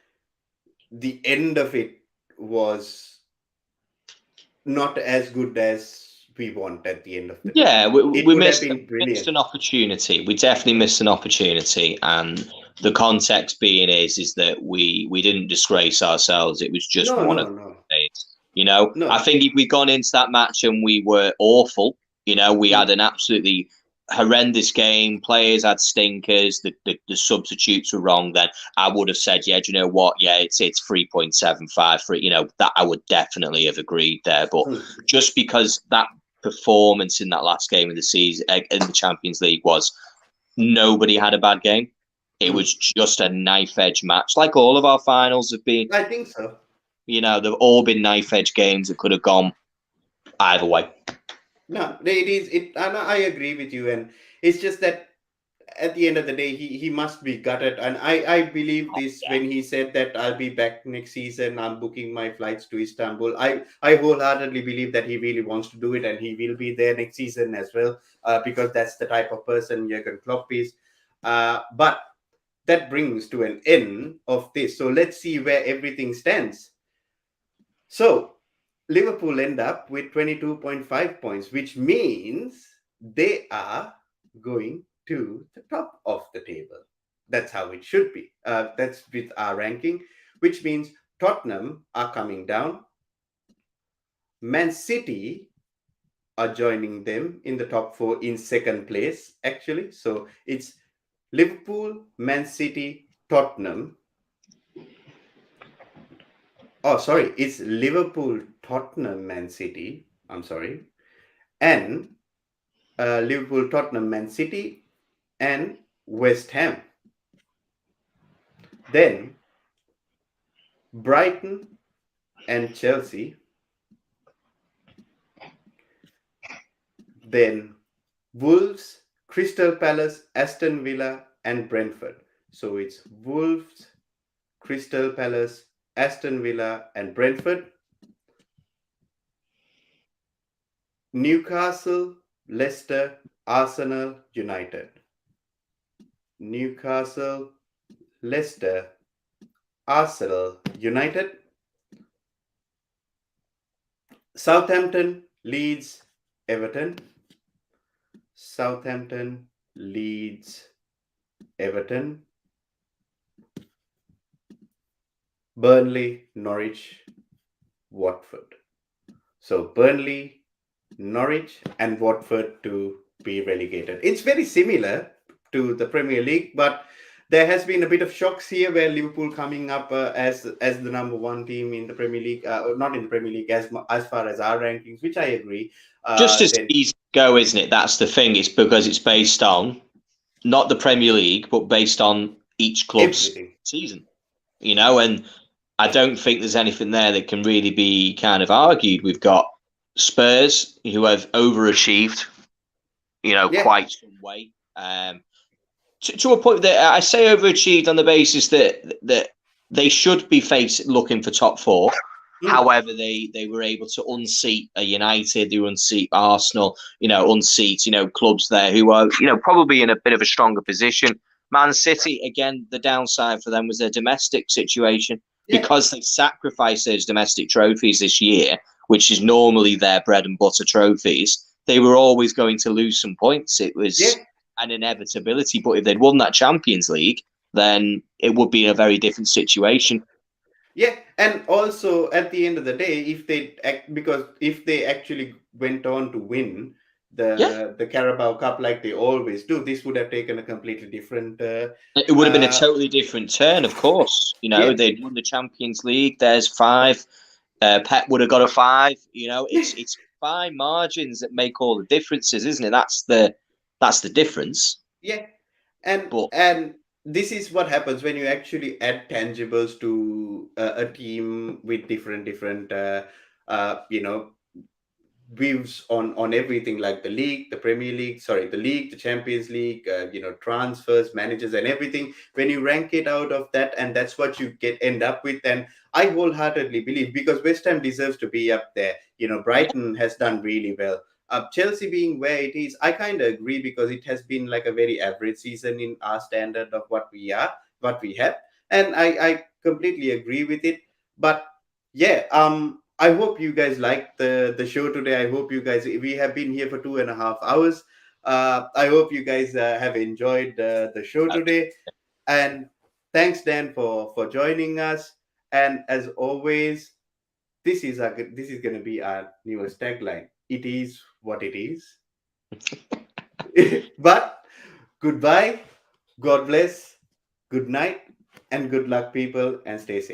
S1: the end of it was not as good as we want at the end of the day.
S3: Yeah,
S1: It
S3: we
S1: would have
S3: missed
S1: been brilliant.
S3: an opportunity. We definitely missed an opportunity, and the context being is that we didn't disgrace ourselves. It was just
S1: No,
S3: one
S1: no,
S3: of
S1: no,
S3: the days. I
S1: no.
S3: think if we'd gone into that match and we were awful, we had
S1: Mm.
S3: an absolutely horrendous game. Players had stinkers. The substitutes were wrong. Then I would have said, yeah, do you know what? Yeah, it's 3.75 for that I would definitely have agreed there. But
S1: Mm.
S3: just because that performance in that last game of the season in the Champions League was nobody had a bad game. It
S1: Mm.
S3: was just a knife edge match, like all of our finals have been.
S1: I think so.
S3: They've all been knife edge games that could have gone either way.
S1: No, it is. And I agree with you, and it's just that at the end of the day, he must be gutted. And I believe this
S3: Yeah.
S1: when he said that I'll be back next season. I'm booking my flights to Istanbul. I wholeheartedly believe that he really wants to do it, and he will be there next season as well, because that's the type of person Jurgen Klopp is. But that brings to an end of this. So let's see where everything stands. So Liverpool end up with 22.5 points, which means they are going to the top of the table. That's how it should be. That's with our ranking, which means Tottenham are coming down. Man City are joining them in the top 4 in second place, actually. So it's Liverpool, Man City, Tottenham. Oh, sorry. It's Liverpool, Tottenham, Man City. I'm sorry. And Liverpool, Tottenham, Man City, and West Ham. Then Brighton and Chelsea. Then Wolves, Crystal Palace, Aston Villa, and Brentford. So it's Wolves, Crystal Palace, Aston Villa, and Brentford. Newcastle, Leicester, Arsenal, United. Newcastle, Leicester, Arsenal, United. Southampton, Leeds, Everton. Southampton, Leeds, Everton. Burnley, Norwich, Watford. So Burnley, Norwich, and Watford to be relegated. It's very similar to the Premier League, but there has been a bit of shocks here where Liverpool coming up as the number one team in the Premier League, not in the Premier League as far as our rankings, which I agree.
S3: Just as
S1: Then
S3: easy to go, isn't it? That's the thing. It's because it's based on not the Premier League, but based on each club's
S1: everything.
S3: season. And I don't think there's anything there that can really be kind of argued. We've got Spurs who have overachieved,
S1: Yeah.
S3: quite some way. To a point that I say overachieved on the basis that they should be looking for top four. However, they were able to unseat a United, who unseat Arsenal, unseat, clubs there who are, probably in a bit of a stronger position. Man City, again, the downside for them was their domestic situation.
S1: Yeah.
S3: Because they sacrificed those domestic trophies this year, which is normally their bread and butter trophies, they were always going to lose some points. It was an inevitability. But if they'd won that Champions League, then it would be a very different situation.
S1: Yeah, and also at the end of the day, if they actually went on to win the Carabao Cup like they always do, this would have taken a completely different.
S3: It would have been a totally different turn, of course. They'd won the Champions League. There's 5. Pep would have got a 5. It's fine margins that make all the differences, isn't it? That's the difference.
S1: Yeah, and this is what happens when you actually add tangibles to a team with different views on everything, like the league, the Premier League, the league, the Champions League, transfers, managers, and everything. When you rank it out of that, and that's what you end up with, and I wholeheartedly believe, because West Ham deserves to be up there. Brighton has done really well. Chelsea being where it is, I kind of agree, because it has been like a very average season in our standard of what we have, and I completely agree with it. But yeah, I hope you guys liked the show today. I hope you guys, we have been here for 2.5 hours. I hope you guys have enjoyed the show today. And thanks, Dan, for joining us. And as always, this is going to be our newest tagline. It is what it is. But goodbye, God bless, good night, and good luck, people, and stay safe.